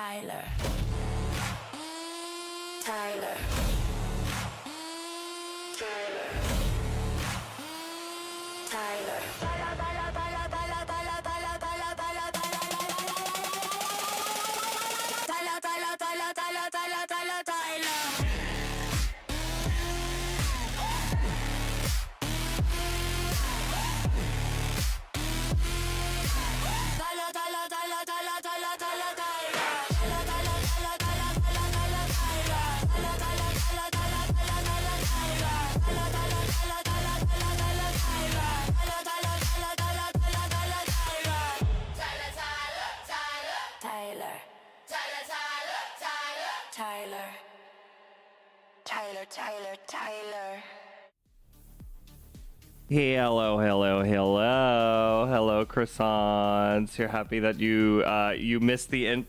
Tyler. Tyler. Tyler. Tyler. Tyler. Hello, croissants. You're happy that you missed the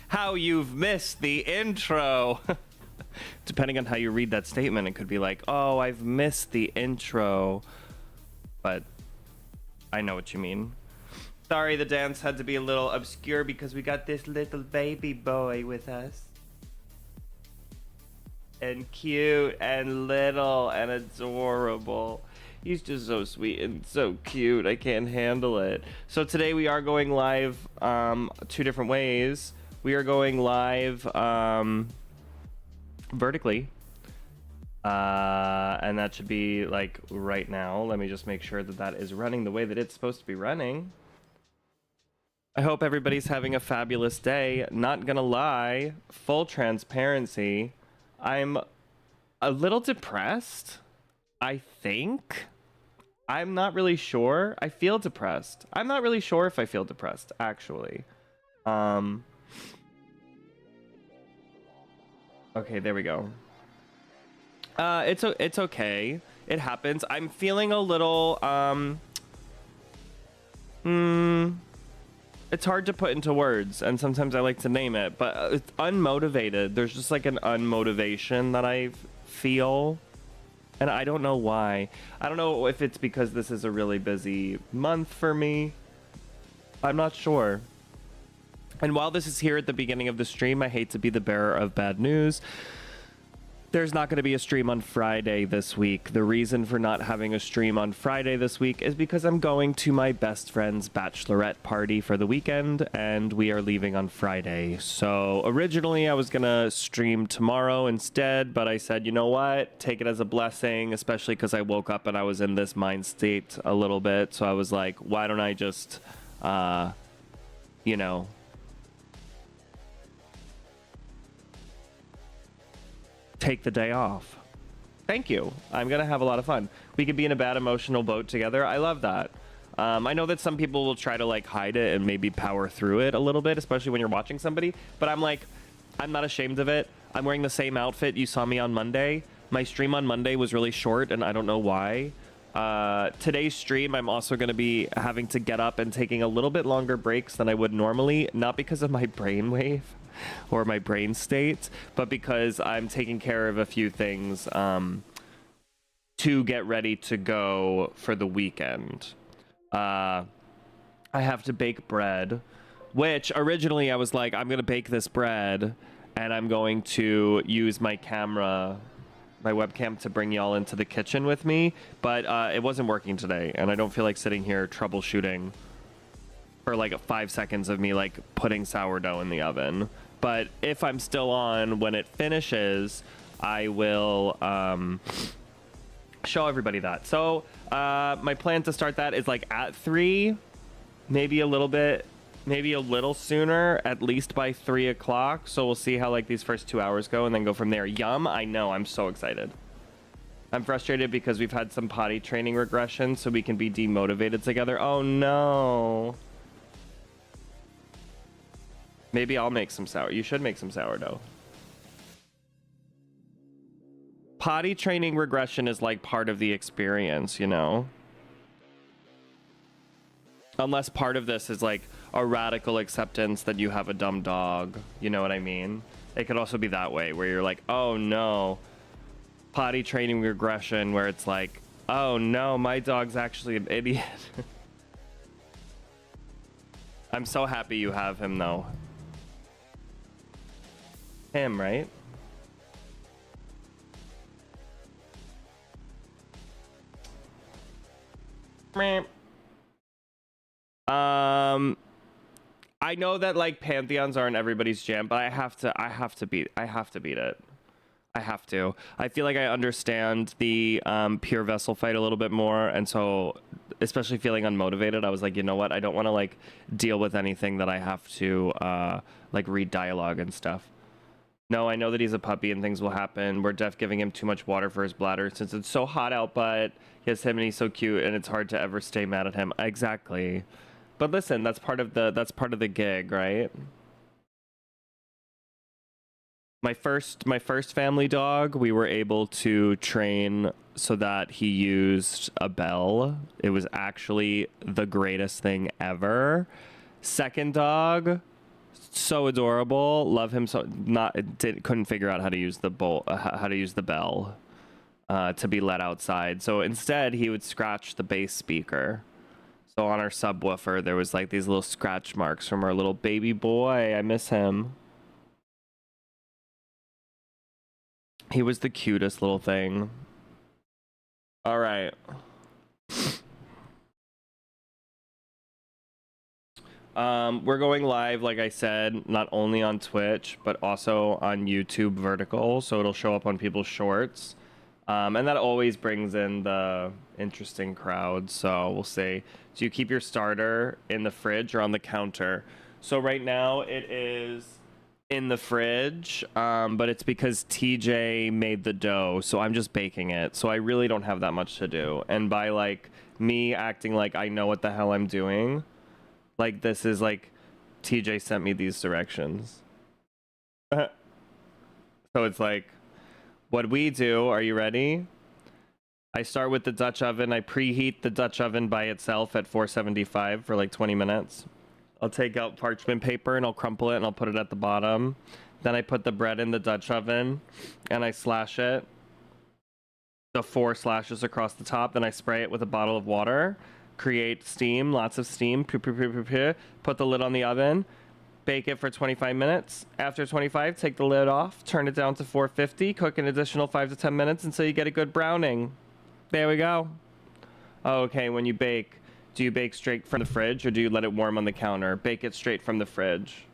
how you've missed the intro. Depending on how you read that statement, it could be like, oh, I've missed the intro. But I know what you mean. Sorry, the dance had to be a little obscure because we got this little baby boy with us. And cute and little and adorable. He's just so sweet and so cute. I can't handle it. So today we are going live two different ways. We are going live vertically. And that should be like right now. Let me just make sure that that is running the way that it's supposed to be running. I hope everybody's having a fabulous day. Not gonna lie, full transparency. I'm a little depressed, I think. I'm not really sure. I feel depressed. I'm not really sure if I feel depressed, actually. Okay, there we go. It's okay. It happens. I'm feeling a little, it's hard to put into words, and sometimes I like to name it, but it's unmotivated. There's just like an unmotivation that I feel, and I don't know why. I don't know if it's because this is a really busy month for me. I'm not sure. And while this is here at the beginning of the stream, I hate to be the bearer of bad news. There's not going to be a stream on Friday this week. The reason for not having a stream on Friday this week is because I'm going to my best friend's bachelorette party for the weekend, and we are leaving on Friday. So originally I was going to stream tomorrow instead, but I said, you know what? Take it as a blessing, especially because I woke up and I was in this mind state a little bit. So I was like, why don't I just, you know, take the day off. Thank you. I'm gonna have a lot of fun. We could be in a bad emotional boat together. I love that. I know that some people will try to like hide it and maybe power through it a little bit, especially when you're watching somebody, but I'm like, I'm not ashamed of it. I'm wearing the same outfit you saw me on Monday. My stream on Monday was really short and I don't know why. Today's stream, I'm also going to be having to get up and taking a little bit longer breaks than I would normally, not because of my brainwave or my brain state, but because I'm taking care of a few things to get ready to go for the weekend. I have to bake bread, which originally I was like, I'm going to bake this bread and I'm going to use my camera, my webcam, to bring y'all into the kitchen with me, but it wasn't working today, and I don't feel like sitting here troubleshooting for like 5 seconds of me like putting sourdough in the oven. But if I'm still on when it finishes, I will show everybody that. So my plan to start that is like at 3, maybe a little bit, maybe a little sooner, at least by 3 o'clock. So we'll see how like these first 2 hours go and then go from there. Yum, I know, I'm so excited. I'm frustrated because we've had some potty training regression, so we can be demotivated together. Oh no. Maybe I'll make some sourdough. You should make some sourdough. Potty training regression is like part of the experience, you know? Unless part of this is like a radical acceptance that you have a dumb dog. You know what I mean? It could also be that way, where you're like, oh no. Potty training regression, where it's like, oh no, my dog's actually an idiot. I'm so happy you have him though. Him, right? Meh. I know that like Pantheons aren't everybody's jam, but I have to beat it. I have to. I feel like I understand the pure vessel fight a little bit more, and so especially feeling unmotivated, I was like, you know what? I don't want to like deal with anything that I have to like read dialogue and stuff. No, I know that he's a puppy and things will happen. We're def giving him too much water for his bladder since it's so hot out, but yes, him and he's so cute and it's hard to ever stay mad at him. Exactly. But listen, that's part of the gig, right? My first family dog, we were able to train so that he used a bell. It was actually the greatest thing ever. Second dog, so adorable, love him so couldn't figure out how to use the how to use the bell to be let outside. So instead, he would scratch the bass speaker. So on our subwoofer, there was like these little scratch marks from our little baby boy. I miss him. He was the cutest little thing. All right. We're going live, like I said, not only on Twitch, but also on YouTube vertical. So it'll show up on people's shorts. And that always brings in the interesting crowd. So we'll see. So you keep your starter in the fridge or on the counter. So right now it is in the fridge, but it's because TJ made the dough. So I'm just baking it. So I really don't have that much to do. And by like me acting like I know what the hell I'm doing, like this is like TJ sent me these directions. So it's like, what we do, are you ready? I start with the Dutch oven. I preheat the Dutch oven by itself at 475 for like 20 minutes. I'll take out parchment paper and I'll crumple it and I'll put it at the bottom. Then I put the bread in the Dutch oven and I slash it. The 4 slashes across the top. Then I spray it with a bottle of water. Create steam, lots of steam. Put the lid on the oven. Bake it for 25 minutes. After 25, take the lid off, turn it down to 450, cook an additional 5 to 10 minutes until you get a good browning. There we go. Okay, when you bake, do you bake straight from the fridge or do you let it warm on the counter? Bake it straight from the fridge.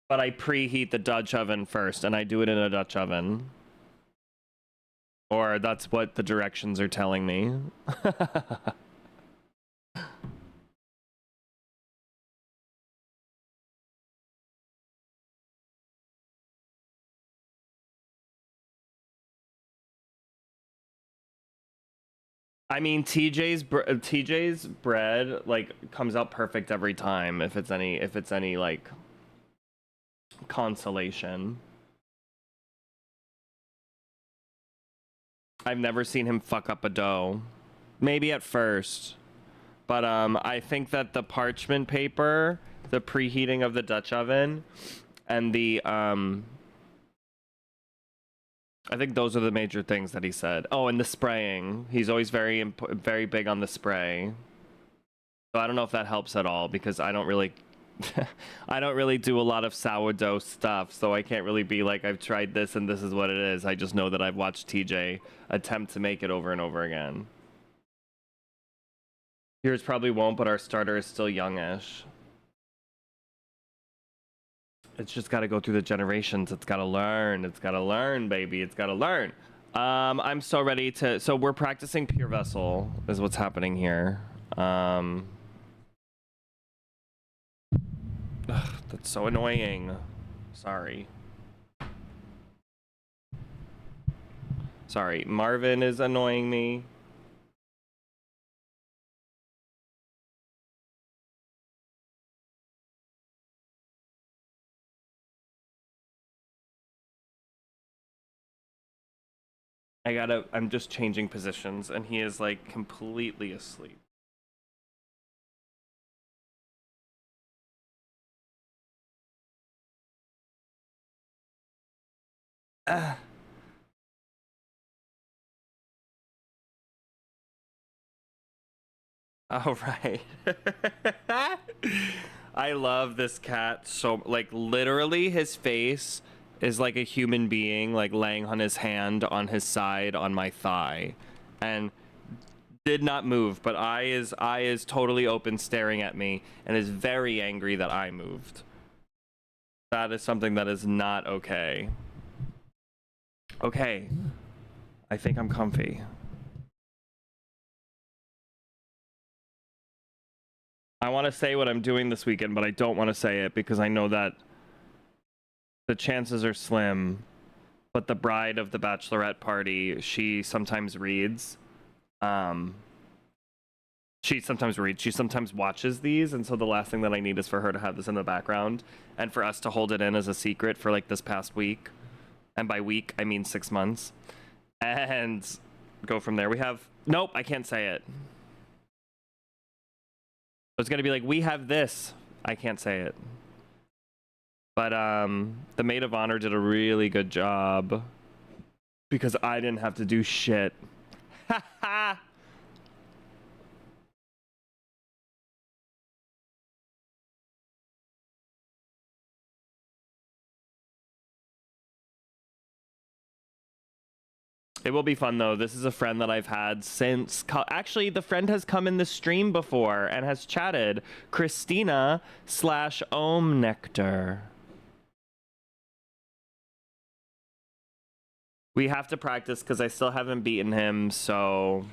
But I preheat the Dutch oven first and I do it in a Dutch oven. Or that's what the directions are telling me. I mean, TJ's bread like comes out perfect every time if it's any like consolation. I've never seen him fuck up a dough. Maybe at first. But I think that the parchment paper, the preheating of the Dutch oven, and the I think those are the major things that he said. Oh, and the spraying. He's always very big on the spray. So I don't know if that helps at all because I don't really I don't really do a lot of sourdough stuff, so I can't really be like I've tried this and this is what it is. I just know that I've watched TJ attempt to make it over and over again. Yours probably won't, but our starter is still youngish. It's just got to go through the generations. It's got to learn. It's got to learn, baby. It's got to learn. I'm so ready to... So we're practicing Pure Vessel is what's happening here. Ugh, that's so annoying. Sorry. Sorry. Marvin is annoying me. I'm just changing positions and he is like completely asleep. Ah. Oh, right. I love this cat so, like, literally his face is like a human being, like laying on his hand on his side on my thigh, and did not move, but eye is totally open, staring at me, and is very angry that I moved. That is something that is not okay. Okay, I think I'm comfy. I want to say what I'm doing this weekend, but I don't want to say it because I know that the chances are slim. But the bride of the bachelorette party, she sometimes reads. Um, she sometimes reads. She sometimes watches these, and so the last thing that I need is for her to have this in the background and for us to hold it in as a secret for like this past week. And by week, I mean 6 months. And go from there. We have nope, I can't say it. It's gonna be like, we have this. I can't say it. But the maid of honor did a really good job because I didn't have to do shit. Ha ha! It will be fun though. This is a friend that I've had since actually the friend has come in the stream before and has chatted. Christina slash Ohm Nectar. We have to practice because I still haven't beaten him, so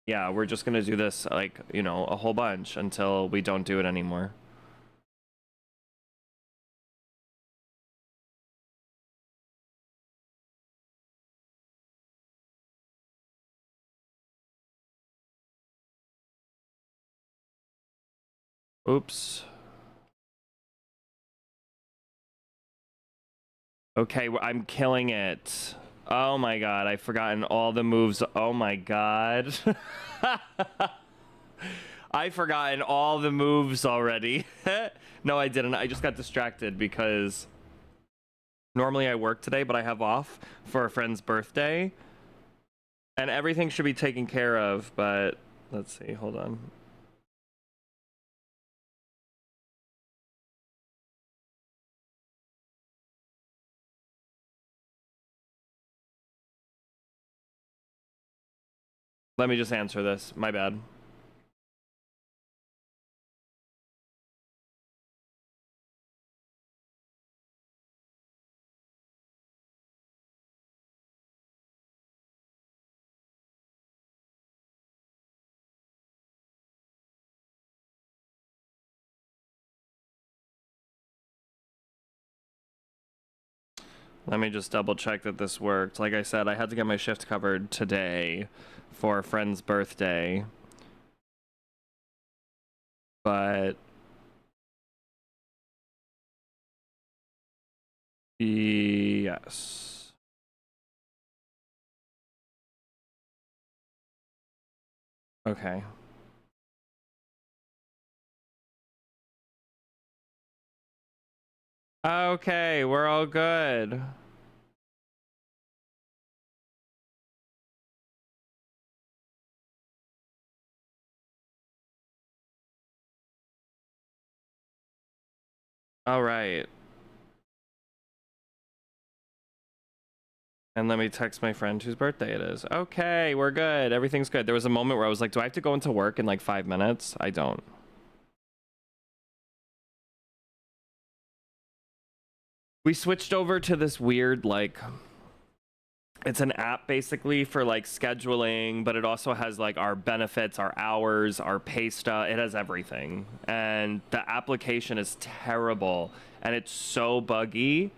yeah, we're just gonna do this like, you know, a whole bunch until we don't do it anymore. Oops. Okay, I'm killing it. Oh my god, I've forgotten all the moves. Oh my god. I've forgotten all the moves already. No, I didn't. I just got distracted because normally I work today, but I have off for a friend's birthday. And everything should be taken care of, but let's see. Hold on. Let me just answer this. My bad. Let me just double check that this worked. Like I said, I had to get my shift covered today for a friend's birthday. But yes. Okay. Okay, we're all good. All right. And let me text my friend whose birthday it is. Okay, we're good. Everything's good. There was a moment where I was like, do I have to go into work in like 5 minutes? I don't. We switched over to this weird, like, it's an app basically for like scheduling, but it also has like our benefits, our hours, our pay stuff. It has everything. And the application is terrible and it's so buggy.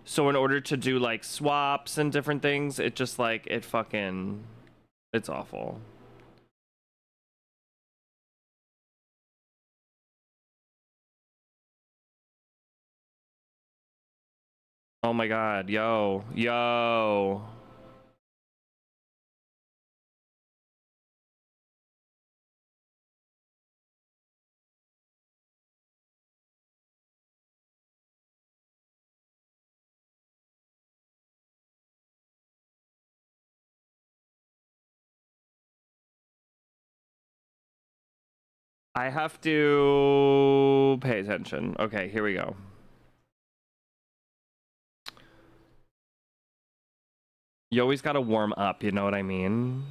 So in order to do like swaps and different things, it just like it's awful. Oh my god, yo. I have to pay attention. Okay, here we go. You always gotta warm up, you know what I mean?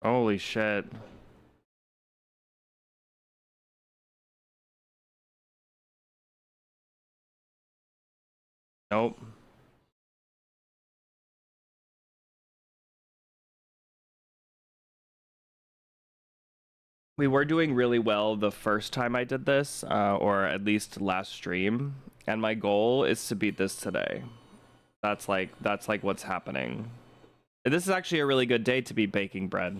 Holy shit. Nope. We were doing really well the first time I did this, or at least last stream, and my goal is to beat this today. That's like what's happening. This is actually a really good day to be baking bread.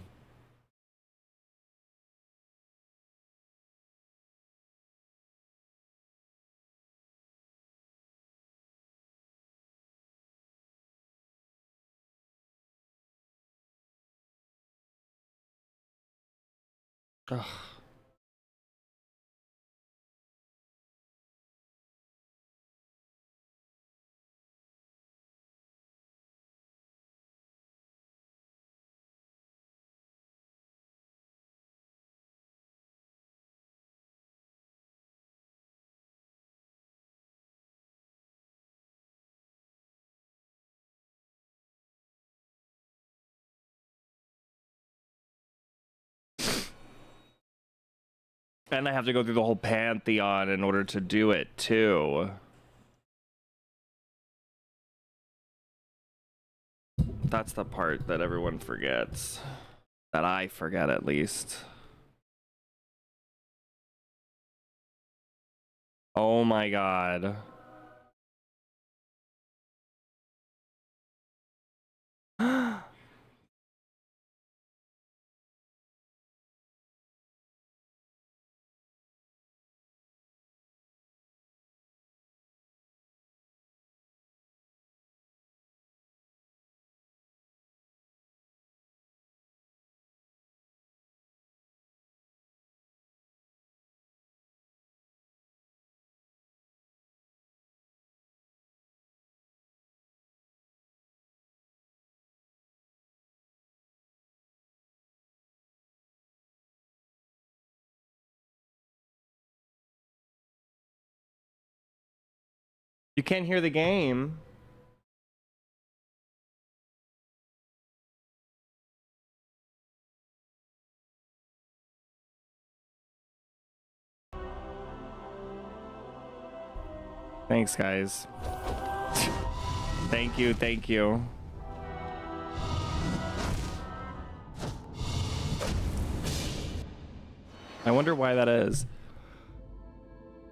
Ugh. And I have to go through the whole Pantheon in order to do it, too. That's the part that everyone forgets. That I forget, at least. Oh my god. You can't hear the game. Thanks, guys. Thank you, thank you. I wonder why that is.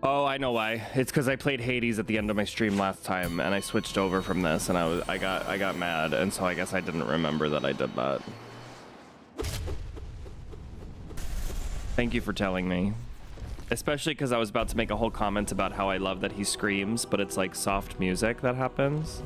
Oh, I know why. It's because I played Hades at the end of my stream last time, and I switched over from this, and I got mad, and so I guess I didn't remember that I did that. Thank you for telling me. Especially because I was about to make a whole comment about how I love that he screams, but it's like soft music that happens.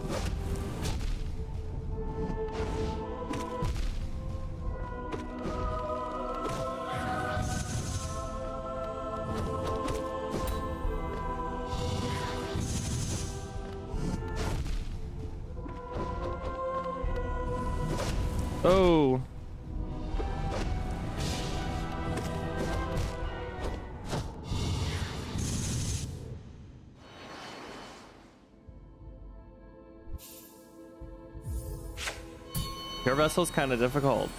Oh. Your vessel's kind of difficult.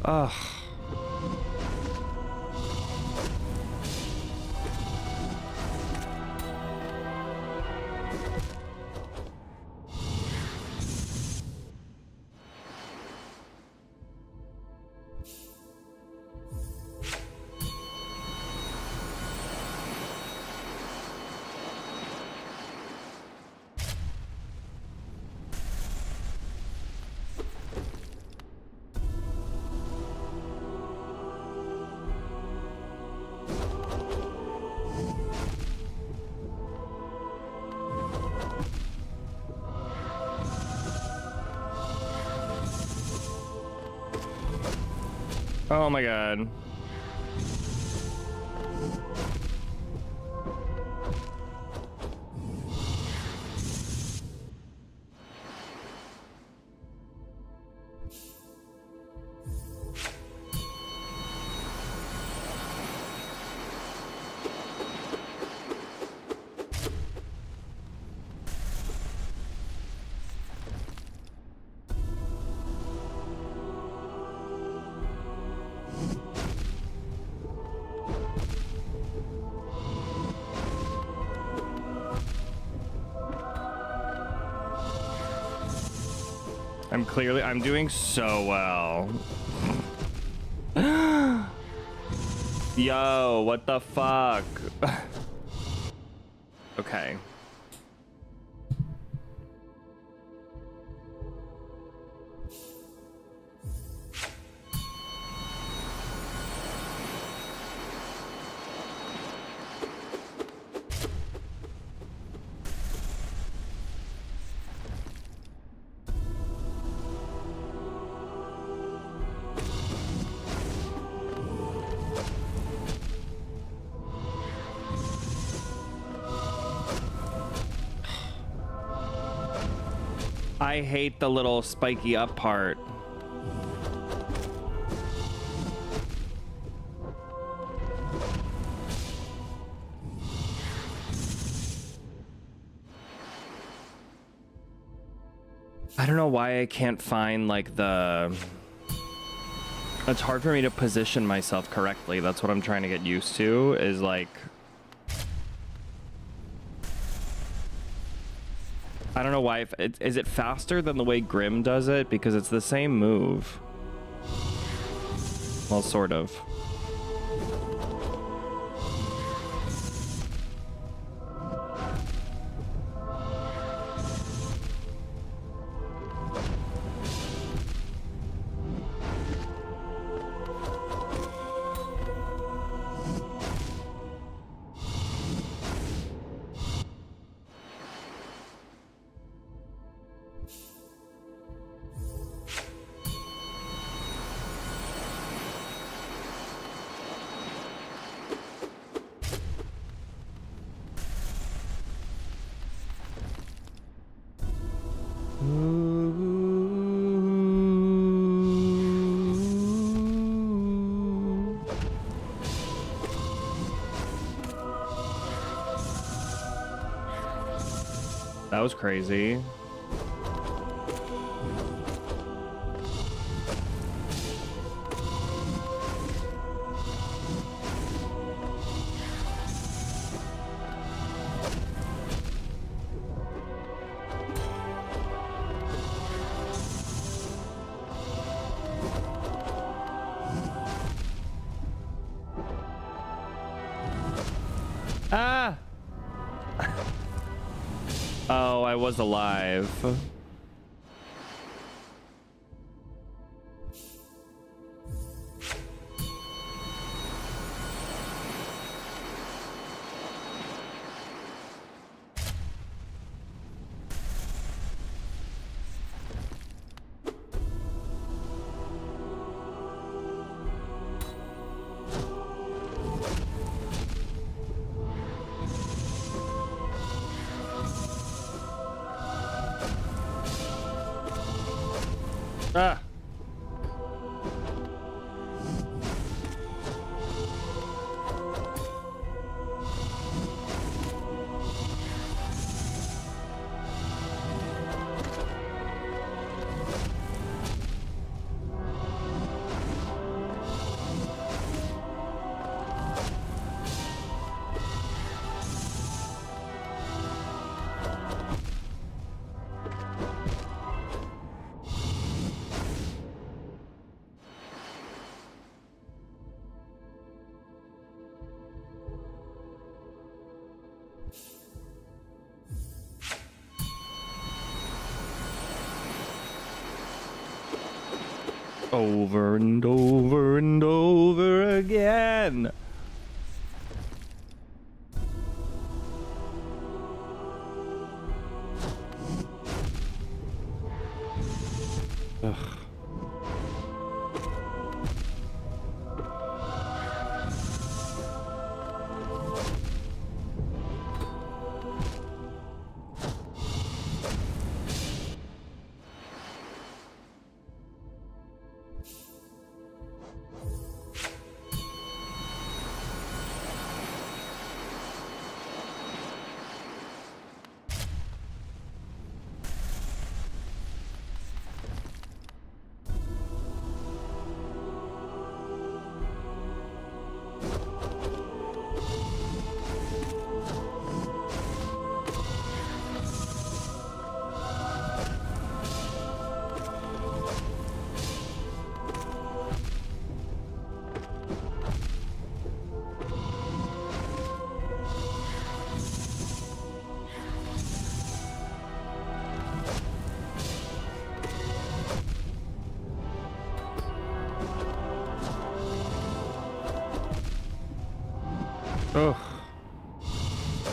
Ugh. Oh my god. I'm doing so well. Yo, what the fuck? Okay. I hate the little spiky up part. I don't know why I can't find like the... It's hard for me to position myself correctly. That's what I'm trying to get used to, is like... I don't know why. Is it faster than the way Grim does it? Because it's the same move. Well, sort of. That was crazy. Ah! Oh, I was alive. Ah. Over and over and over again. Ugh.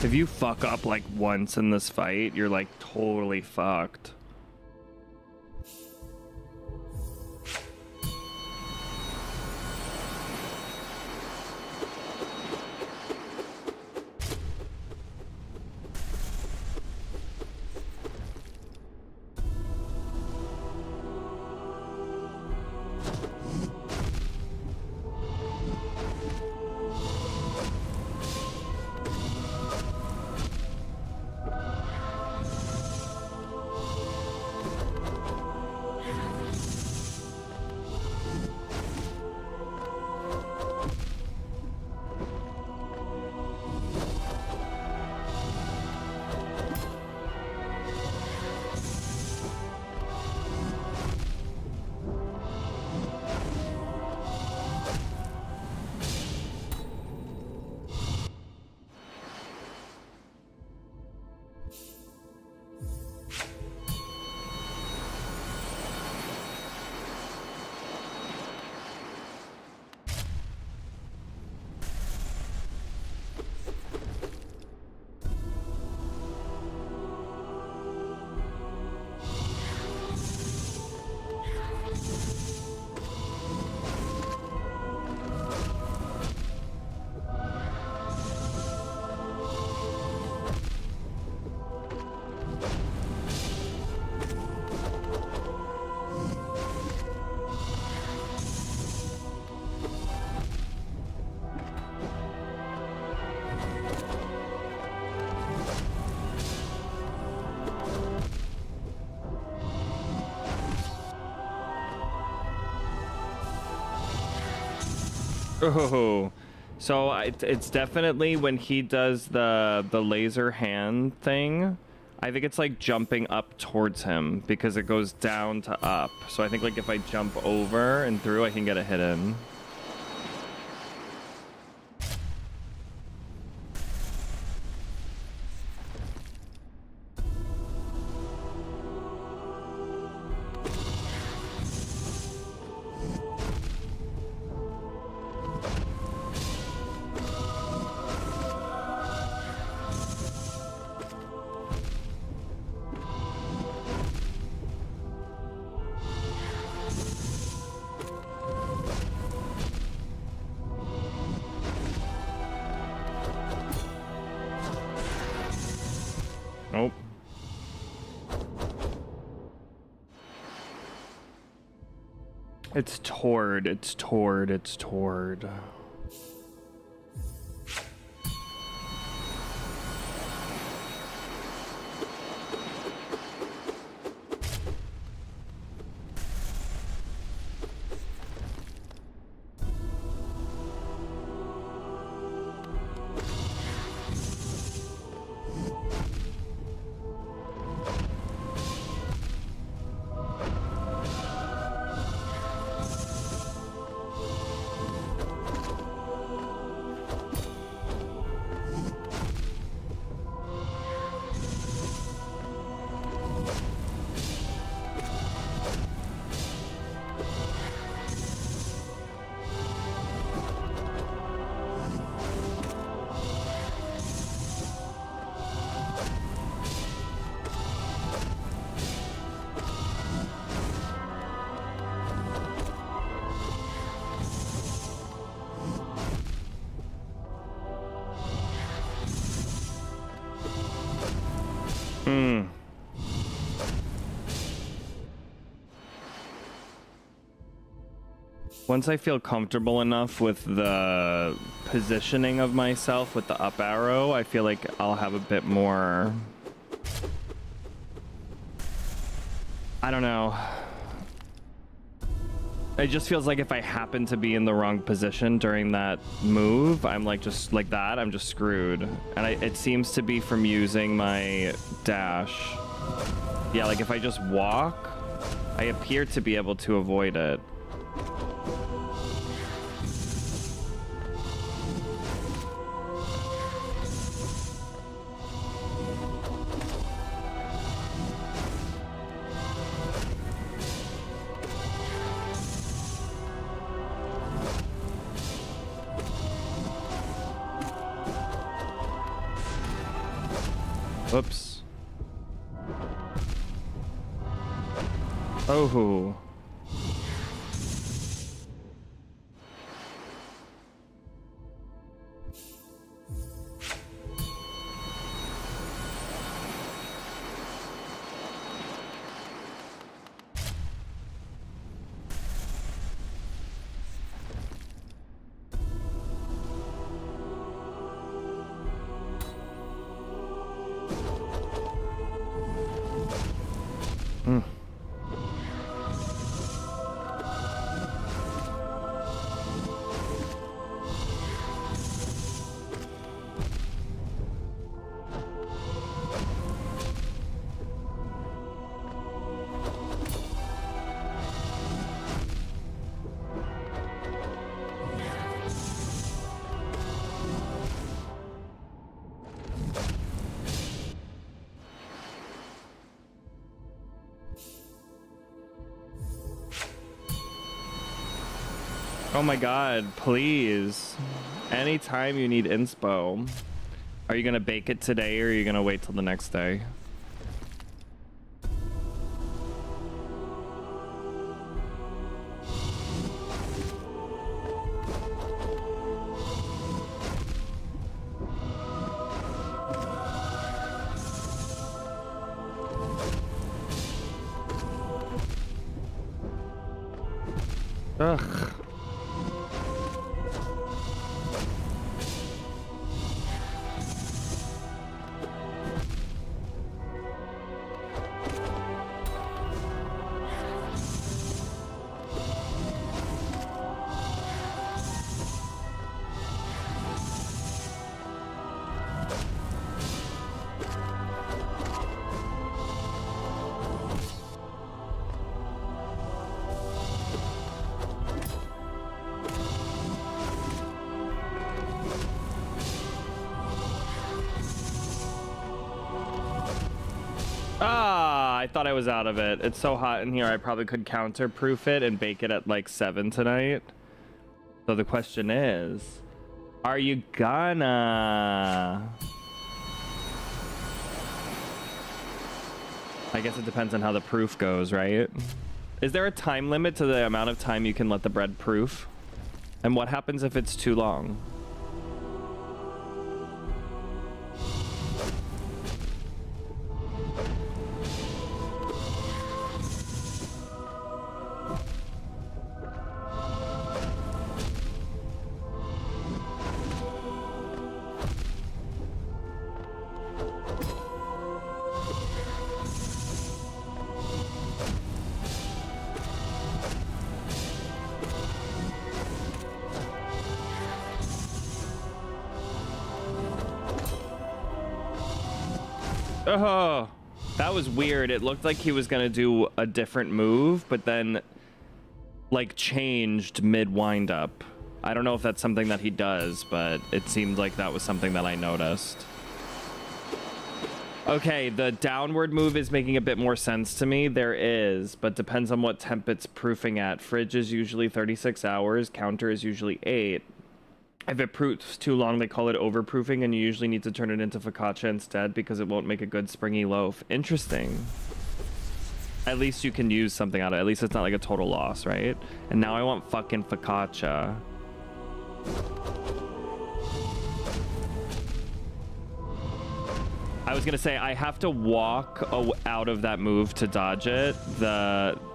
If you fuck up like once in this fight, you're like totally fucked. Oh, so it's definitely when he does the laser hand thing. I think it's like jumping up towards him because it goes down to up. So I think like if I jump over and through, I can get a hit in. Nope. It's toward, it's toward, it's toward. Once I feel comfortable enough with the positioning of myself with the up arrow, I feel like I'll have a bit more... I don't know. It just feels like if I happen to be in the wrong position during that move, I'm like just like that, I'm just screwed. And it seems to be from using my dash. Yeah, like if I just walk, I appear to be able to avoid it. Oops. Oh. Oh my god, please. Anytime you need inspo. Are you gonna bake it today or are you gonna wait till the next day? Ugh. I thought I was out of it. It's so hot in here, I probably could counterproof it and bake it at like 7 tonight. So the question is, are you gonna? I guess it depends on how the proof goes, right? Is there a time limit to the amount of time you can let the bread proof? And what happens if it's too long? Oh, that was weird. It looked like he was gonna do a different move, but then like changed mid wind up. I don't know if that's something that he does, but it seemed like that was something that I noticed. Okay, the downward move is making a bit more sense to me. There is, but depends on what temp it's proofing at. Fridge is usually 36 hours. Counter is usually 8. If it proofs too long, they call it overproofing, and you usually need to turn it into focaccia instead because it won't make a good springy loaf. Interesting. At least you can use something out of it. At least it's not like a total loss, right? And now I want fucking focaccia. I was gonna say I have to walk out of that move to dodge it.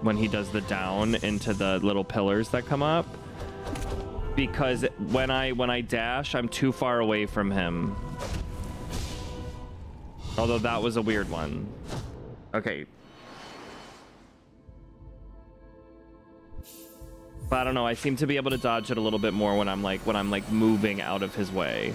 When he does the down into the little pillars that come up. Because when I dash, I'm too far away from him. Although that was a weird one. Okay. But I don't know, I seem to be able to dodge it a little bit more when I'm like moving out of his way.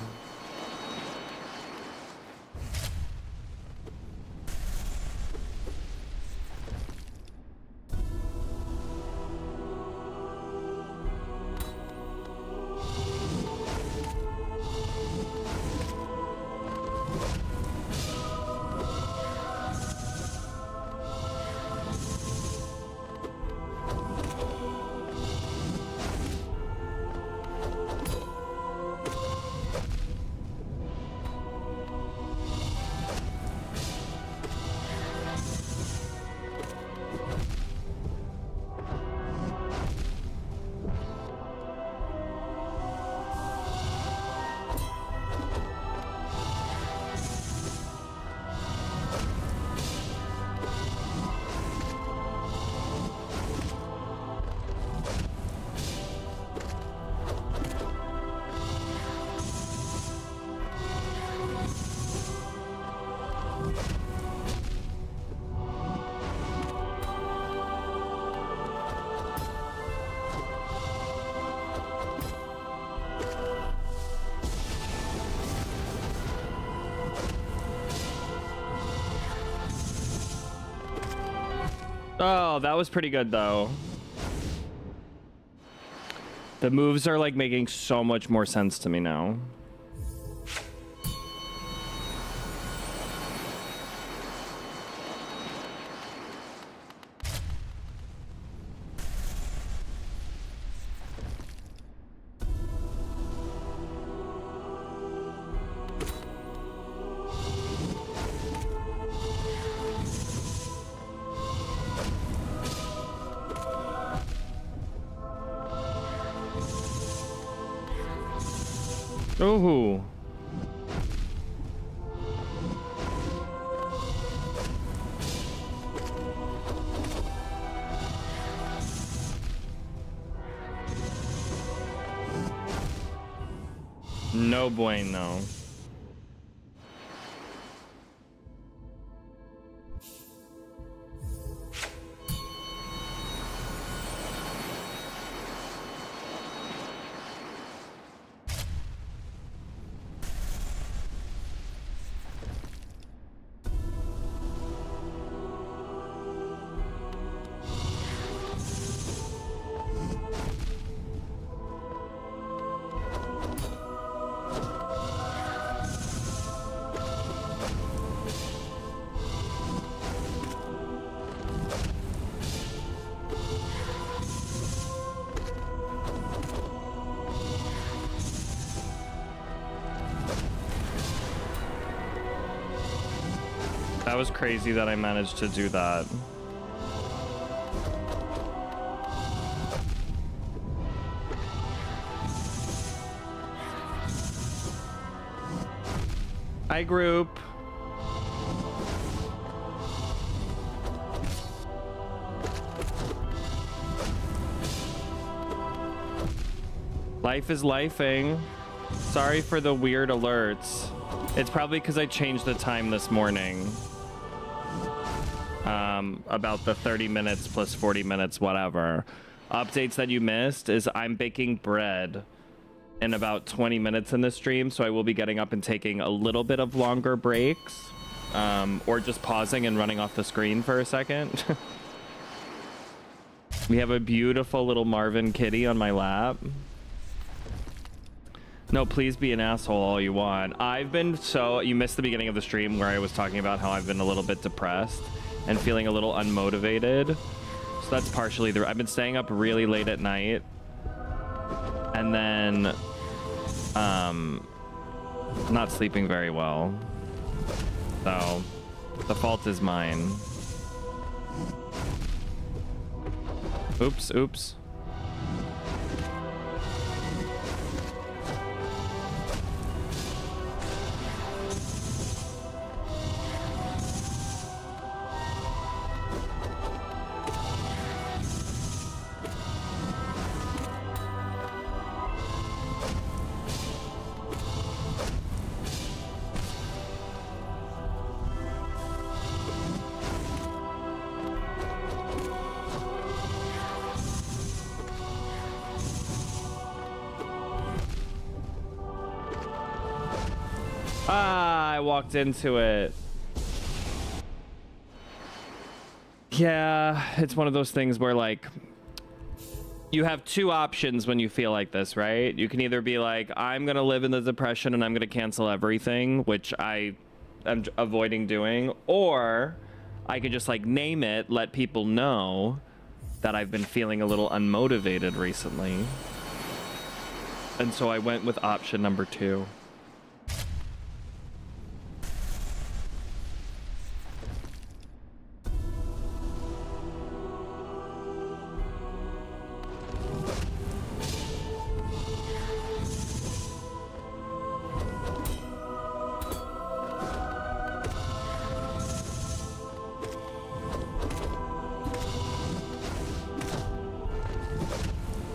Oh, that was pretty good though. The moves are like making so much more sense to me now. Ooh. No bueno. That was crazy that I managed to do that. Hi, group. Life is lifing. Sorry for the weird alerts. It's probably because I changed the time this morning. About the 30 minutes plus 40 minutes, whatever. Updates that you missed is I'm baking bread in about 20 minutes in the stream, so I will be getting up and taking a little bit of longer breaks, or just pausing and running off the screen for a second. We have a beautiful little Marvin kitty on my lap. No, please be an asshole all you want. I've been you missed the beginning of the stream where I was talking about how I've been a little bit depressed and feeling a little unmotivated. So that's partially I've been staying up really late at night. And then, not sleeping very well. So, the fault is mine. Oops, oops. I walked into it. Yeah, it's one of those things where, like, you have two options when you feel like this, right? You can either be like, I'm gonna live in the depression and I'm gonna cancel everything, which I am avoiding doing, or I could just, like, name it, let people know that I've been feeling a little unmotivated recently. And so I went with option number 2.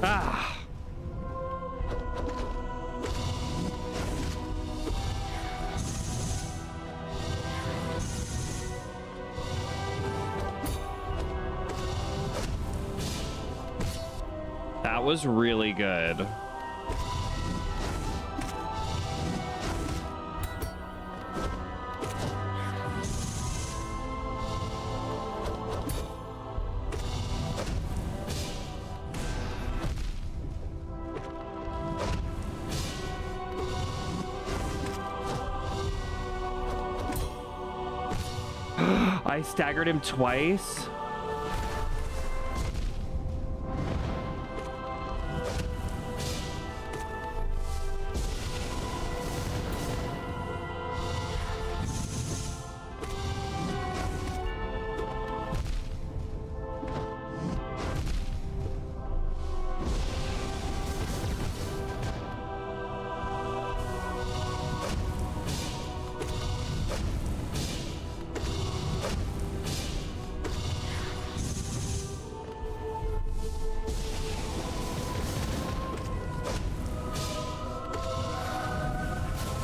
Ah. That was really good. I staggered him twice.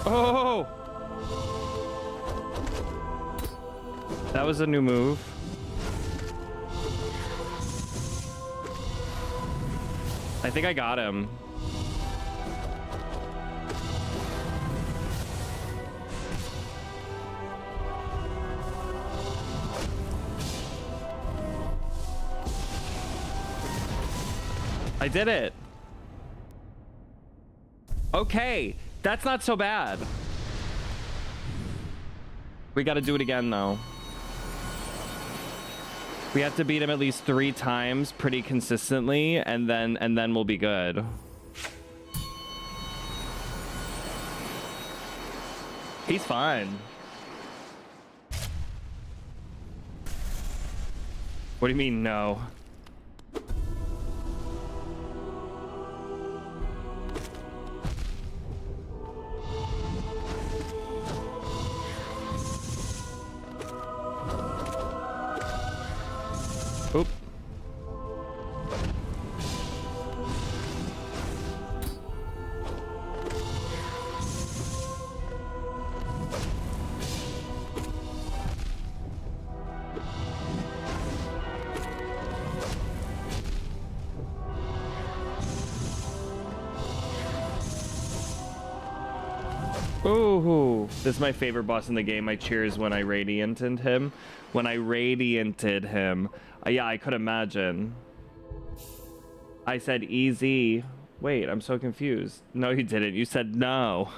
Oh! That was a new move. I think I got him. I did it. Okay. That's not so bad. We got to do it again, though. We have to beat him at least 3 times pretty consistently, and then we'll be good. He's fine. What do you mean, no? Oop. Ooh, this is my favorite boss in the game. I cheers when I radianted him. Yeah, I could imagine. I said easy. Wait, I'm so confused. No, you didn't. You said no.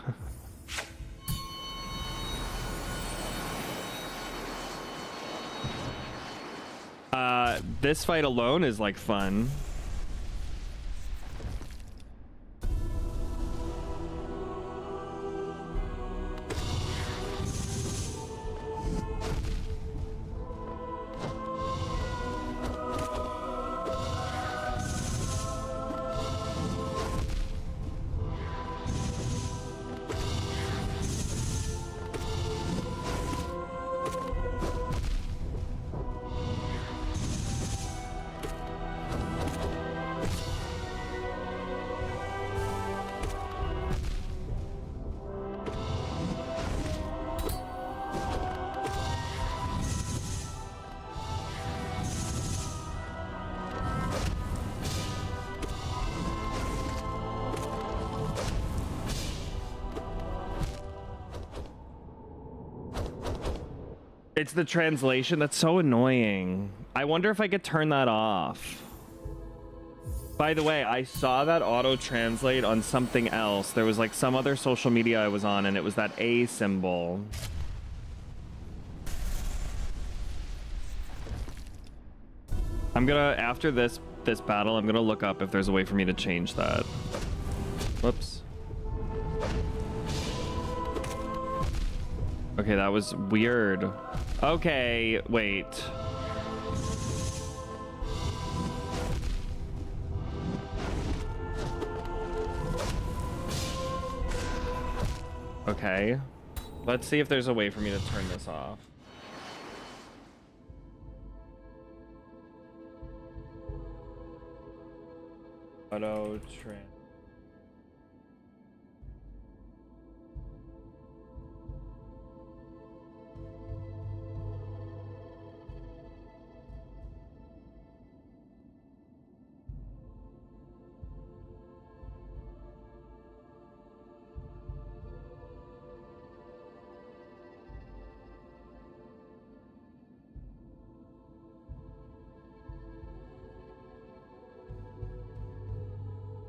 This fight alone is like fun. It's the translation that's so annoying. I wonder if I could turn that off. By the way, I saw that auto translate on something else. There was like some other social media I was on, and it was that A symbol. I'm gonna, after this battle, I'm gonna look up if there's a way for me to change that. Whoops. Okay, that was weird. Okay, wait. Okay. Let's see if there's a way for me to turn this off. Auto trans.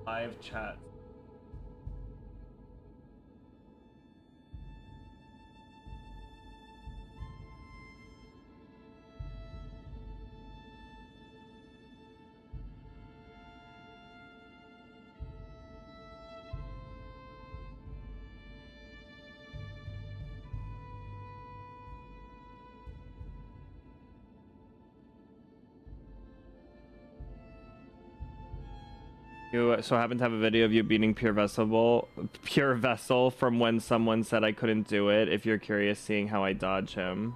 Live chat. You so happen to have a video of you beating Pure Vessel from when someone said I couldn't do it. If you're curious, seeing how I dodge him.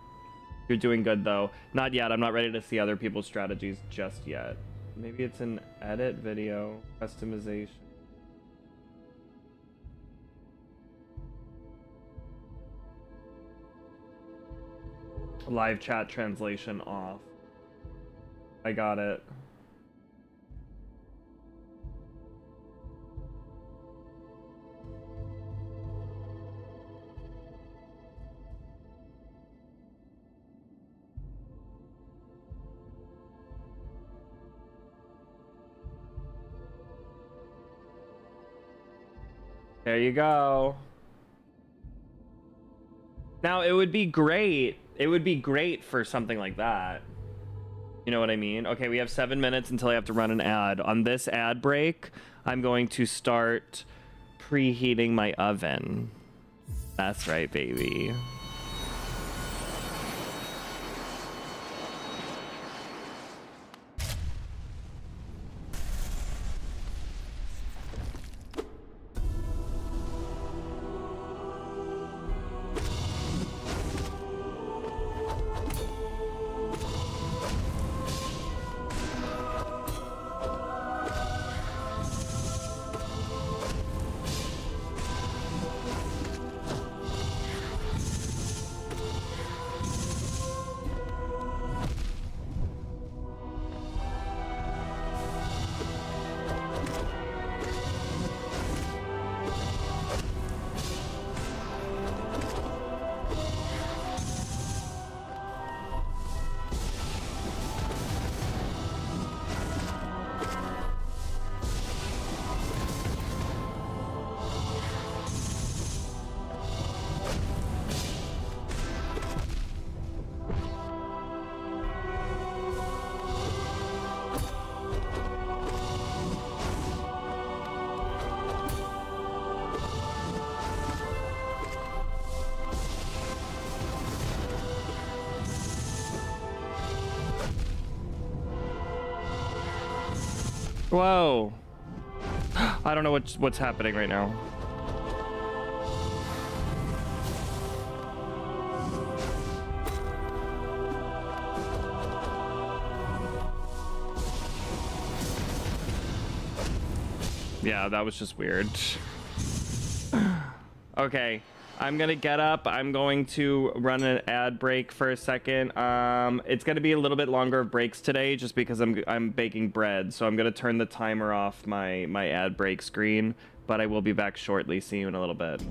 You're doing good though. Not yet. I'm not ready to see other people's strategies just yet. Maybe it's an edit video customization. Live chat translation off. I got it. There you go. Now, it would be great. It would be great for something like that. You know what I mean? Okay, we have 7 minutes until I have to run an ad. On this ad break, I'm going to start preheating my oven. That's right, baby. Whoa. I don't know what's happening right now. Yeah, that was just weird. Okay, I'm gonna get up. I'm going to run an ad break for a second. It's gonna be a little bit longer of breaks today, just because I'm baking bread. So I'm gonna turn the timer off my ad break screen, but I will be back shortly. See you in a little bit.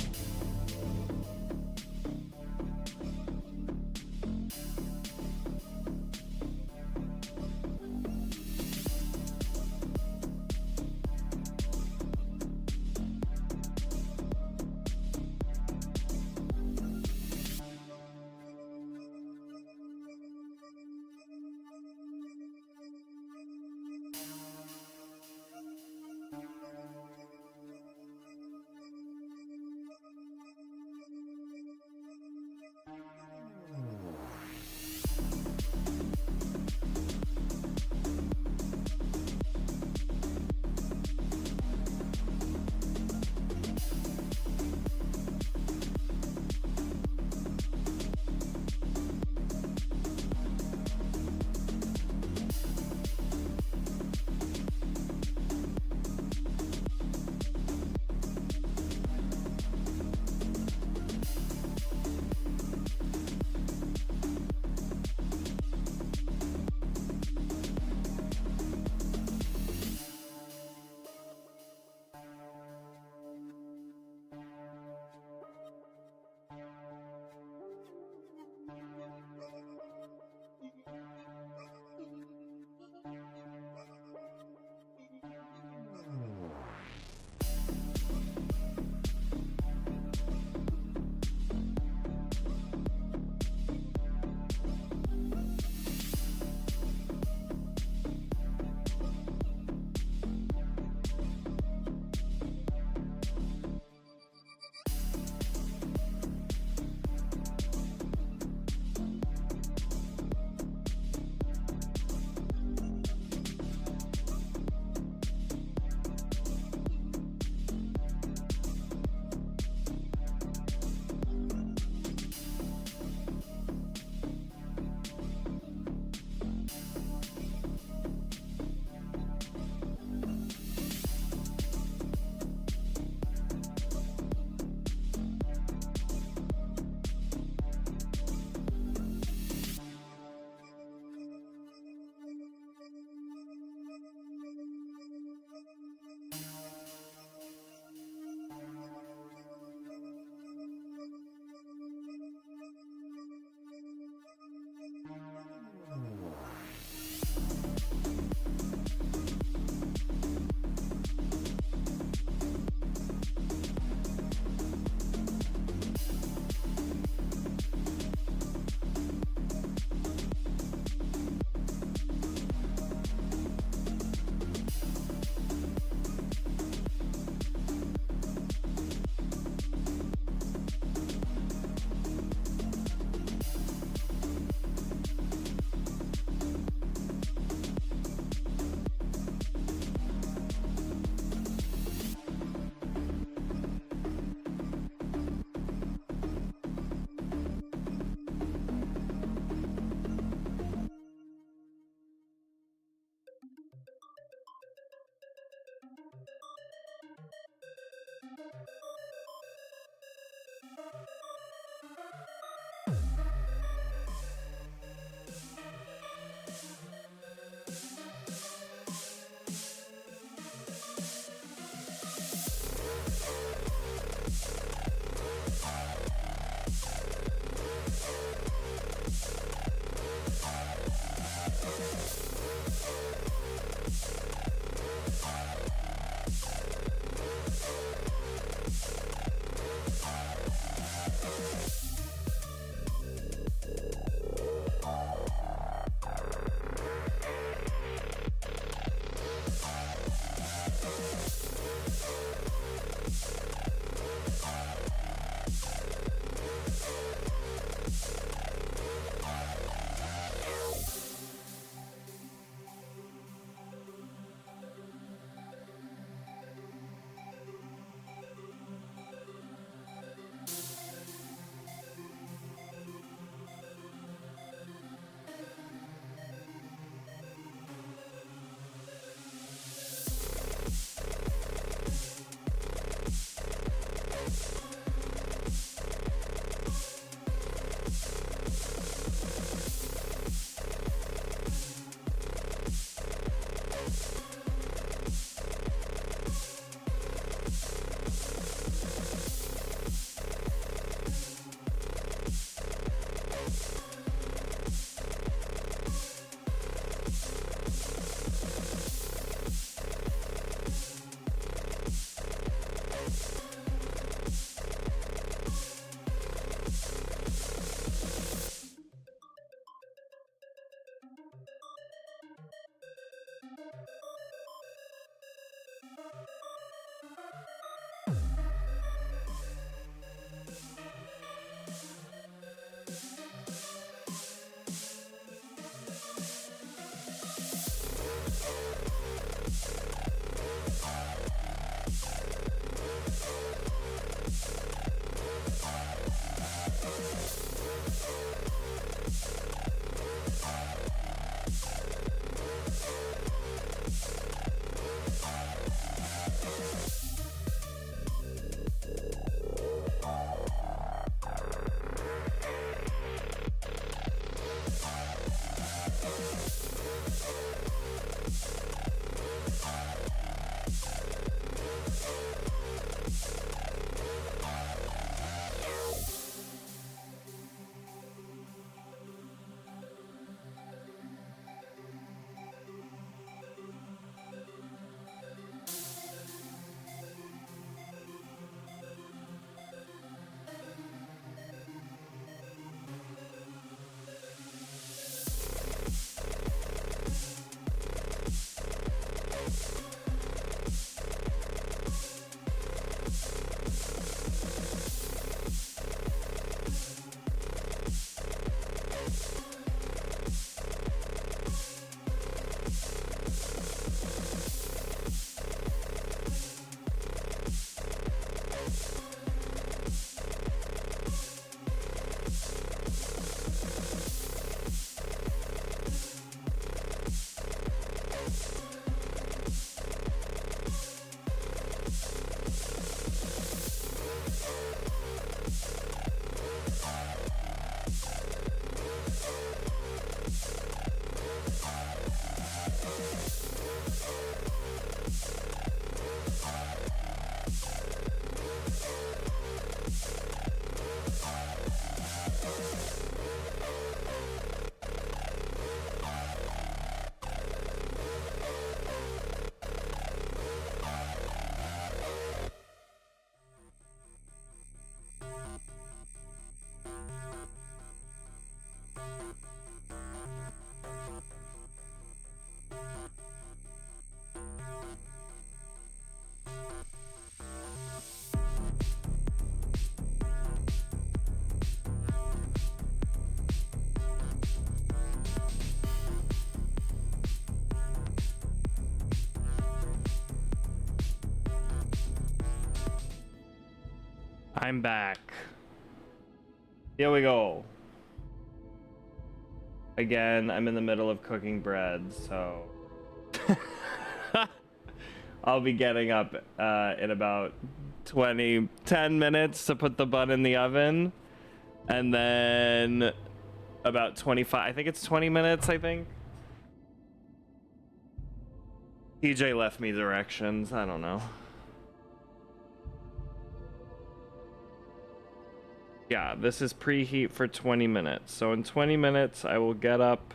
I'm back. Here we go. Again, I'm in the middle of cooking bread, so I'll be getting up in about 10 minutes to put the bun in the oven, and then about 25, I think it's 20 minutes, I think. TJ left me directions, I don't know. Yeah, this is preheat for 20 minutes. So in 20 minutes, I will get up.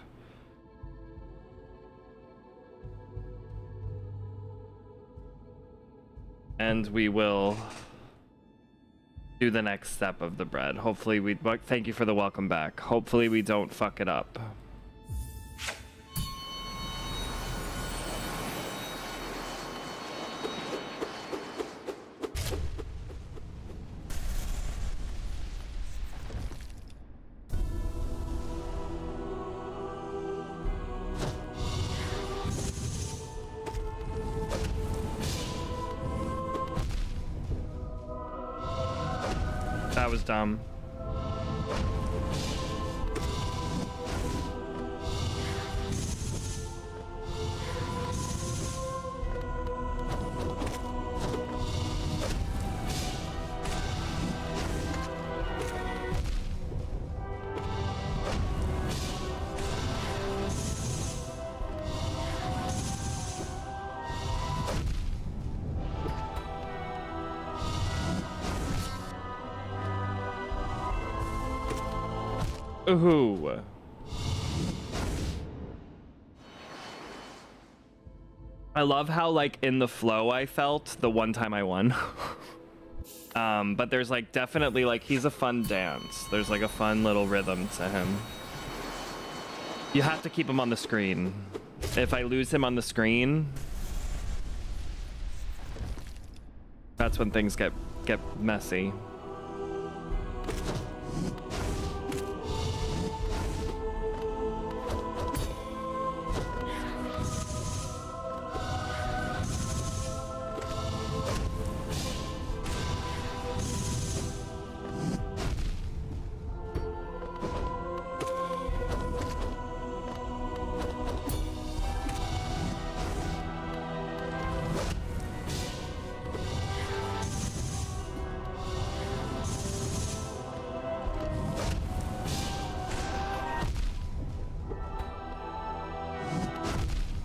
And we will do the next step of the bread. Hopefully we, thank you for the welcome back. Hopefully we don't fuck it up. That was dumb. Ooh. I love how, like, in the flow I felt the one time I won. But there's, like, definitely, like, he's a fun dance. There's, like, a fun little rhythm to him. You have to keep him on the screen. If I lose him on the screen, that's when things get messy.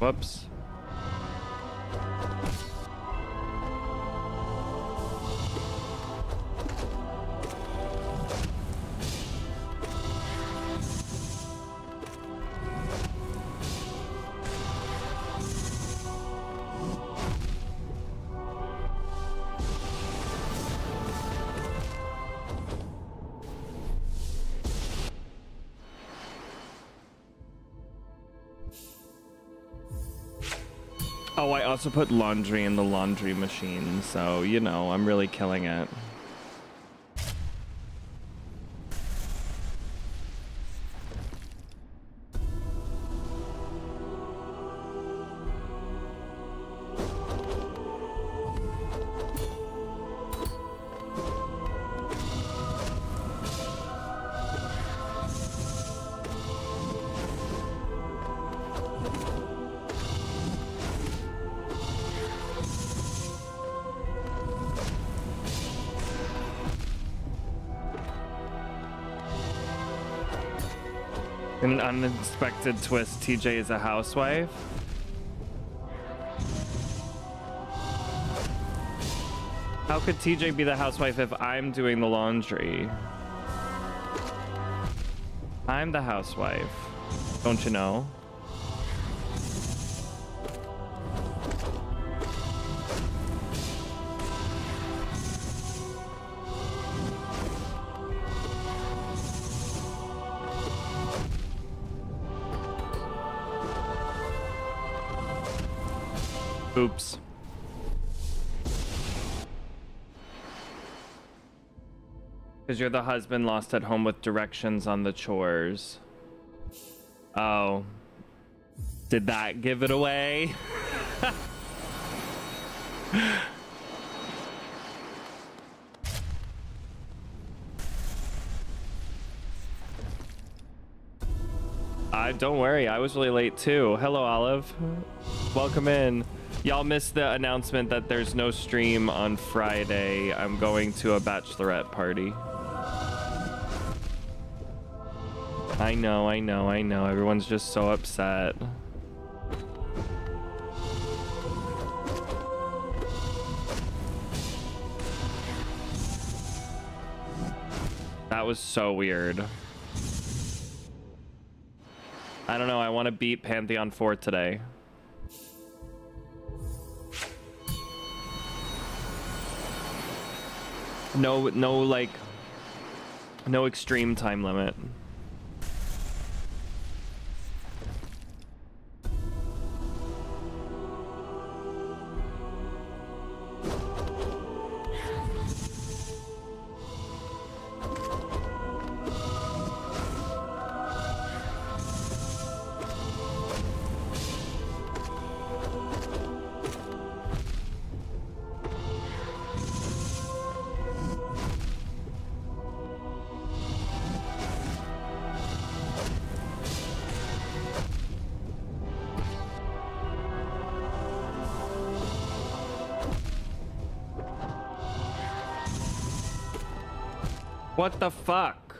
Whoops. Oh, I also put laundry in the laundry machine, so, you know, I'm really killing it. In an unexpected twist, TJ is a housewife. How could TJ be the housewife if I'm doing the laundry? I'm the housewife. Don't you know? Oops. Because you're the husband lost at home with directions on the chores. Oh. Did that give it away? Don't worry, I was really late too. Hello, Olive. Welcome in. Y'all missed the announcement that there's no stream on Friday. I'm going to a bachelorette party. I know. Everyone's just so upset. That was so weird. I don't know, I want to beat Pantheon 4 today. No extreme time limit. What the fuck?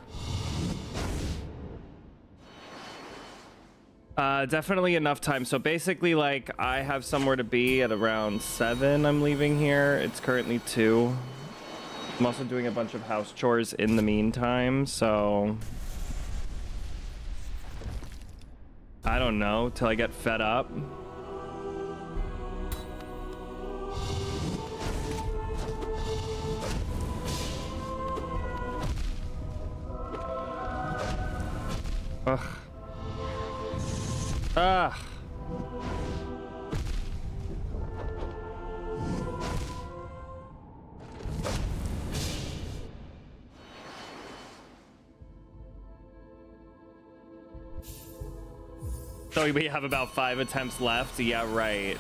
Definitely enough time. So basically, like, I have somewhere to be at around 7. I'm leaving here. It's currently 2. I'm also doing a bunch of house chores in the meantime, so I don't know, till I get fed up. Ugh. Ugh. So we have about 5 attempts left? Yeah, right.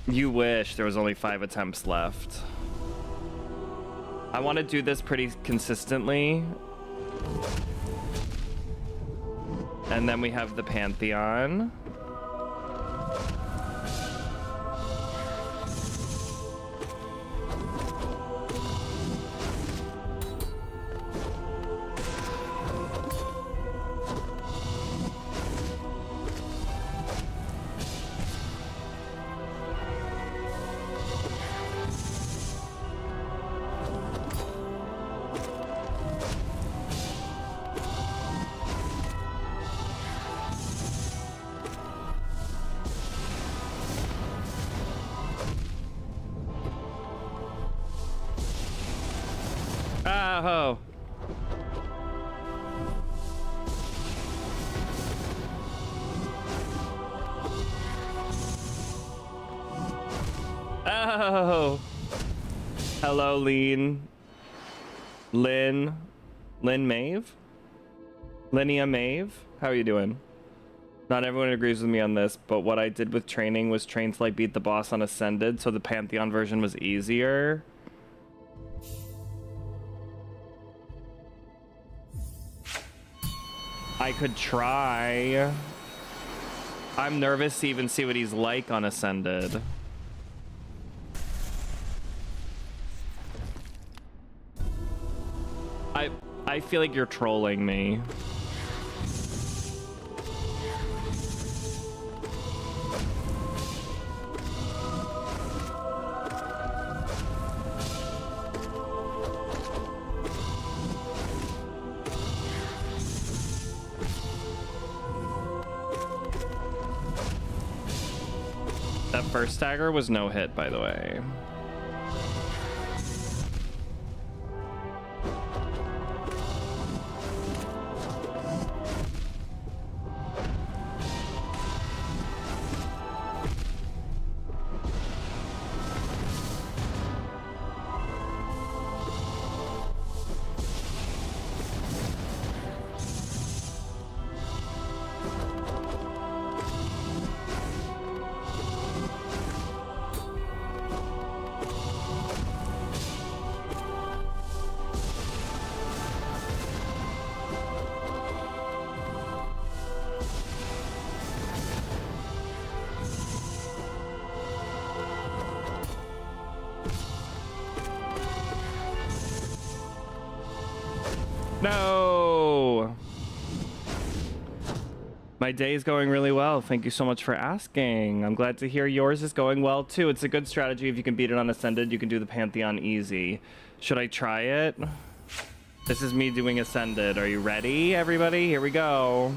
You wish there was only 5 attempts left. I want to do this pretty consistently. And then we have the Pantheon. Oh. Oh. Hello, Lynn. Lynn Maeve? Linnea Maeve? How are you doing? Not everyone agrees with me on this, but what I did with training was train till I beat the boss on Ascended, so the Pantheon version was easier. I could try. I'm nervous to even see what he's like on Ascended. I feel like you're trolling me. That first stagger was no hit, by the way. No. My day is going really well. Thank you so much for asking. I'm glad to hear yours is going well too. It's a good strategy. If you can beat it on Ascended, you can do the Pantheon easy. Should I try it? This is me doing Ascended. Are you ready, everybody? Here we go.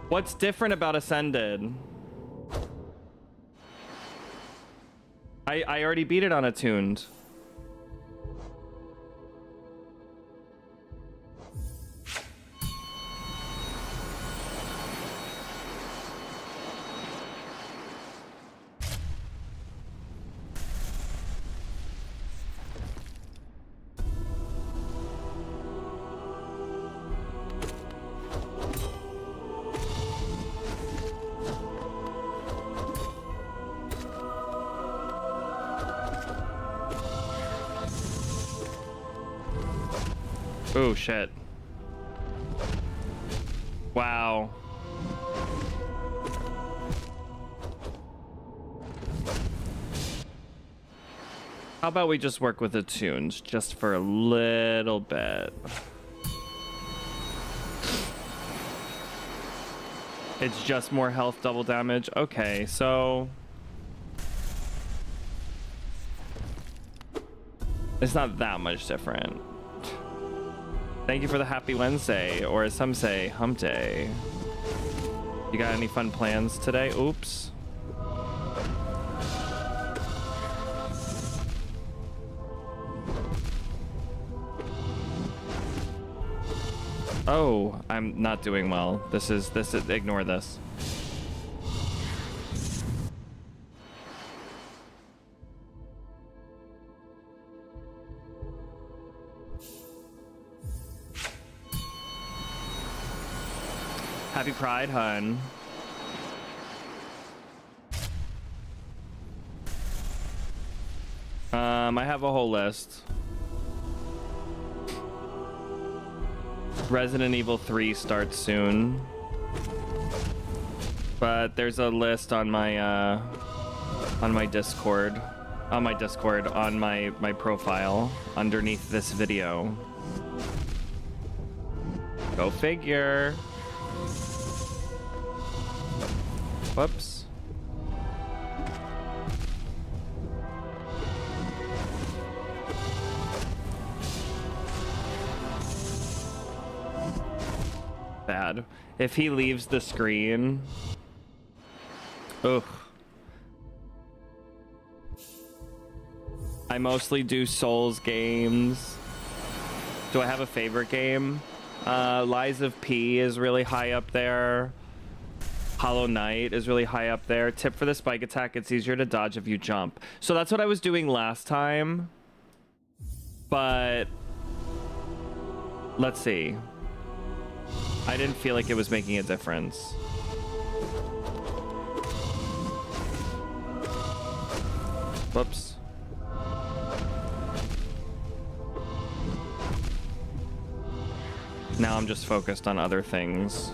What's different about Ascended? I already beat it on Attuned. Oh, shit. Wow. How about we just work with Attunes just for a little bit? It's just more health, double damage. Okay, so... it's not that much different. Thank you for the happy Wednesday, or as some say, hump day. You got any fun plans today? Oops. Oh, I'm not doing well. This is, ignore this. Happy Pride, hun. I have a whole list. Resident Evil 3 starts soon. But there's a list on my Discord. On my Discord, on my profile, underneath this video. Go figure. Whoops. Bad. If he leaves the screen... ugh. I mostly do Souls games. Do I have a favorite game? Lies of P is really high up there. Hollow Knight is really high up there. Tip for the spike attack, it's easier to dodge if you jump. So that's what I was doing last time. But... let's see. I didn't feel like it was making a difference. Whoops. Now I'm just focused on other things.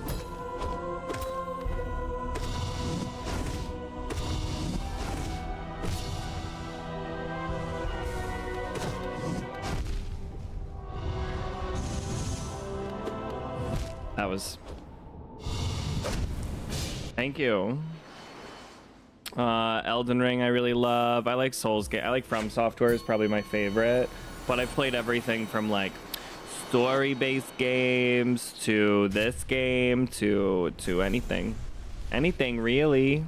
That was... thank you. Elden Ring I really love. I like Souls game. I like From Software is probably my favorite. But I've played everything from like story-based games to this game to anything. Anything really.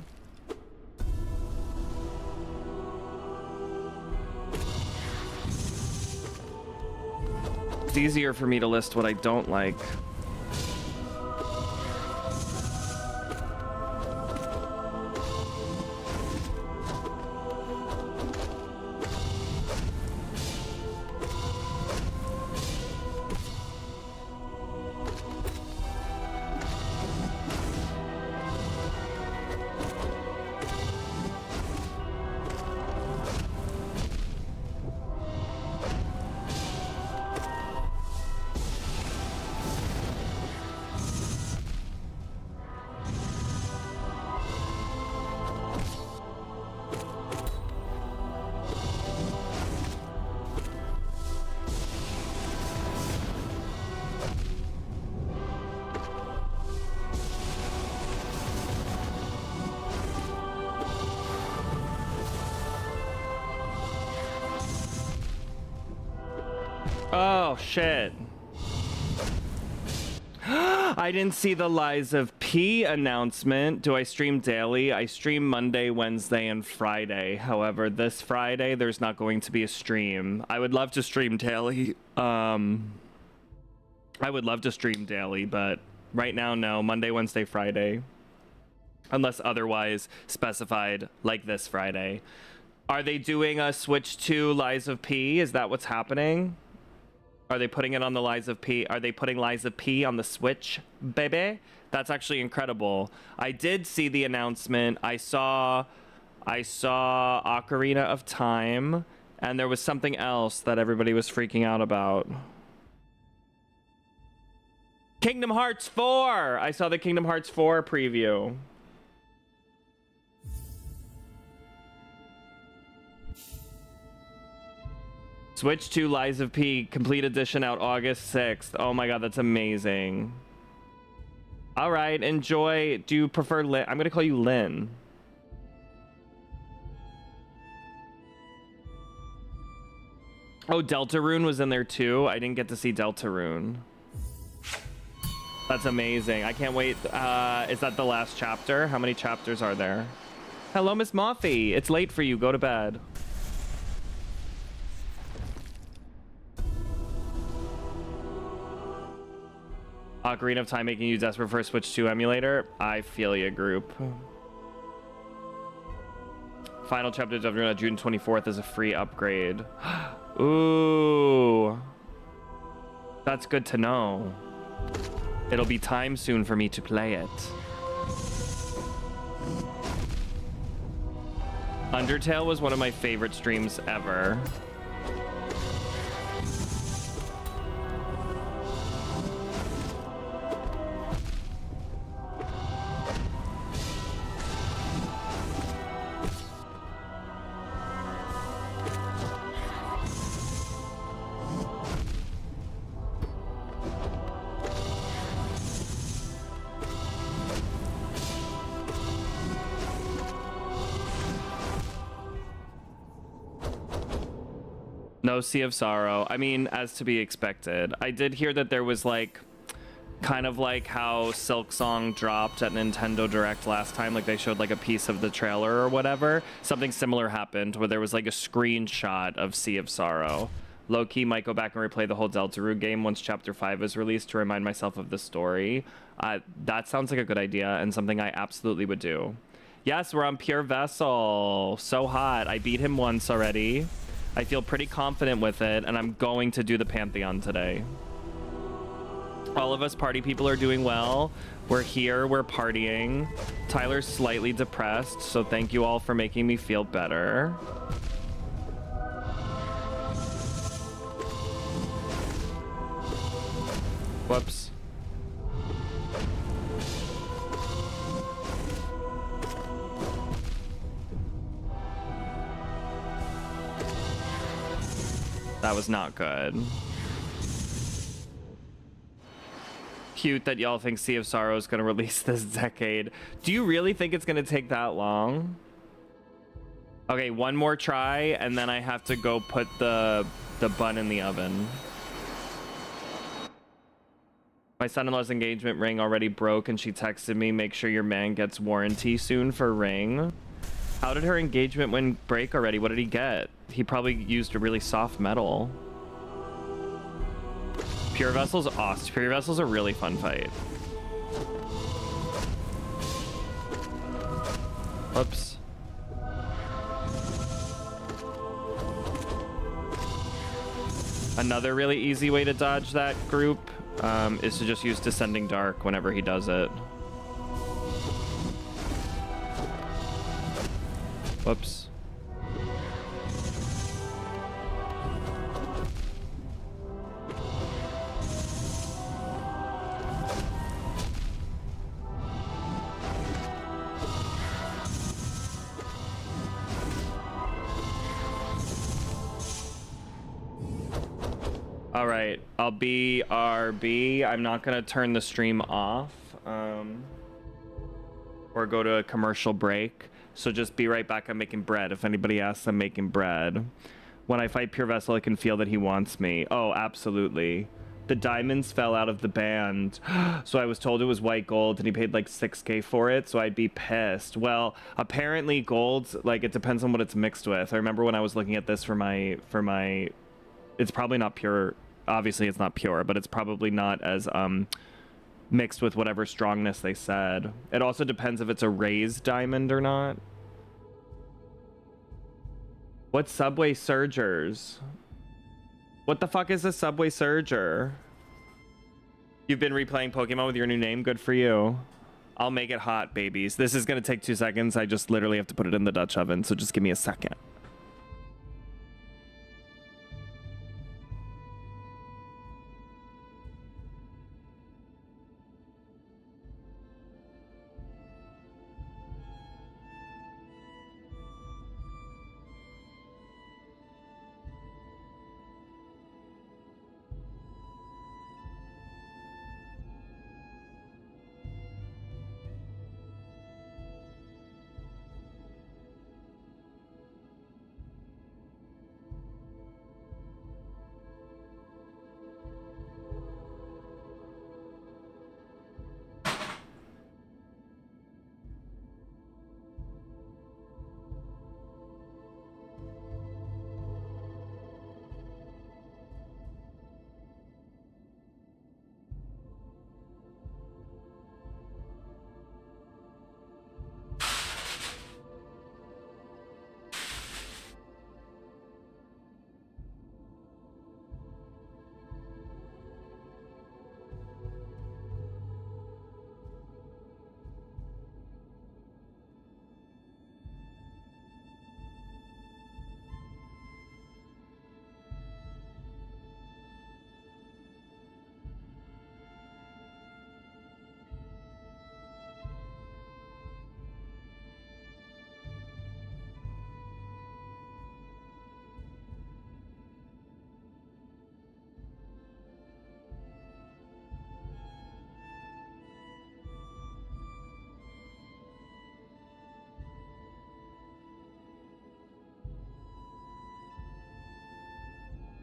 It's easier for me to list what I don't like. Oh, shit. I didn't see the Lies of P announcement. Do I stream daily? I stream Monday, Wednesday, and Friday. However, this Friday, there's not going to be a stream. I would love to stream daily. I would love to stream daily, but right now, no. Monday, Wednesday, Friday. Unless otherwise specified, like this Friday. Are they doing a switch to Lies of P? Is that what's happening? Are they putting it on the Lies of P? Are they putting Lies of P on the Switch, baby? That's actually incredible. I did see the announcement. I saw Ocarina of Time, and there was something else that everybody was freaking out about. Kingdom Hearts 4! I saw the Kingdom Hearts 4 preview. Switch to Lies of P, complete edition out August 6th. Oh my god, that's amazing. All right, enjoy. Do you prefer Lynn? I'm going to call you Lynn. Oh, Deltarune was in there too? I didn't get to see Deltarune. That's amazing. I can't wait. Is that the last chapter? How many chapters are there? Hello, Miss Mothy. It's late for you. Go to bed. Ocarina of Time making you desperate for a Switch 2 emulator. I feel ya, group. Final chapter of June 24th is a free upgrade. Ooh. That's good to know. It'll be time soon for me to play it. Undertale was one of my favorite streams ever. No Sea of Sorrow. I mean, as to be expected. I did hear that there was like, kind of like how Silk Song dropped at Nintendo Direct last time. Like they showed like a piece of the trailer or whatever. Something similar happened where there was like a screenshot of Sea of Sorrow. Low-key might go back and replay the whole Deltarune game once Chapter 5 is released to remind myself of the story. That sounds like a good idea and something I absolutely would do. Yes, we're on Pure Vessel. So hot. I beat him once already. I feel pretty confident with it, and I'm going to do the Pantheon today. All of us party people are doing well. We're here, we're partying. Tyler's slightly depressed, so thank you all for making me feel better. Whoops. That was not good. Cute that y'all think Sea of Sorrow is going to release this decade. Do you really think it's going to take that long? Okay, one more try, and then I have to go put the bun in the oven. My son-in-law's engagement ring already broke, and she texted me, make sure your man gets warranty soon for ring. How did her engagement ring break already? What did he get? He probably used a really soft metal. Pure Vessel's awesome. Pure Vessel's a really fun fight. Oops. Another really easy way to dodge that group is to just use Descending Dark whenever he does it. Whoops. All right, I'll be RB. I'm not gonna turn the stream off or go to a commercial break. So just be right back. I'm making bread. If anybody asks, I'm making bread. When I fight Pure Vessel, I can feel that he wants me. Oh, absolutely. The diamonds fell out of the band. So I was told it was white gold and he paid like 6K for it. So I'd be pissed. Well, apparently gold, like it depends on what it's mixed with. I remember when I was looking at this for my, it's probably not pure. Obviously it's not pure, but it's probably not as, mixed with whatever strongness they said. It also depends if it's a raised diamond or not. What Subway Surgers? What the fuck is a Subway Surger? You've been replaying Pokemon with your new name? Good for you. I'll make it hot, babies. This is gonna take 2 seconds. I just literally have to put it in the Dutch oven, so just give me a second.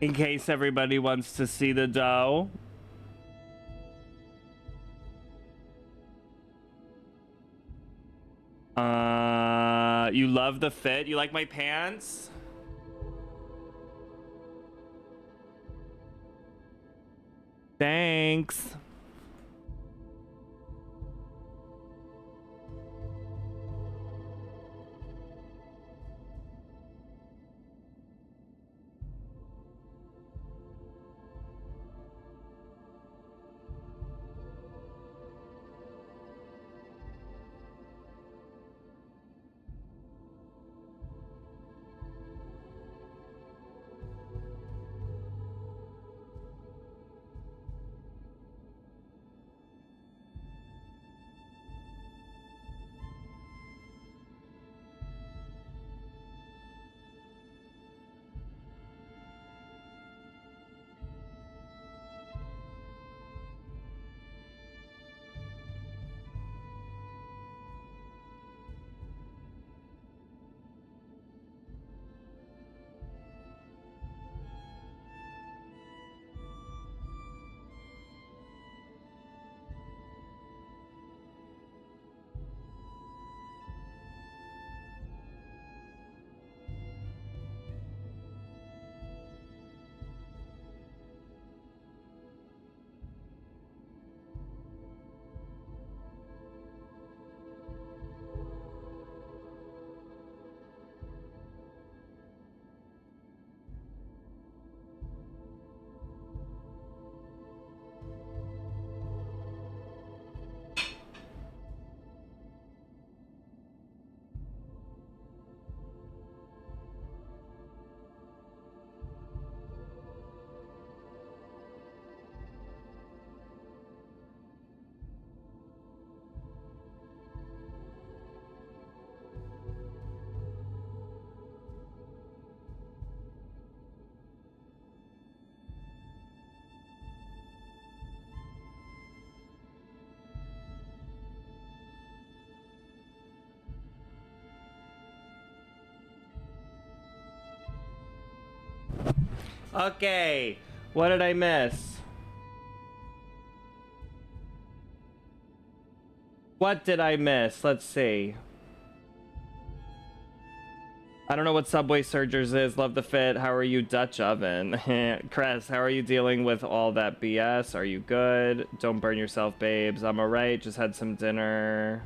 In case everybody wants to see the dough. You love the fit? You like my pants? Thanks. Okay. What did I miss? What did I miss? Let's see. I don't know what Subway Surgers is. Love the fit. How are you, Dutch Oven? Cress, how are you dealing with all that BS? Are you good? Don't burn yourself, babes. I'm alright. Just had some dinner.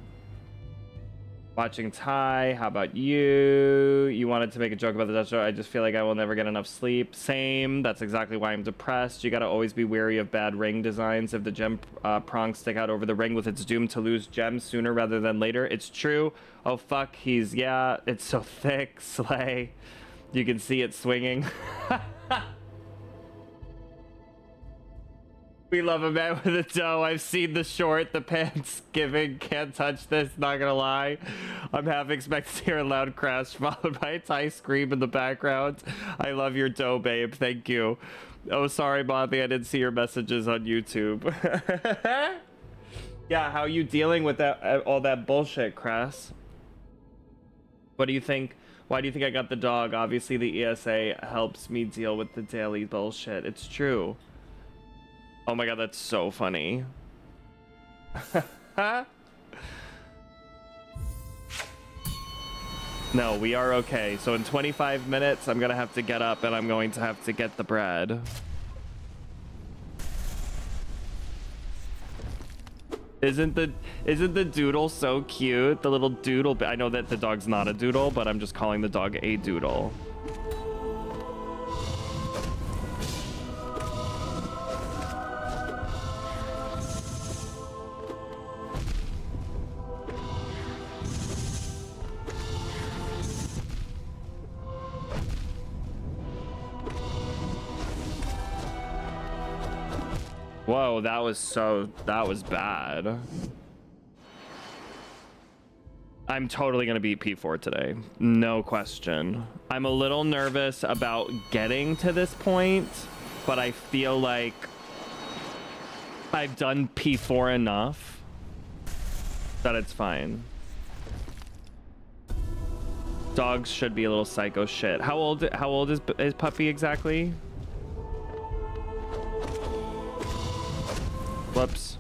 Watching Ty. How about you? You wanted to make a joke about the Dutch show. I just feel like I will never get enough sleep. Same. That's exactly why I'm depressed. You gotta always be wary of bad ring designs. If the gem prongs stick out over the ring with its doomed to lose gems sooner rather than later. It's true. Oh, fuck. Yeah, it's so thick. Slay. You can see it swinging. We love a man with a dough. I've seen the short, the pants giving. Can't touch this, not gonna lie. I'm half expecting to hear a loud crash followed by a Thai scream in the background. I love your dough, babe. Thank you. Oh, sorry, Bobby. I didn't see your messages on YouTube. Yeah, how are you dealing with that? All that bullshit, Crass? What do you think? Why do you think I got the dog? Obviously, the ESA helps me deal with the daily bullshit. It's true. Oh my god, that's so funny. No, we are okay. So in 25 minutes, I'm gonna have to get up and I'm going to have to get the bread. Isn't the doodle so cute? The little doodle. I know that the dog's not a doodle, but I'm just calling the dog a doodle. Whoa, that was bad. I'm totally gonna beat P4 today. No question. I'm a little nervous about getting to this point, but I feel like I've done P4 enough that it's fine. Dogs should be a little psycho shit. How old is Puppy exactly? Whoops.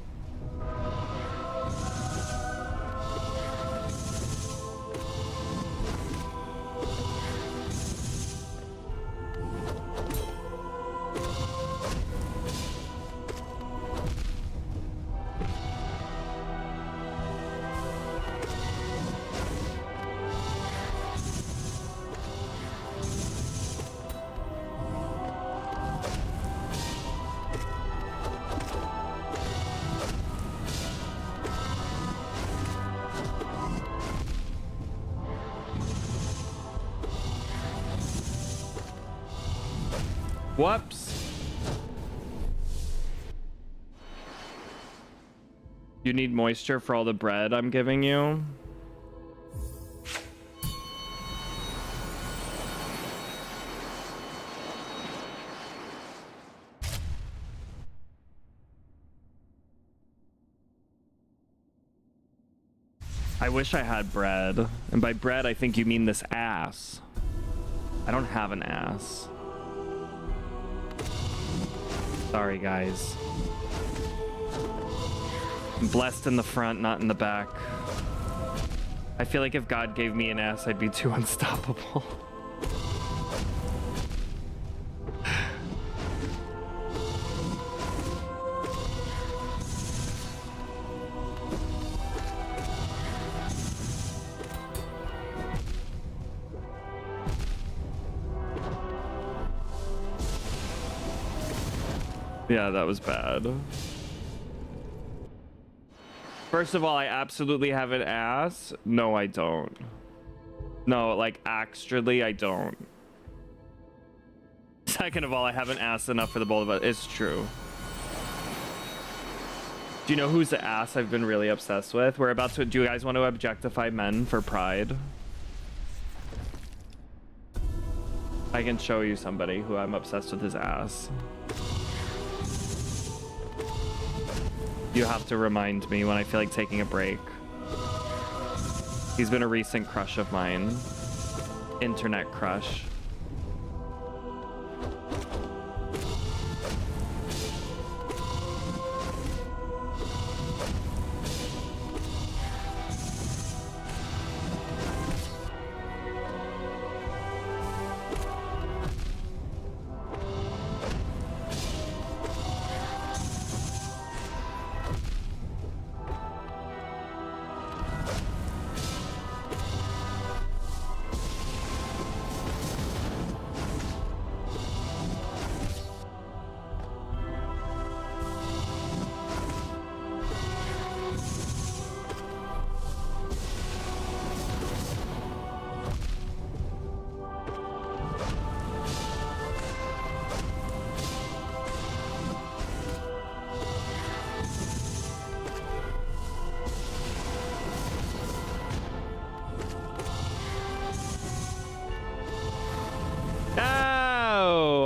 Whoops. You need moisture for all the bread I'm giving you? I wish I had bread. And by bread, I think you mean this ass. I don't have an ass. Sorry, guys. I'm blessed in the front, not in the back. I feel like if God gave me an ass, I'd be too unstoppable. Yeah, that was bad. First of all, I absolutely have an ass. No, I don't. No, like, actually, I don't. Second of all, I have an ass enough for the both of us. It's true. Do you know whose ass I've been really obsessed with? We're about to... Do you guys want to objectify men for pride? I can show you somebody who I'm obsessed with his ass. You have to remind me when I feel like taking a break. He's been a recent crush of mine. Internet crush.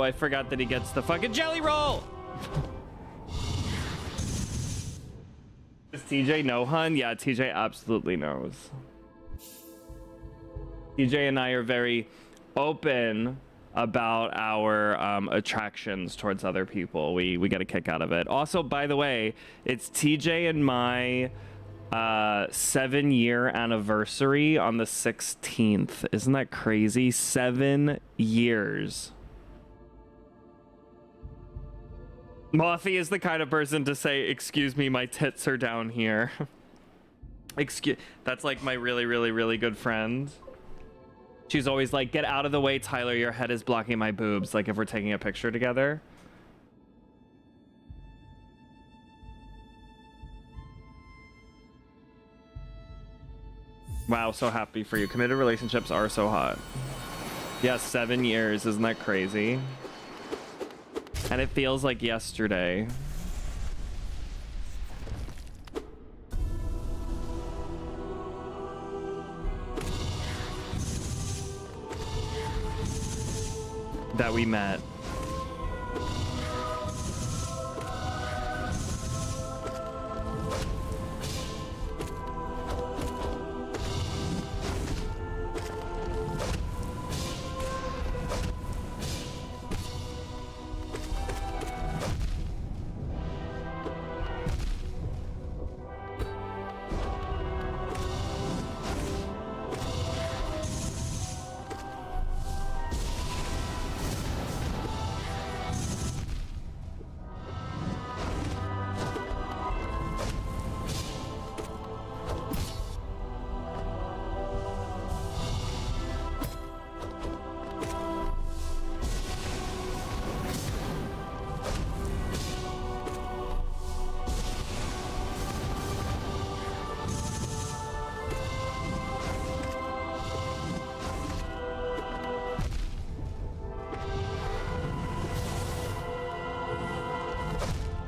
I forgot that he gets the fucking jelly roll. Does TJ know, hun? Yeah, TJ absolutely knows. TJ and I are very open about our attractions towards other people. We get a kick out of it. Also, by the way, it's TJ and my 7-year anniversary on the 16th. Isn't that crazy? 7 years. Moffy is the kind of person to say, excuse me, my tits are down here. That's like my really, really, really good friend. She's always like, get out of the way, Tyler, your head is blocking my boobs, like if we're taking a picture together. Wow, so happy for you. Committed relationships are so hot. Yeah, 7 years, isn't that crazy? And it feels like yesterday. That we met.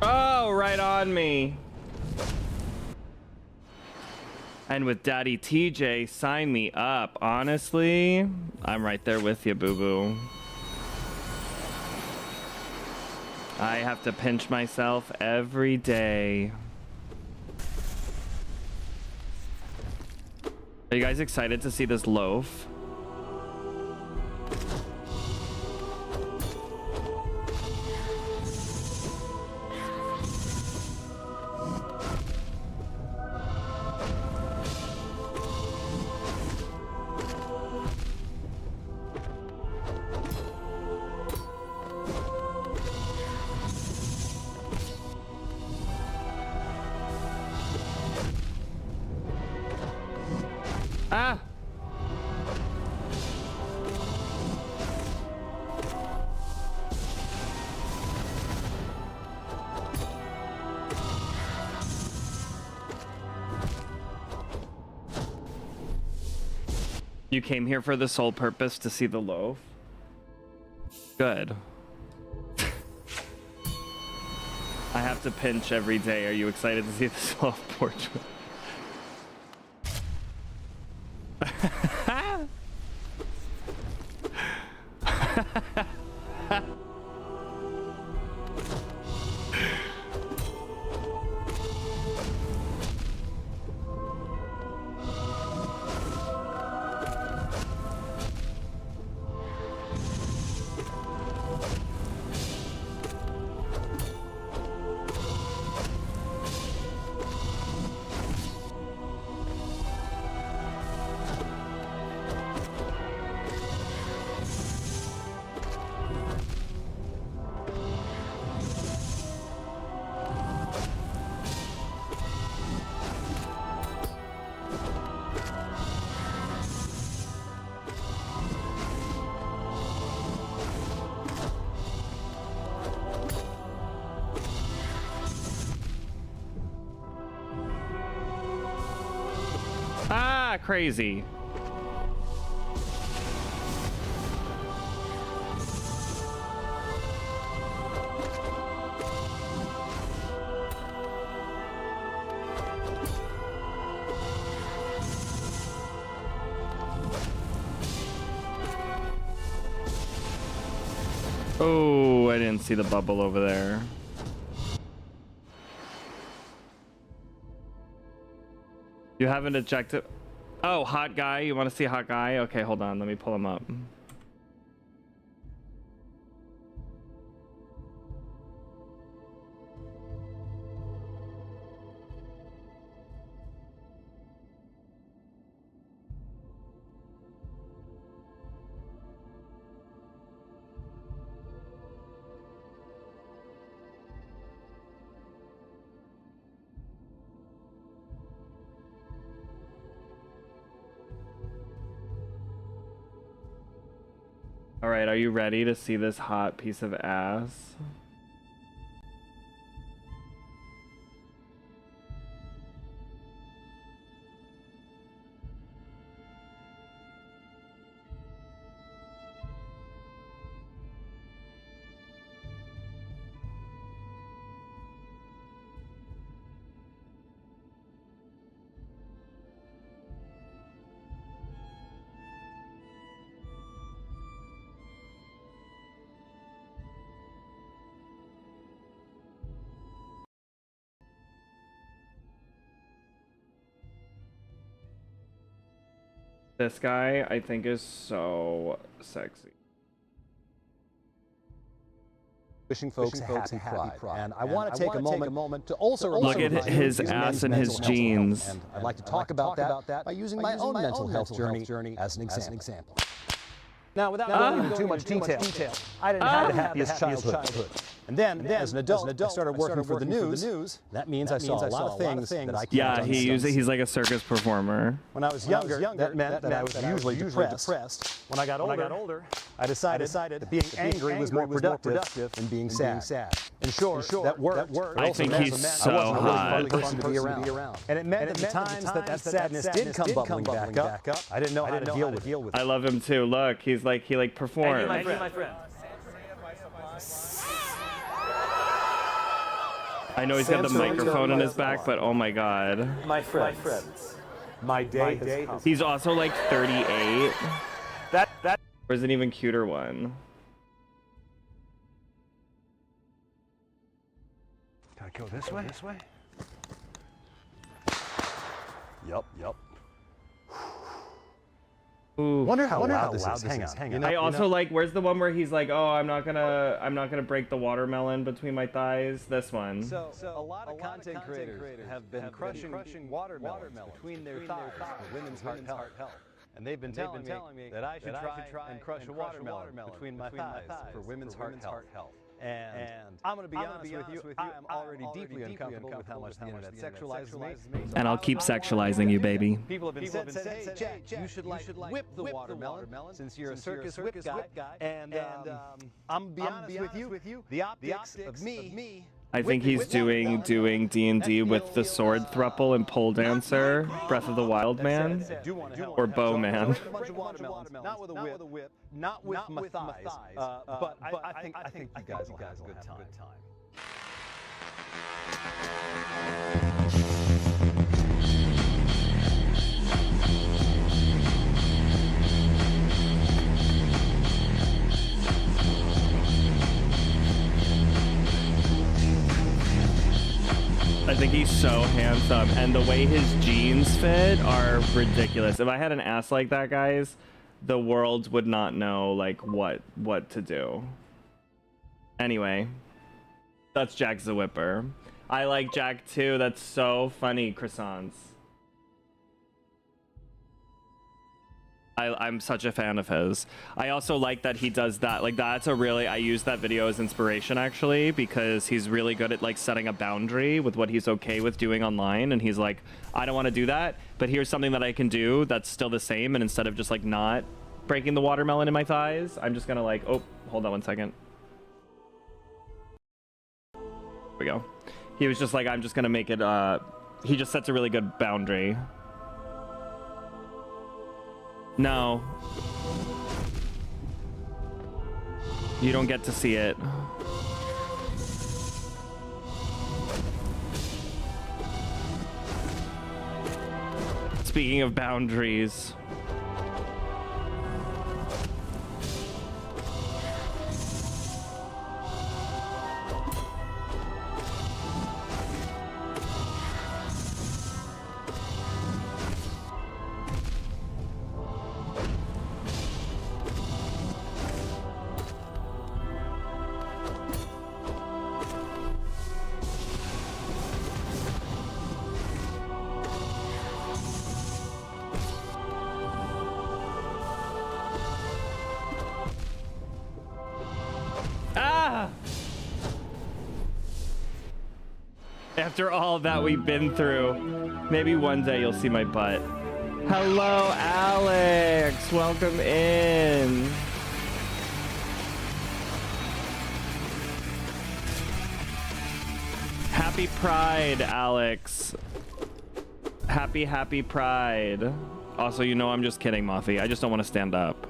Oh, right on me. And with Daddy TJ, sign me up. Honestly, I'm right there with you, boo-boo. I have to pinch myself every day. Are you guys excited to see this loaf? Ah! You came here for the sole purpose to see the loaf? Good. I have to pinch every day. Are you excited to see this loaf portrait? Ah, crazy. Oh, I didn't see the bubble over there. You haven't ejected. Oh, hot guy. You want to see hot guy? Okay, hold on. Let me pull him up. All right, are you ready to see this hot piece of ass? This guy, I think, is so sexy. Wishing folks a happy Pride. And I want to take a moment to also look at his ass and his jeans. And I'd like to talk about that by using my own mental health journey as an example. Now, without going into too much detail, I didn't have the happiest childhood. And then, as an adult, I started working for the news. That means I saw a lot of things that I can't unsee. He's like a circus performer. When I was younger, that meant that I was usually depressed. When I got older, I decided that being angry was more productive than being sad. In short, that worked. I think he's so hot. Person to be around. And it meant that the times that sadness did come bubbling back up, I didn't know how to deal with it. I love him too. Look, he performed. Thank you, my friend. I know he's got the microphone in his back, but oh my god. My friends. My day has come. He's also like 38. That There's an even cuter one. Can I go this way? Yep. Ooh. Wonder how loud this is. Hang on. I also like, where's the one where he's like, oh, I'm not gonna break the watermelon between my thighs? This one. So a lot of content creators have been crushing watermelons between their thighs for women's heart health. And they've been telling me that I should try and crush a watermelon between my thighs for women's heart health. And I'm going to be honest with you, I am already deeply uncomfortable with how much the internet sexualizes me. And I'll keep sexualizing you, baby. People have been saying, hey, Jack, you should whip the watermelon since you're a circus whip guy. And I'm going to be honest with you, the optics of me. I think he's doing D&D with the sword thruple and pole dancer, Breath of the Wild Man, or Bow Man. Not with a whip, not with my thighs, but I think you guys will have a good time. I think he's so handsome, and the way his jeans fit are ridiculous. If I had an ass like that, guys, the world would not know like what to do. Anyway, that's Jack the Whipper. I like Jack too. That's so funny, croissants. I'm such a fan of his. I also like that he does that. Like, that's a really, I use that video as inspiration actually, because he's really good at like setting a boundary with what he's okay with doing online. And he's like, I don't want to do that, but here's something that I can do that's still the same. And instead of just like not breaking the watermelon in my thighs, I'm just gonna like, oh, hold on one second. There we go. He was just like, I'm just gonna make it, he just sets a really good boundary. No. You don't get to see it. Speaking of boundaries. After all that we've been through, maybe one day you'll see my butt. Hello, Alex. Welcome in. Happy Pride, Alex. Happy Pride. Also, you know I'm just kidding, Mothy. I just don't want to stand up.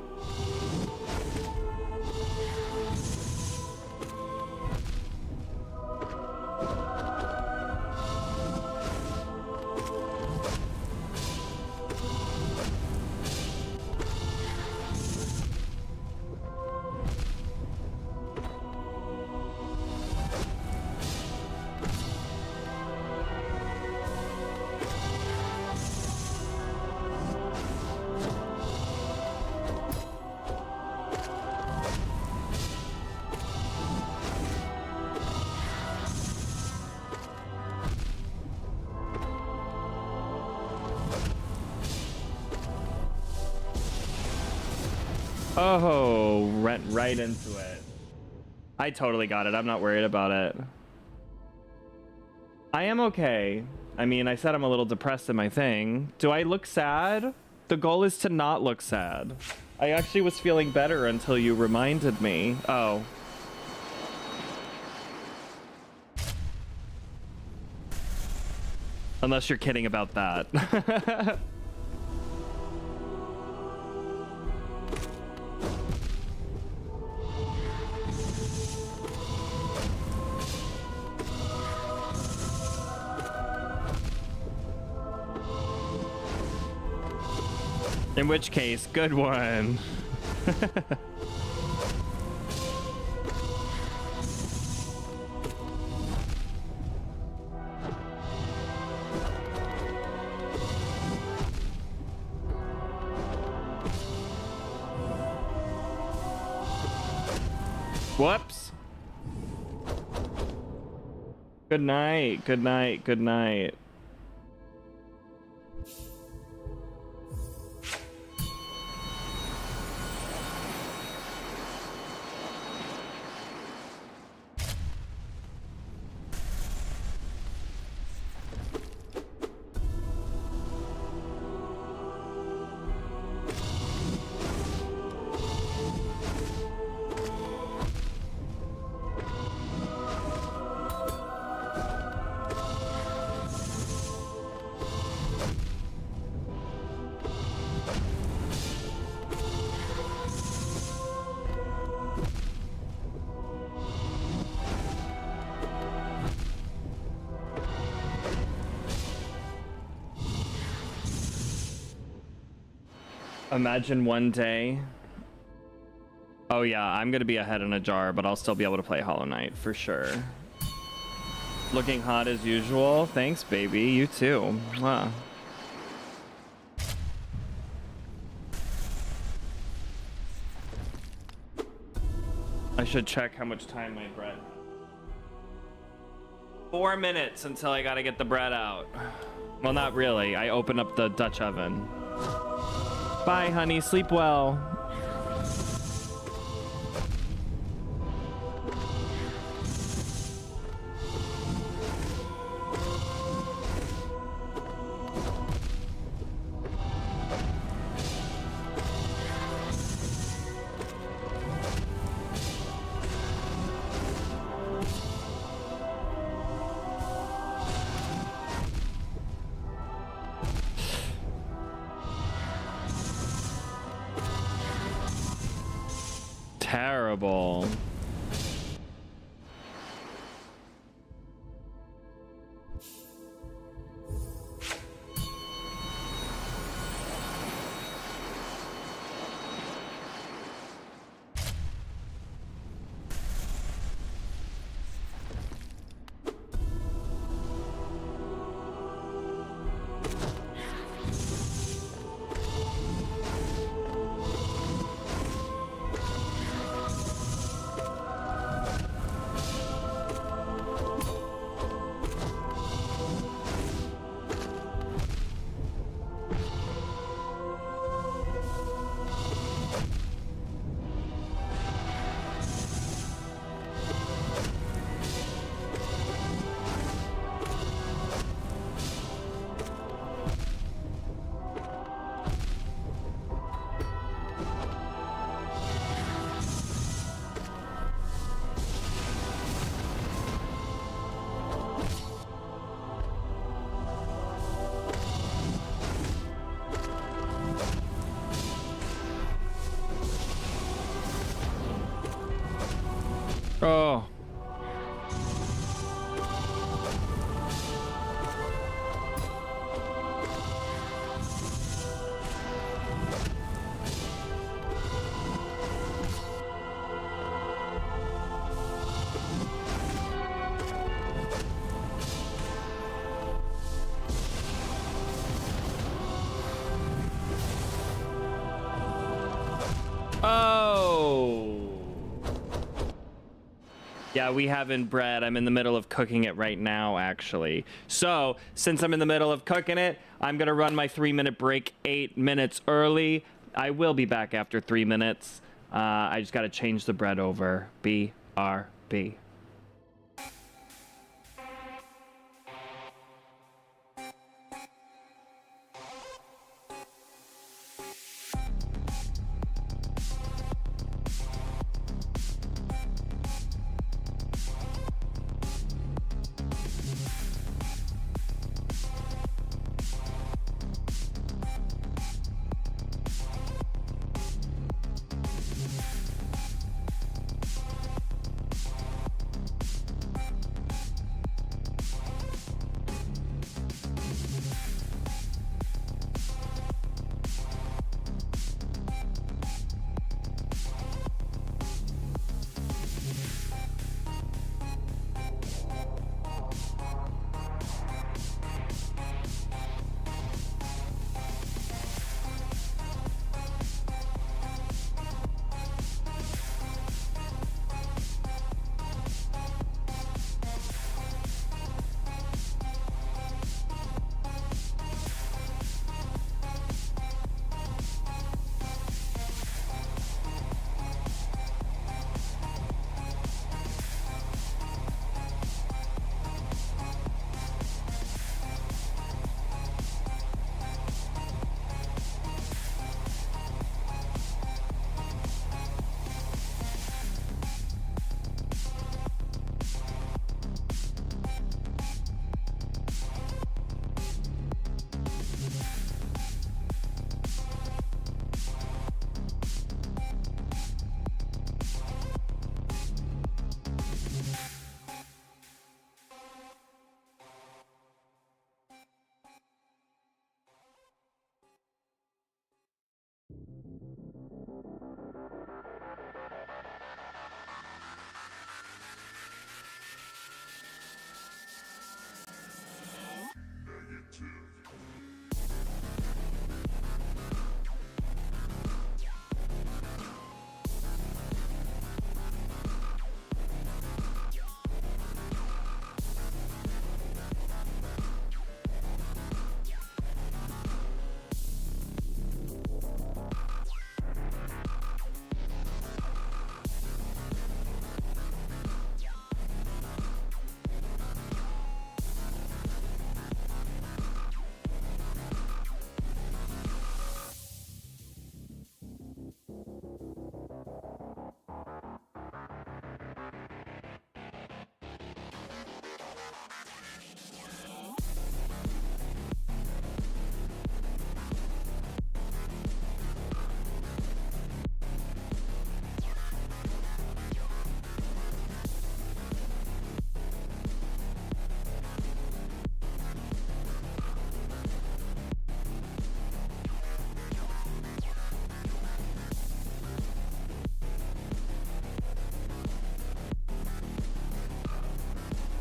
Oh, went right into it. I totally got it. I'm not worried about it. I am okay. I mean, I said I'm a little depressed in my thing. Do I look sad? The goal is to not look sad. I actually was feeling better until you reminded me. Oh. Unless you're kidding about that. In which case, good one. Whoops. Good night, good night, good night. Imagine one day. Oh yeah, I'm gonna be a head in a jar, but I'll still be able to play Hollow Knight for sure. Looking hot as usual. Thanks, baby. You too. Mwah. I should check how much time my bread. 4 minutes until I gotta get the bread out. Well, not really. I open up the Dutch oven. Bye, honey. Sleep well. Terrible. Oh. Oh. Yeah, we haven't bread. I'm in the middle of cooking it right now, actually. So, since I'm in the middle of cooking it, I'm going to run my 3-minute break 8 minutes early. I will be back after 3 minutes. I just got to change the bread over. BRB.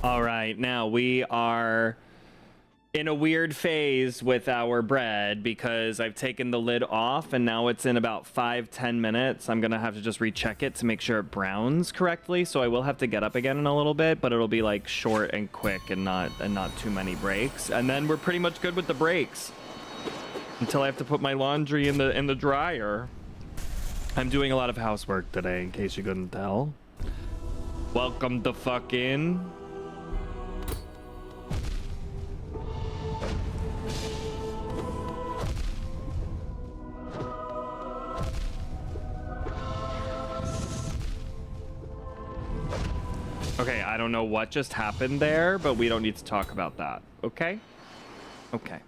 All right, now we are in a weird phase with our bread because I've taken the lid off and now it's in about 5-10 minutes. I'm gonna have to just recheck it to make sure it browns correctly, so I will have to get up again in a little bit, but it'll be like short and quick and not too many breaks. And then we're pretty much good with the breaks until I have to put my laundry in the dryer. I'm doing a lot of housework today, in case you couldn't tell. Welcome the fuck in. Okay, I don't know what just happened there, but we don't need to talk about that. Okay? Okay.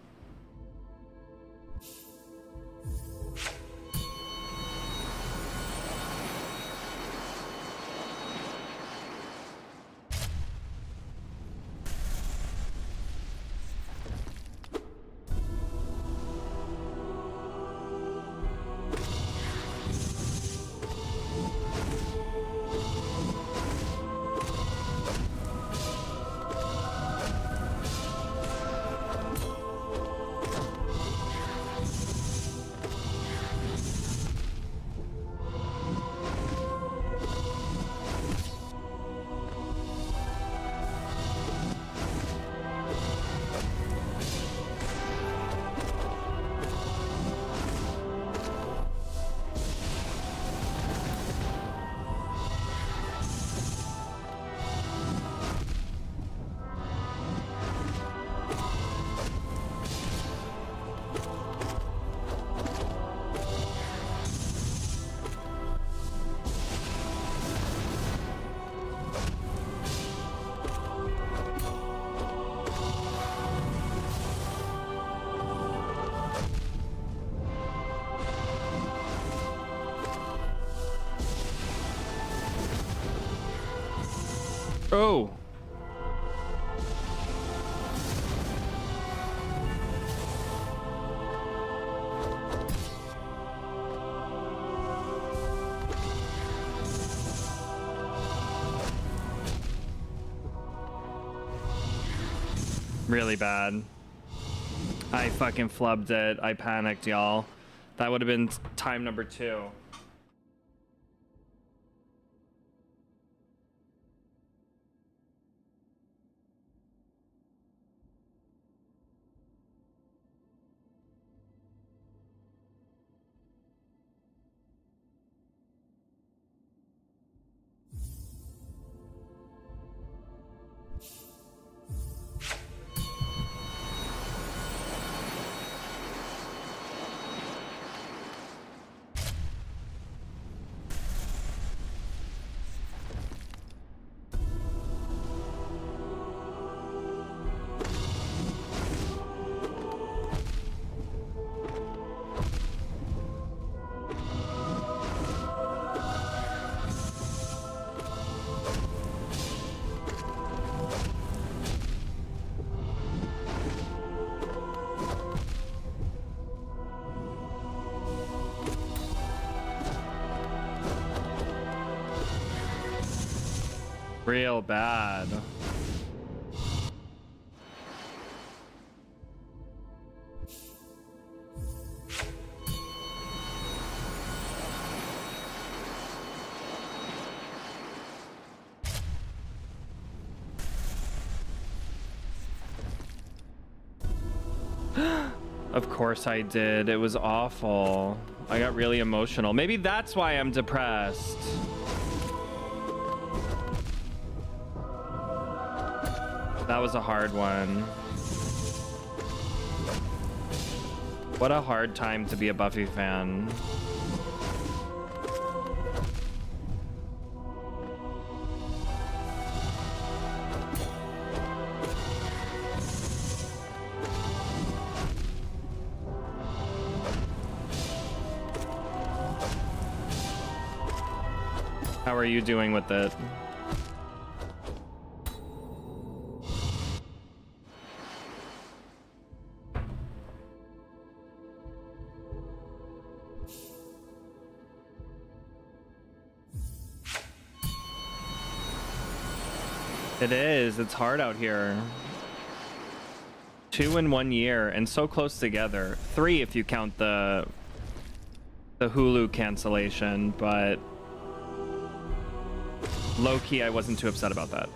Oh. Really bad. I fucking flubbed it. I panicked, y'all. That would have been time number 2. Real bad. Of course I did. It was awful. I got really emotional. Maybe that's why I'm depressed. That was a hard one. What a hard time to be a Buffy fan. How are you doing with it? It is. It's hard out here. 2 in 1 year and so close together. 3 if you count the Hulu cancellation, but low-key I wasn't too upset about that.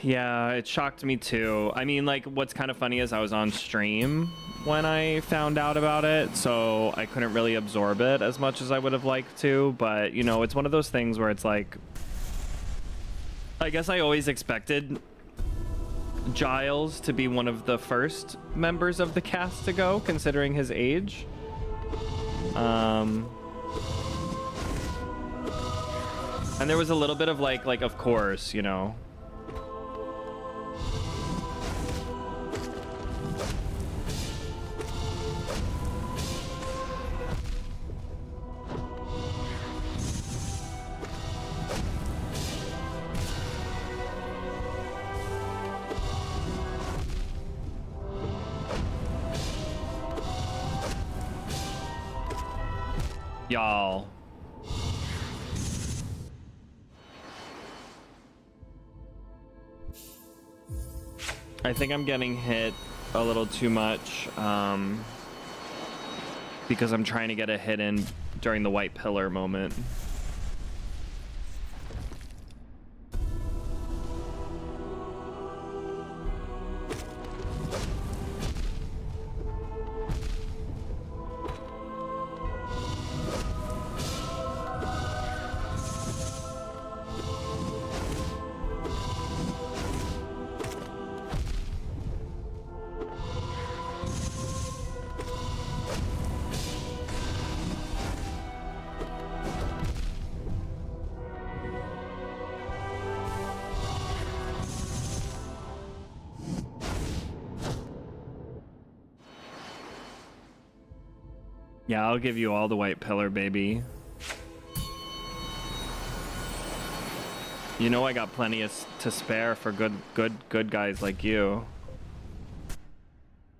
Yeah, it shocked me too. I mean, like, what's kind of funny is I was on stream when I found out about it, so I couldn't really absorb it as much as I would have liked to, but, you know, it's one of those things where it's like, I guess I always expected Giles to be one of the first members of the cast to go, considering his age. And there was a little bit of like, of course, you know. Y'all. I think I'm getting hit a little too much because I'm trying to get a hit in during the white pillar moment. Yeah, I'll give you all the white pillar, baby. You know I got plenty to spare for good guys like you.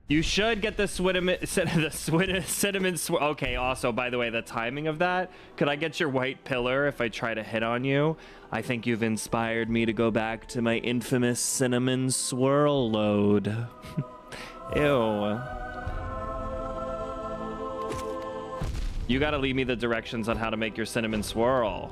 You should get the cinnamon swirl. Okay, also, by the way, the timing of that. Could I get your white pillar if I try to hit on you? I think you've inspired me to go back to my infamous cinnamon swirl load. Ew. You gotta leave me the directions on how to make your cinnamon swirl.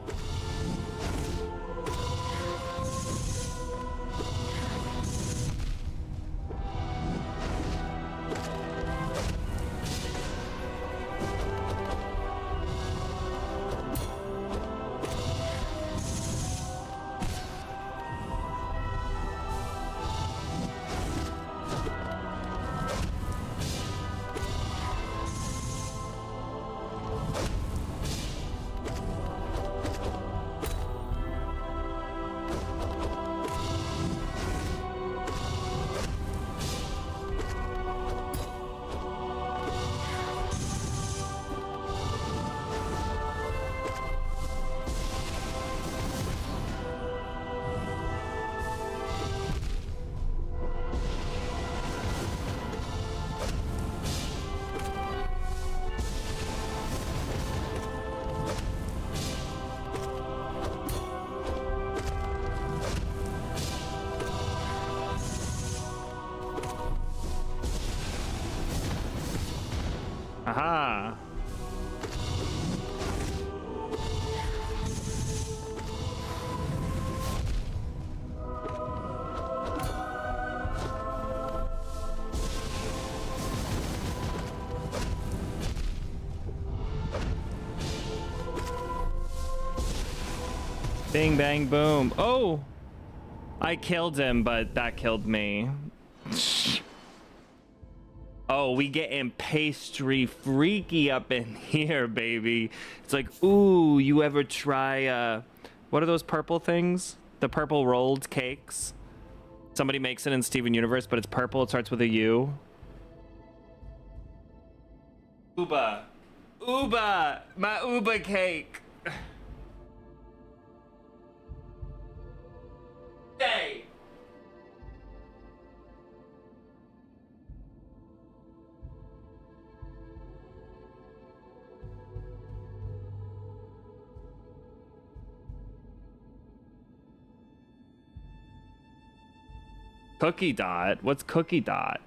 Aha. Bing, bang, boom. Oh! I killed him, but that killed me. Oh, we getting pastry freaky up in here, baby. It's like, ooh, you ever try, what are those purple things? The purple rolled cakes? Somebody makes it in Steven Universe, but it's purple. It starts with a U. Uba. Uba! My Uba cake! Hey! Cookie dot? What's cookie dot?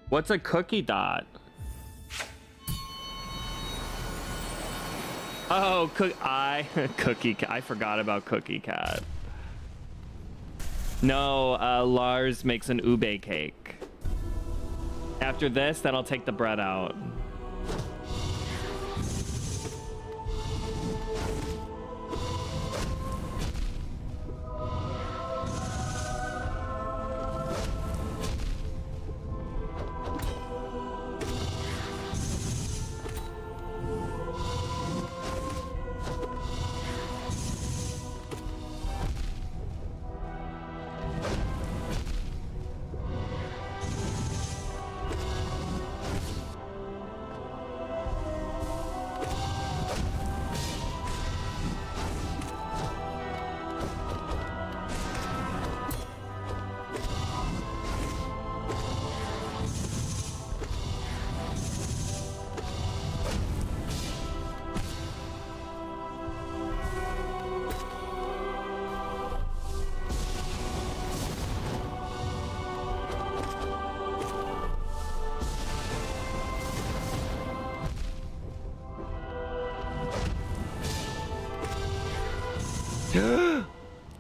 What's a cookie dot? Oh, Cookie Cat. I forgot about Cookie Cat. No, Lars makes an ube cake. After this, then I'll take the bread out.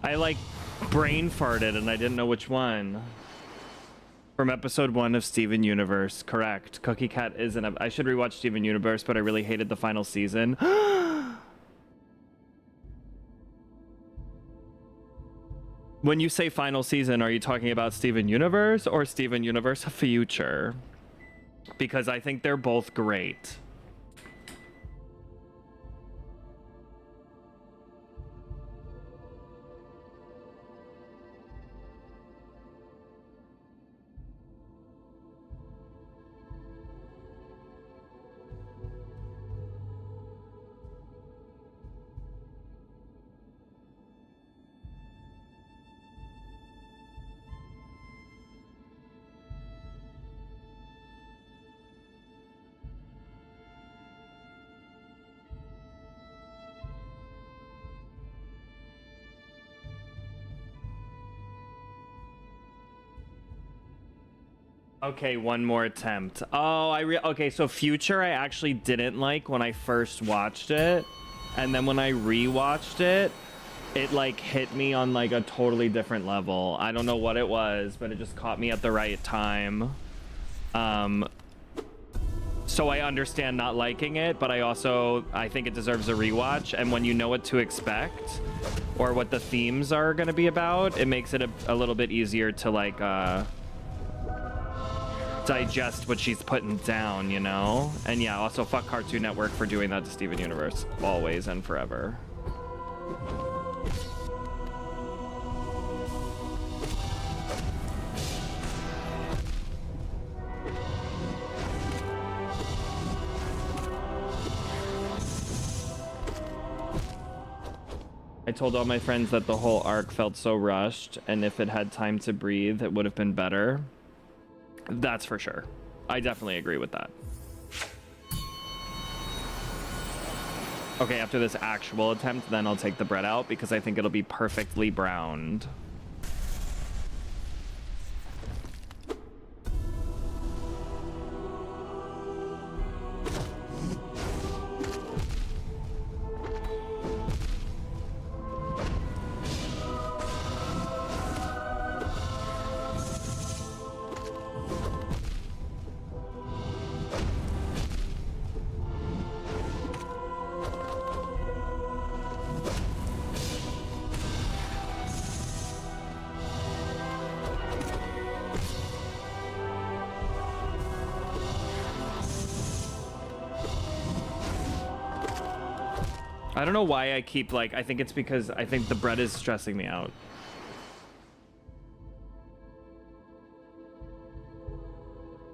I like brain farted and I didn't know which one. From episode 1 of Steven Universe, correct. Cookie Cat is an. I should rewatch Steven Universe, but I really hated the final season. When you say final season, are you talking about Steven Universe or Steven Universe Future? Because I think they're both great. Okay, one more attempt. Oh, okay, so Future I actually didn't like when I first watched it. And then when I rewatched it, it like hit me on like a totally different level. I don't know what it was, but it just caught me at the right time. So I understand not liking it, but I think it deserves a rewatch. And when you know what to expect or what the themes are going to be about, it makes it a little bit easier to like digest what she's putting down, you know? And yeah, also fuck Cartoon Network for doing that to Steven Universe always and forever. I told all my friends that the whole arc felt so rushed, and if it had time to breathe, it would have been better. That's for sure. I definitely agree with that. Okay, after this actual attempt, then I'll take the bread out because I think it'll be perfectly browned. I don't know why I keep like, I think it's because I think the bread is stressing me out.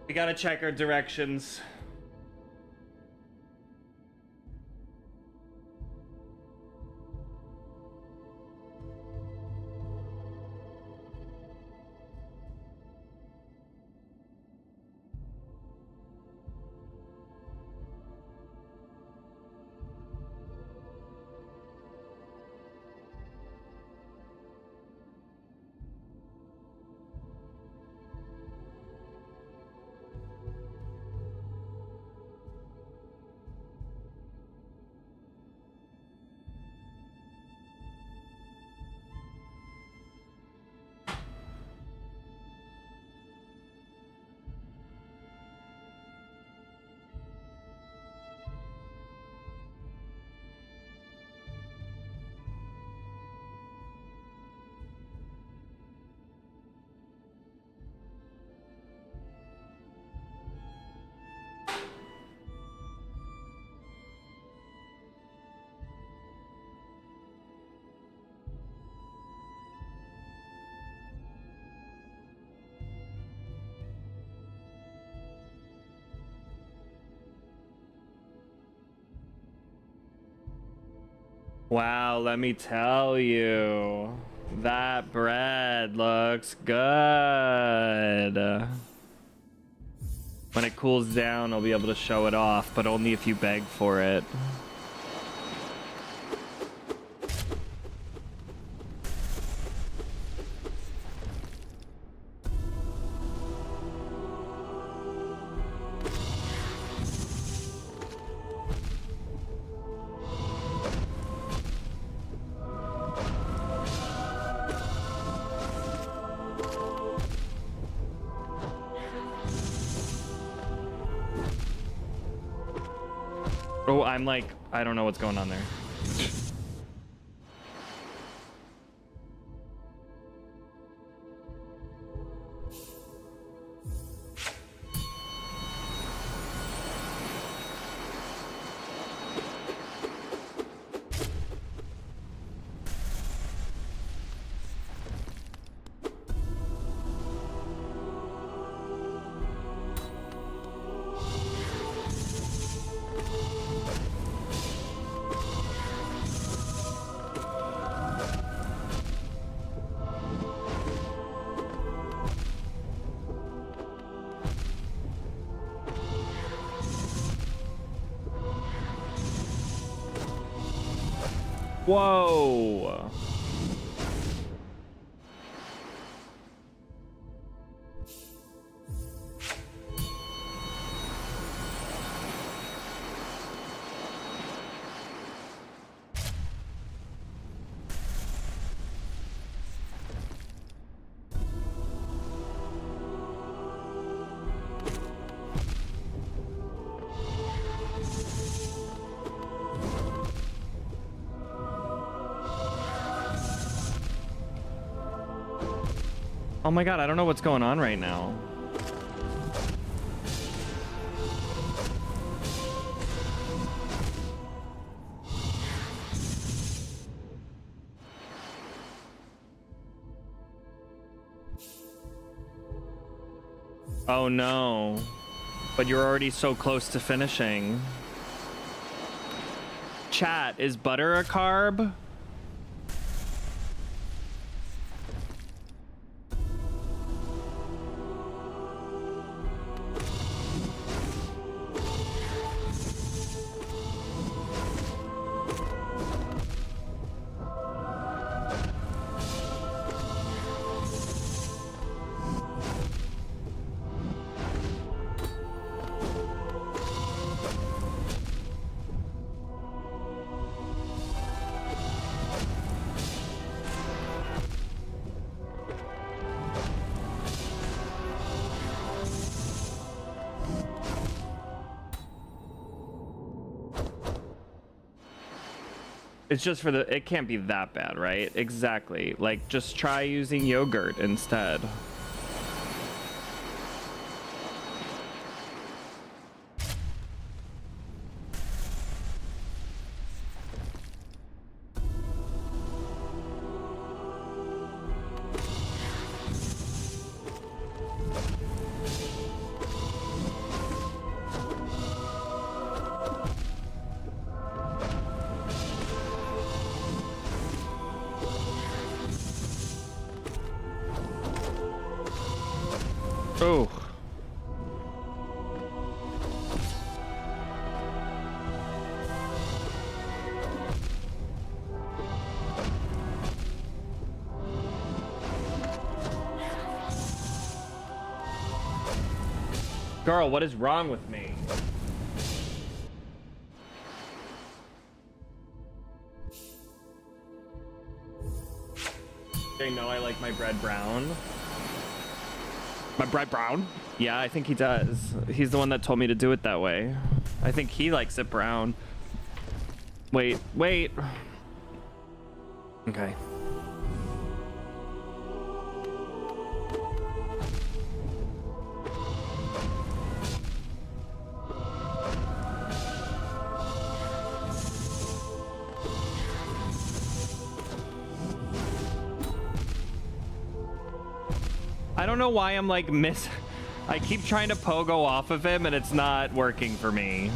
We gotta check our directions. Wow, let me tell you, that bread looks good. When it cools down, I'll be able to show it off, but only if you beg for it. Oh, I'm like, I don't know what's going on there. Whoa. Oh my god, I don't know what's going on right now. Oh no. But you're already so close to finishing. Chat, is butter a carb? It's just for the, it can't be that bad, right? Exactly. Like, just try using yogurt instead. Oh. Girl, what is wrong with me? They know I like my bread brown. My bread brown? Yeah, I think he does. He's the one that told me to do it that way. I think he likes it brown. Wait. Okay. I don't know why I'm like I keep trying to pogo off of him and it's not working for me.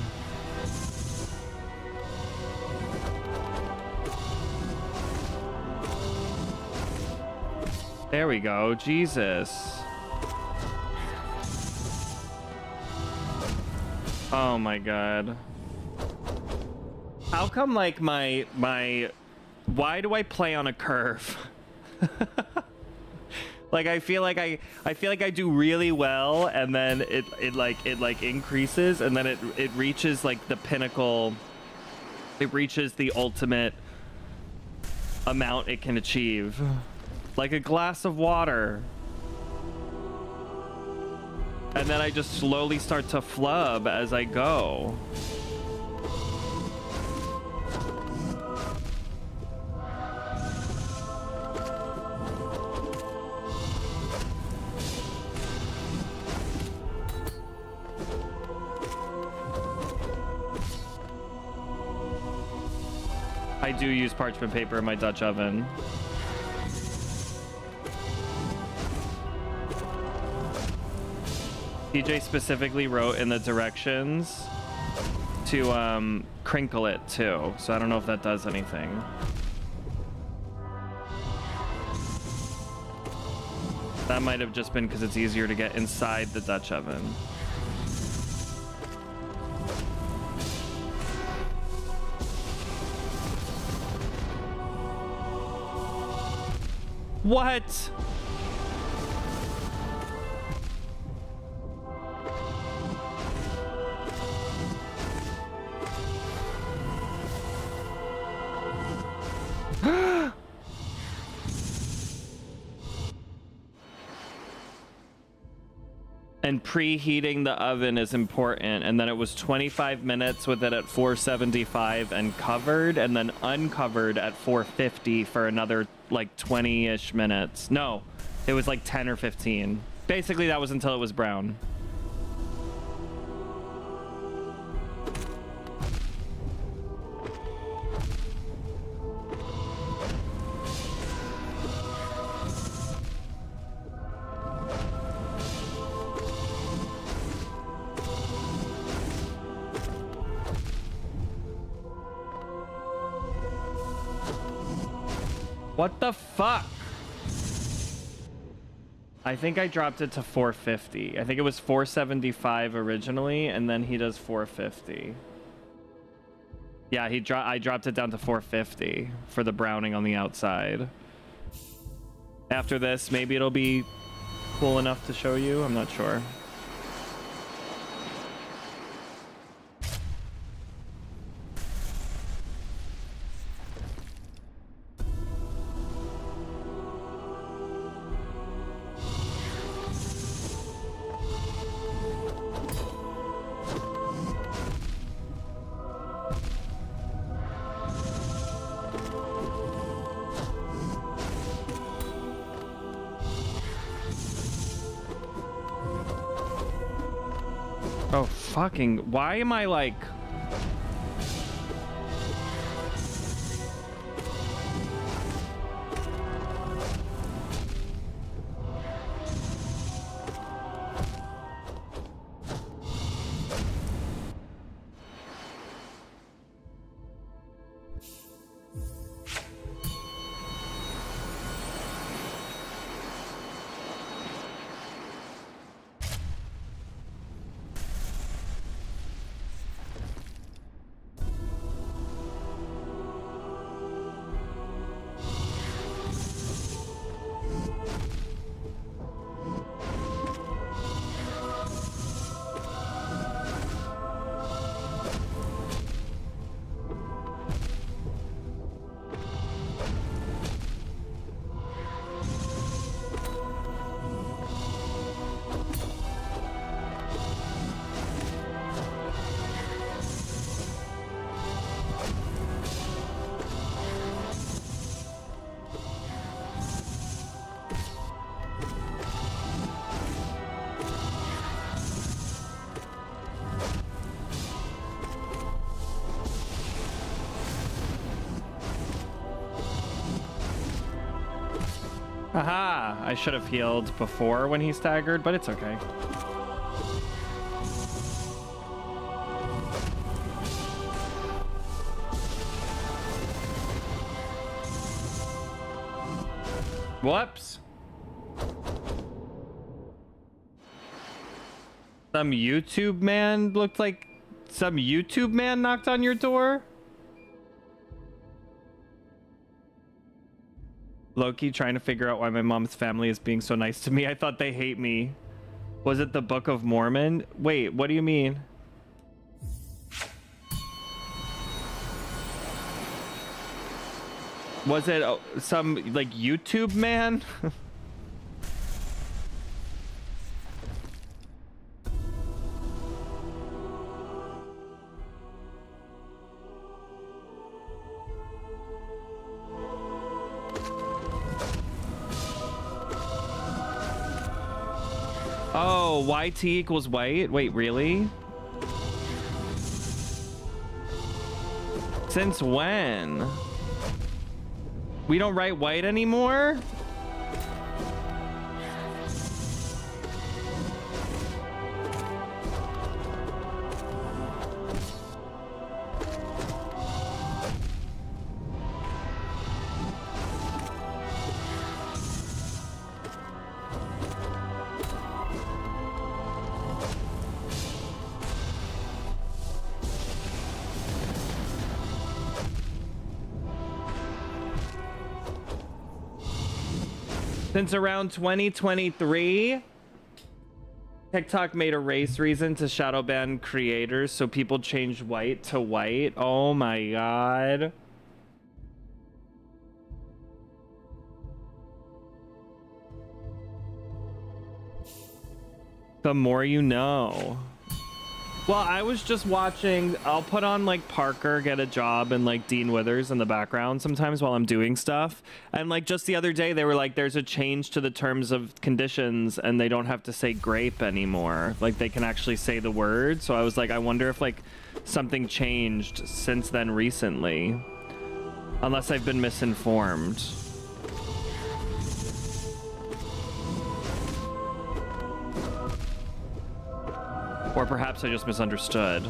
There we go. Jesus. Oh my god. How come like my why do I play on a curve? Like I feel like I do really well, and then it increases, and then it reaches like the pinnacle. It reaches the ultimate amount it can achieve, like a glass of water. And then I just slowly start to flub as I go. I do use parchment paper in my Dutch oven. TJ specifically wrote in the directions to crinkle it too, so I don't know if that does anything. That might have just been because it's easier to get inside the Dutch oven. What? And preheating the oven is important. And then it was 25 minutes with it at 475 and covered, and then uncovered at 450 for another like 20-ish minutes. No, It was like 10 or 15. Basically, that was until it was brown. What the fuck? I think I dropped it to 450. I think it was 475 originally, and then he does 450. Yeah, I dropped it down to 450 for the browning on the outside. After this, maybe it'll be cool enough to show you. I'm not sure. Oh, fucking, why am I like... Haha, I should have healed before when he staggered, but it's okay. Whoops. Some YouTube man looked like some YouTube man knocked on your door? Loki trying to figure out why my mom's family is being so nice to me. I thought they hate me. Was it the Book of Mormon? Wait, what do you mean? Was it some like YouTube man? Oh, YT equals white? Wait, really? Since when? We don't write white anymore? Since around 2023, TikTok made a race reason to shadow ban creators, so people changed white to white. Oh my god. The more you know. Well, I was just watching. I'll put on like Parker Get a Job and like Dean Withers in the background sometimes while I'm doing stuff. And like just the other day, they were like, there's a change to the terms of conditions and they don't have to say grape anymore. Like they can actually say the word. So I was like, I wonder if like something changed since then recently. Unless I've been misinformed. Or perhaps I just misunderstood.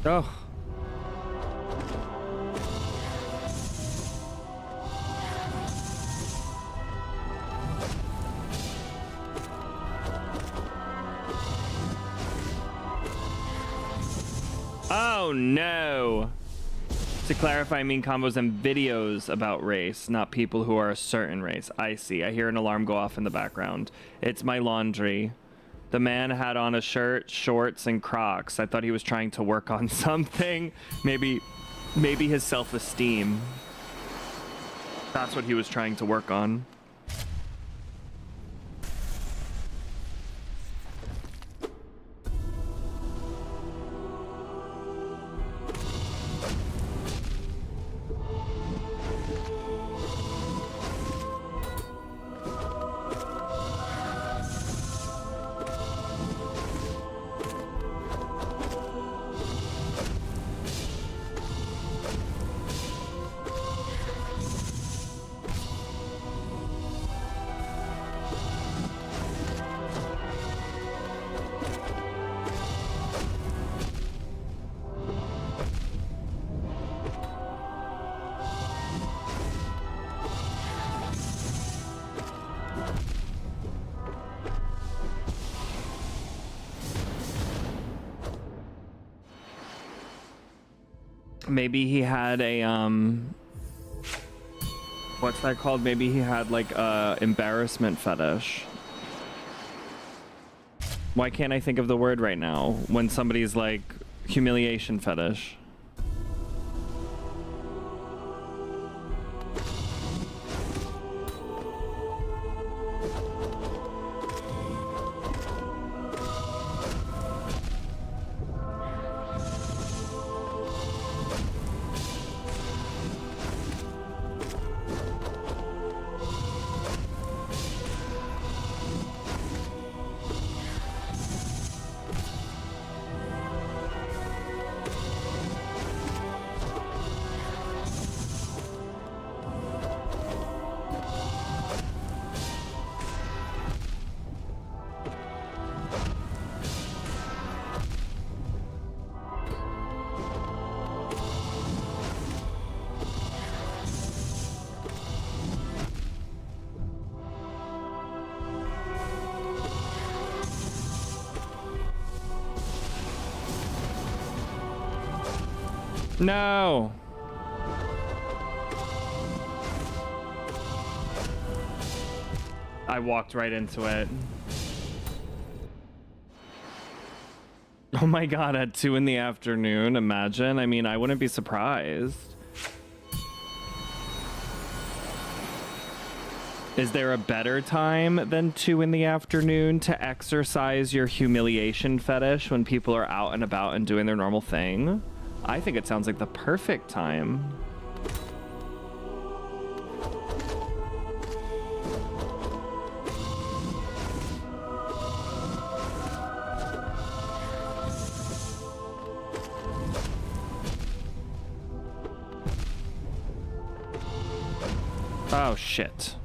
Oh. Oh no. To clarify, I mean combos and videos about race, not people who are a certain race. I see. I hear an alarm go off in the background. It's my laundry. The man had on a shirt, shorts, and Crocs. I thought he was trying to work on something. Maybe his self-esteem. That's what he was trying to work on. Maybe he had a what's that called? Maybe he had like a embarrassment fetish. Why can't I think of the word right now when somebody's like humiliation fetish? No. I walked right into it. Oh my god, at 2 in the afternoon, imagine. I mean, I wouldn't be surprised. Is there a better time than 2 in the afternoon to exercise your humiliation fetish when people are out and about and doing their normal thing? I think it sounds like the perfect time. Oh, shit.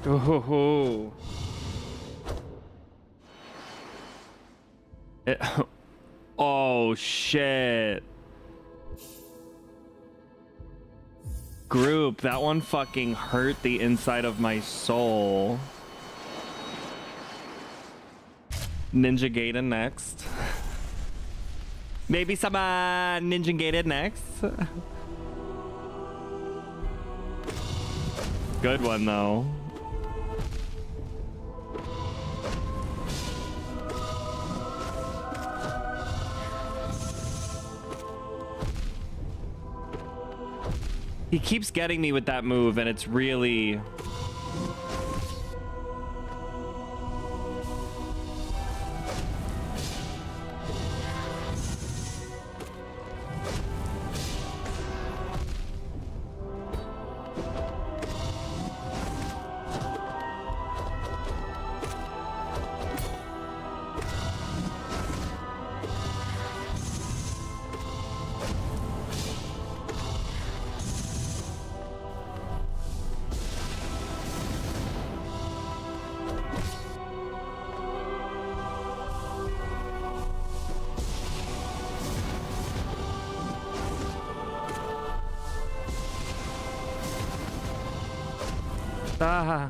Ooh. Oh Oh, shit. Group, that one fucking hurt the inside of my soul. Ninja Gaiden next. Maybe some Ninja Gaiden next. Good one though. He keeps getting me with that move, and it's really... Ah.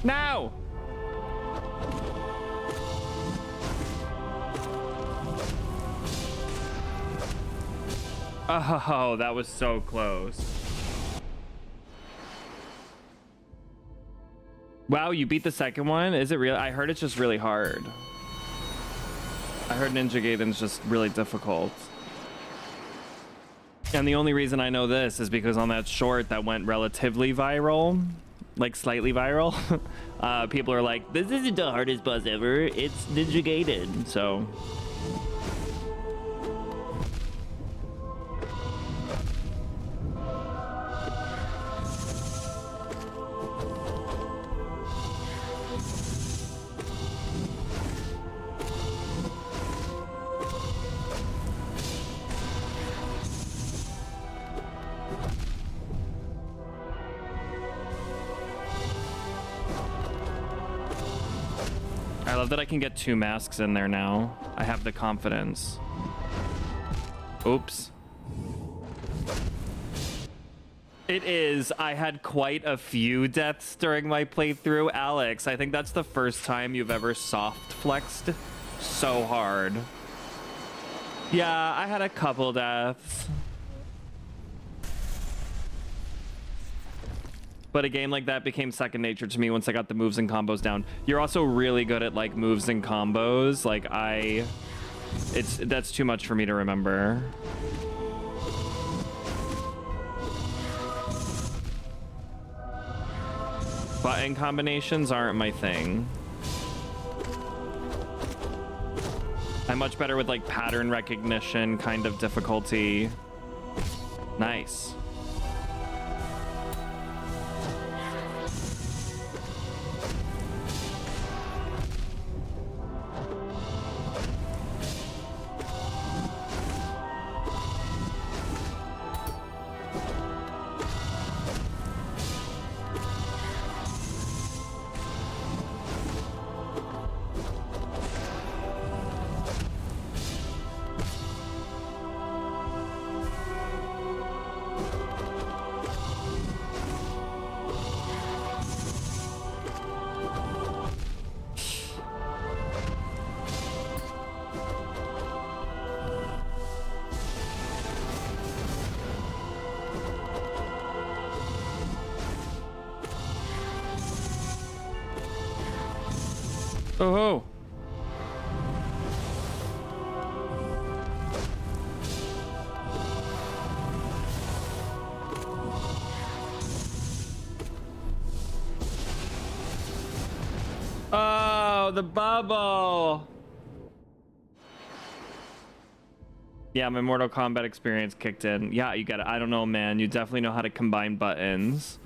No! Oh, that was so close. Wow, you beat the second one? Is it real? I heard it's just really hard. I heard Ninja Gaiden's just really difficult. And the only reason I know this is because on that short that went relatively viral, like slightly viral, people are like, this isn't the hardest boss ever, it's Ninja Gaiden, so... I love that I can get 2 masks in there now. I have the confidence. Oops. It is. I had quite a few deaths during my playthrough. Alex, I think that's the first time you've ever soft flexed so hard. Yeah, I had a couple deaths. But a game like that became second nature to me once I got the moves and combos down. You're also really good at like moves and combos. Like that's too much for me to remember. Button combinations aren't my thing. I'm much better with like pattern recognition kind of difficulty. Nice. Oh. Oh, the bubble. Yeah, my Mortal Kombat experience kicked in. Yeah, you got it. I don't know, man. You definitely know how to combine buttons.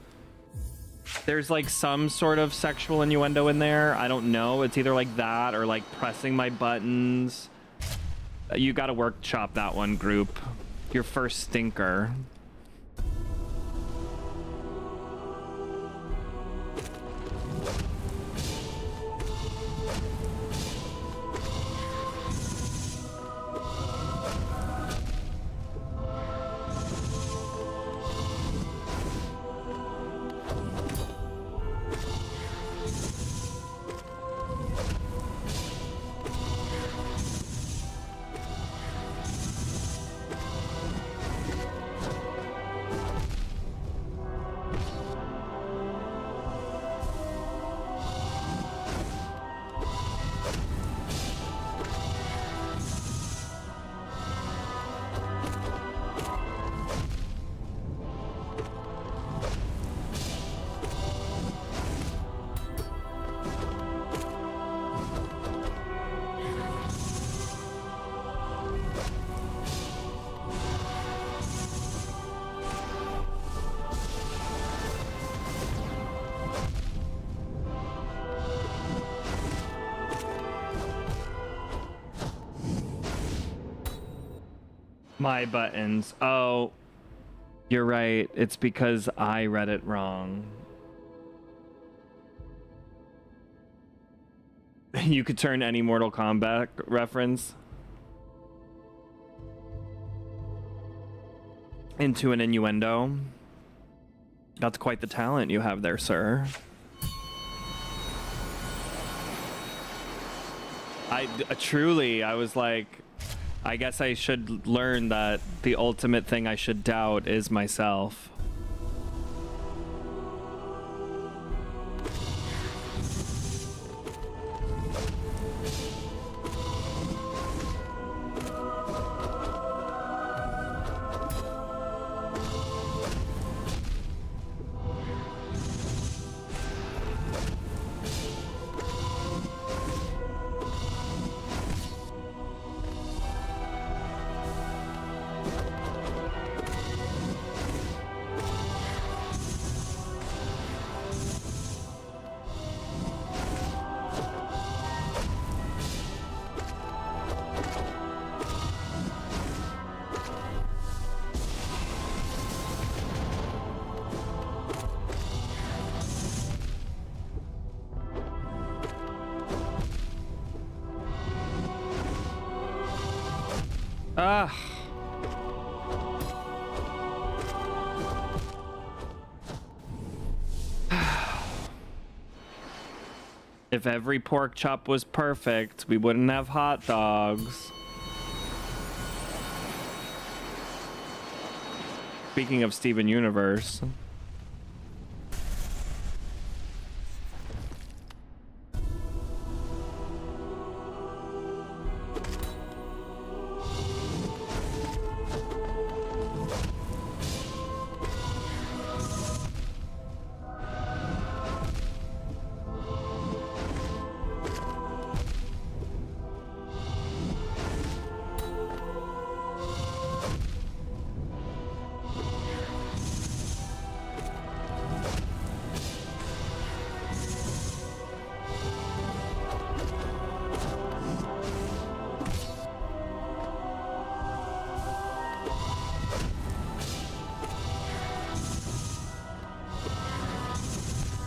There's like some sort of sexual innuendo in there. I don't know. It's either like that or like pressing my buttons. You got to workshop that one, group. Your first stinker. My buttons. Oh, you're right. It's because I read it wrong. You could turn any Mortal Kombat reference into an innuendo. That's quite the talent you have there, sir. Truly, I was like, I guess I should learn that the ultimate thing I should doubt is myself. Ah. If every pork chop was perfect, we wouldn't have hot dogs. Speaking of Steven Universe.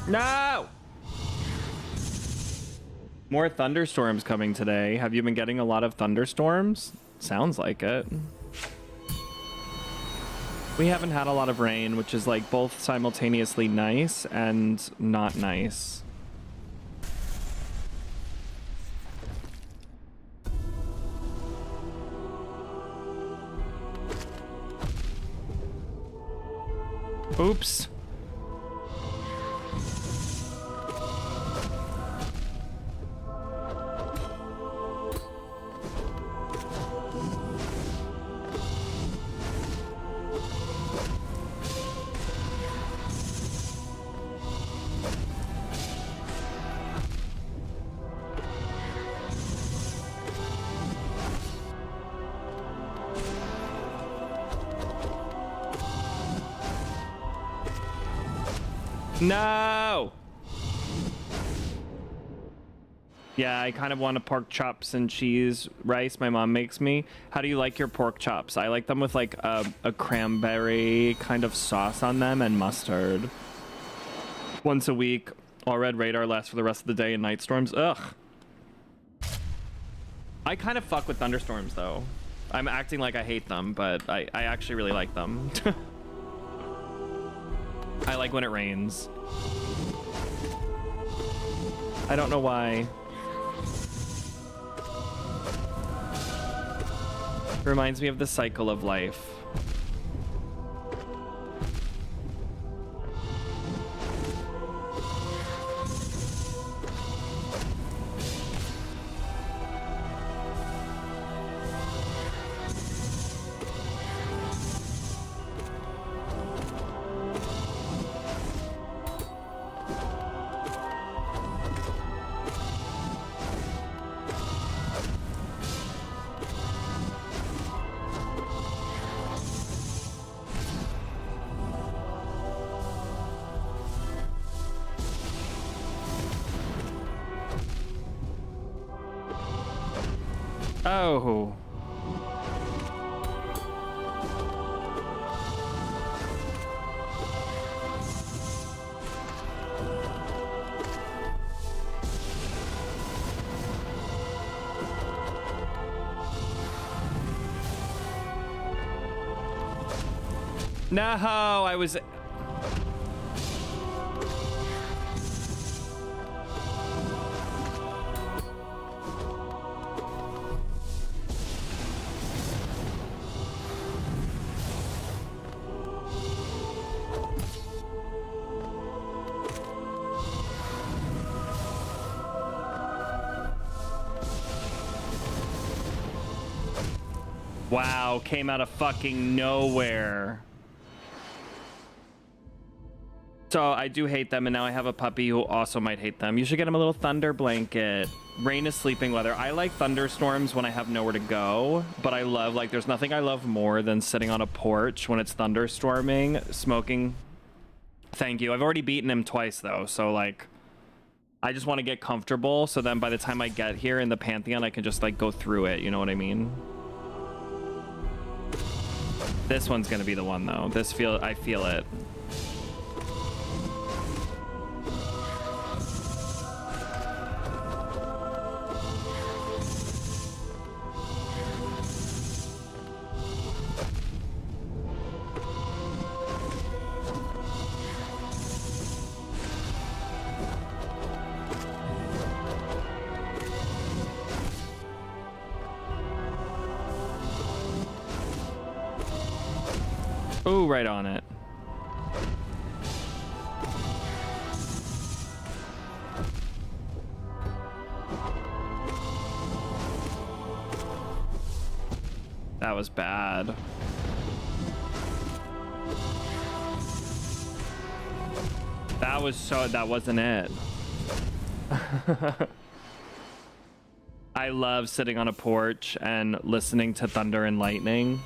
No! More thunderstorms coming today. Have you been getting a lot of thunderstorms? Sounds like it. We haven't had a lot of rain, which is like both simultaneously nice and not nice. Oops. No! Yeah, I kind of want a pork chops and cheese rice my mom makes me. How do you like your pork chops? I like them with like a cranberry kind of sauce on them and mustard. Once a week. All red radar lasts for the rest of the day and night storms. Ugh. I kind of fuck with thunderstorms though. I'm acting like I hate them, but I actually really like them. I like when it rains. I don't know why. Reminds me of the cycle of life. Oh. No, I was... Wow, came out of fucking nowhere. So I do hate them, and now I have a puppy who also might hate them. You should get him a little thunder blanket. Rain is sleeping weather. I like thunderstorms when I have nowhere to go, but I love, like, there's nothing I love more than sitting on a porch when it's thunderstorming, smoking. Thank you. I've already beaten him twice, though, so, like, I just want to get comfortable, so then by the time I get here in the Pantheon, I can just, like, go through it, you know what I mean? This one's gonna be the one, though. I feel it. Ooh, right on it. That was bad. That wasn't it. I love sitting on a porch and listening to thunder and lightning.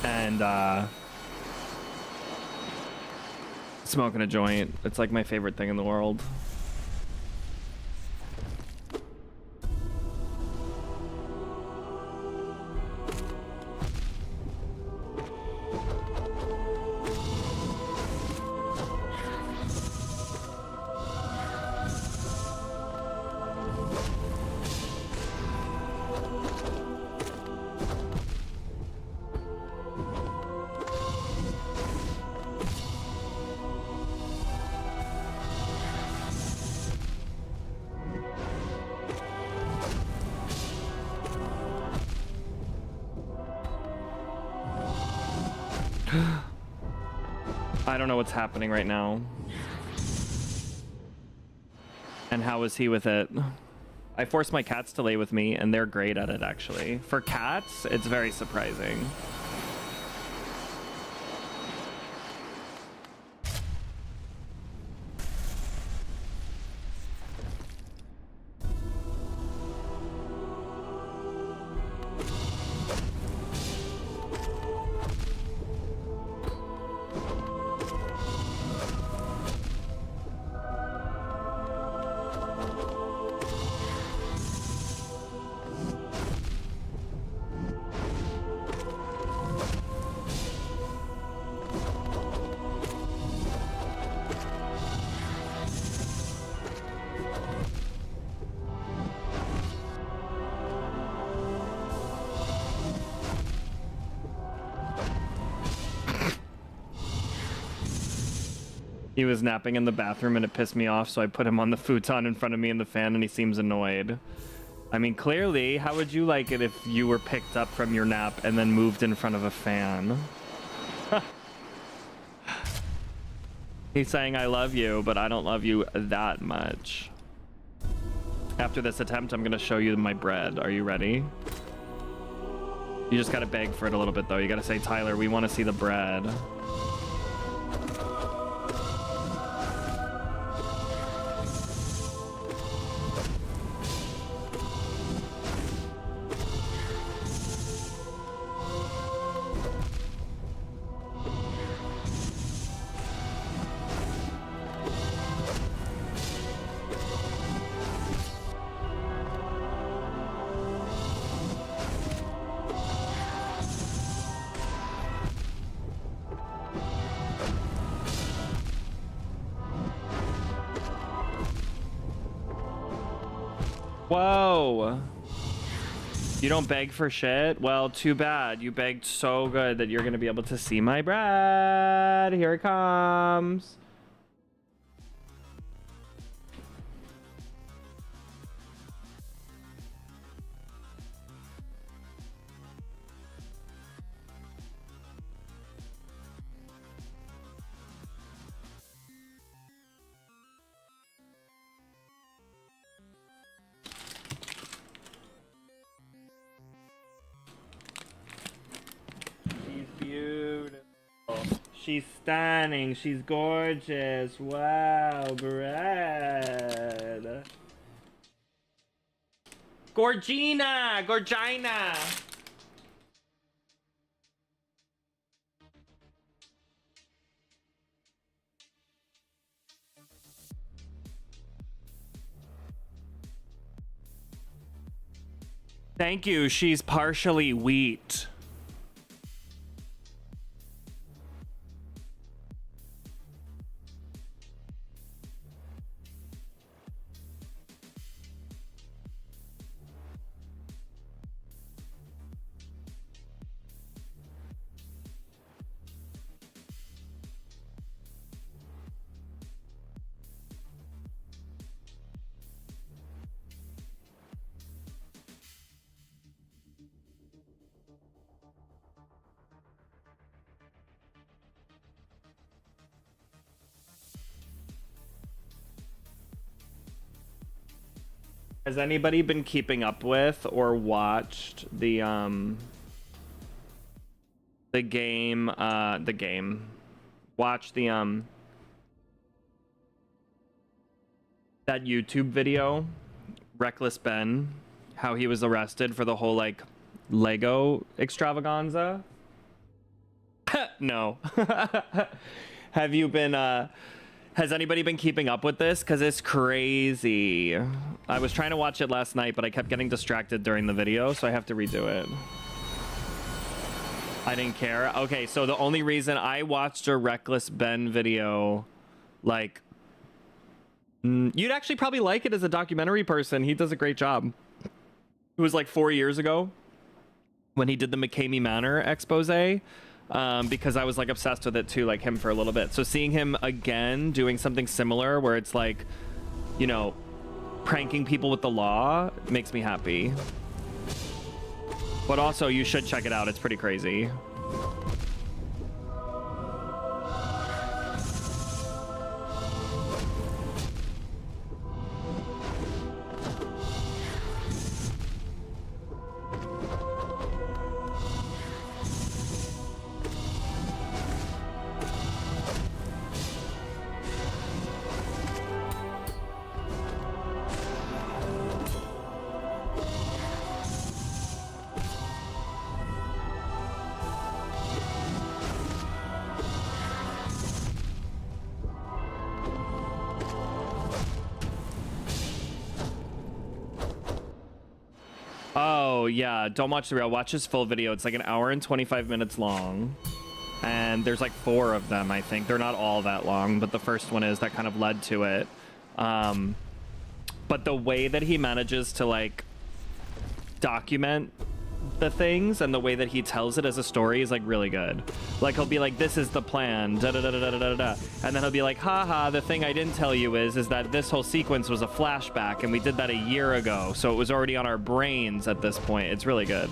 And smoking a joint. It's like my favorite thing in the world. I don't know what's happening right now. And how is he with it? I force my cats to lay with me, and they're great at it, actually. For cats, it's very surprising. He was napping in the bathroom and it pissed me off, so I put him on the futon in front of me in the fan and he seems annoyed. I mean, clearly, how would you like it if you were picked up from your nap and then moved in front of a fan? He's saying, I love you, but I don't love you that much. After this attempt, I'm going to show you my bread. Are you ready? You just got to beg for it a little bit, though. You got to say, Tyler, we want to see the bread. Whoa. You don't beg for shit? Well, too bad. You begged so good that you're gonna be able to see my bread. Here it comes. She's beautiful. She's stunning. She's gorgeous. Wow, bread. Gorgina! Gorgina! Thank you. She's partially wheat. Has anybody been keeping up with or watched the game watch the that YouTube video, Reckless Ben, how he was arrested for the whole like Lego extravaganza? No. Have you been has anybody been keeping up with this? Because it's crazy. I was trying to watch it last night, but I kept getting distracted during the video, so I have to redo it. I didn't care. Okay, so the only reason I watched a Reckless Ben video, like, you'd actually probably like it as a documentary person. He does a great job. It was like 4 years ago when he did the McCamey Manor expose. Because I was like obsessed with it too, like him for a little bit. So seeing him again doing something similar where it's like, you know, pranking people with the law makes me happy. But also you should check it out. It's pretty crazy. Oh, yeah. Don't watch the reel. Watch his full video. It's like an hour and 25 minutes long. And there's like 4 of them, I think. They're not all that long, but the first one is that kind of led to it. But the way that he manages to like document the things and the way that he tells it as a story is like really good. Like he'll be like, this is the plan, da da da da da da da, and then he'll be like, haha, the thing I didn't tell you is that this whole sequence was a flashback and we did that a year ago, so it was already on our brains at this point. It's really good.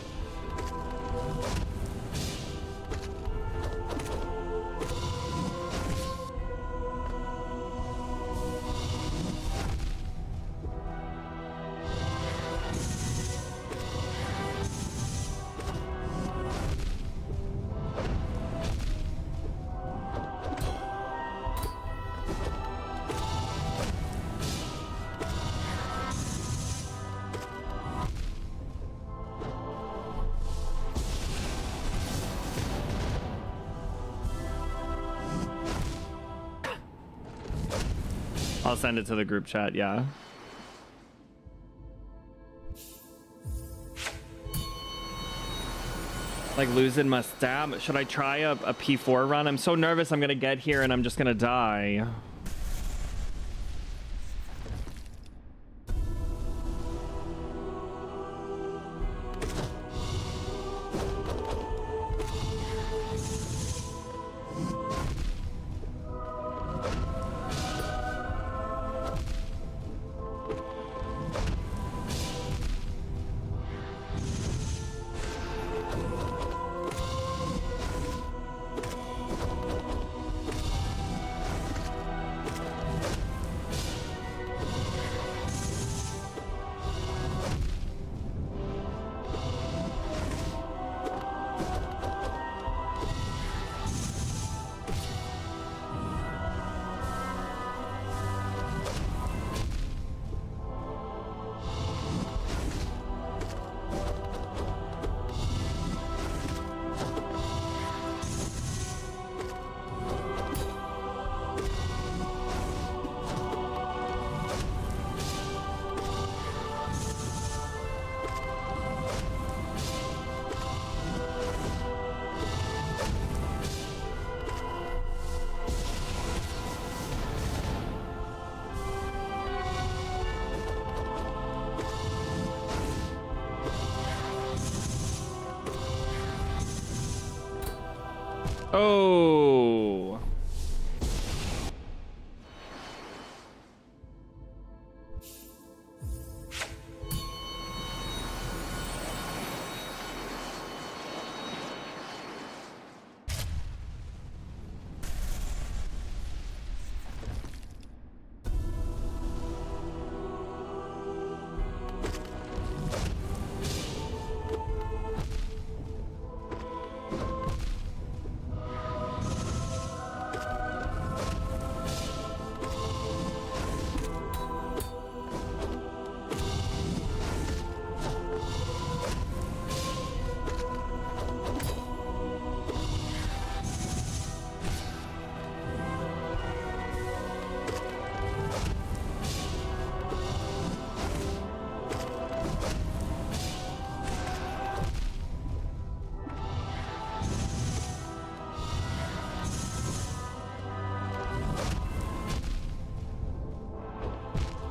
I'll send it to the group chat, yeah. Like losing my stab. Should I try a P4 run? I'm so nervous I'm gonna get here and I'm just gonna die. Oh.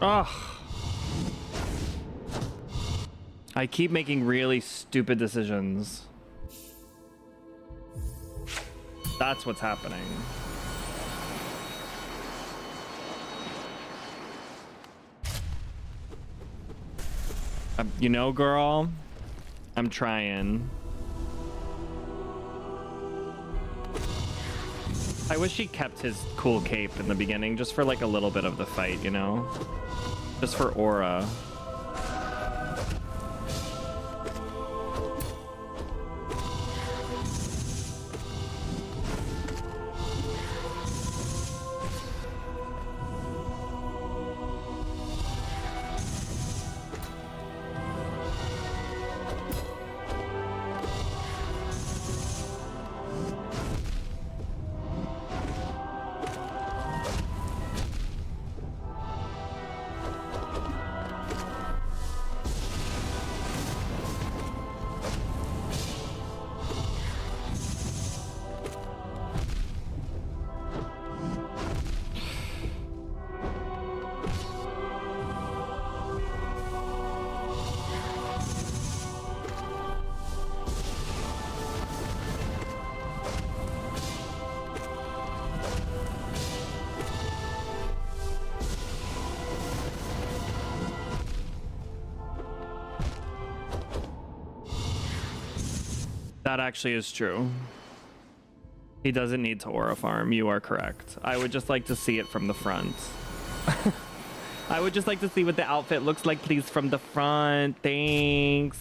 Ugh. I keep making really stupid decisions. That's what's happening. You know, girl, I'm trying. I wish he kept his cool cape in the beginning, just for like a little bit of the fight, you know? Just for aura. That actually is true. He doesn't need to aura farm. You are correct. I would just like to see it from the front. I would just like to see what the outfit looks like, please, from the front. Thanks.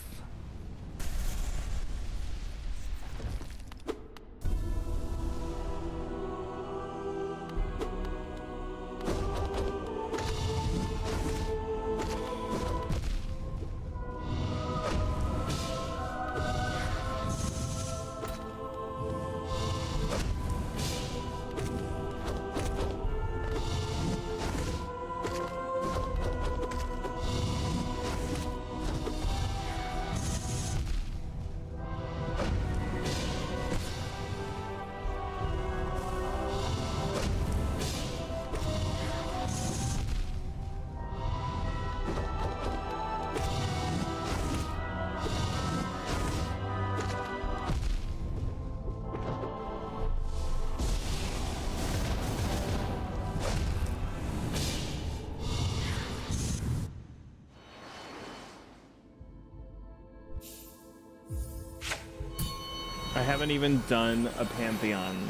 I haven't even done a Pantheon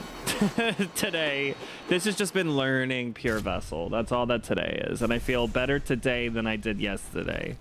today. This has just been learning Pure Vessel. That's all that today is. And I feel better today than I did yesterday.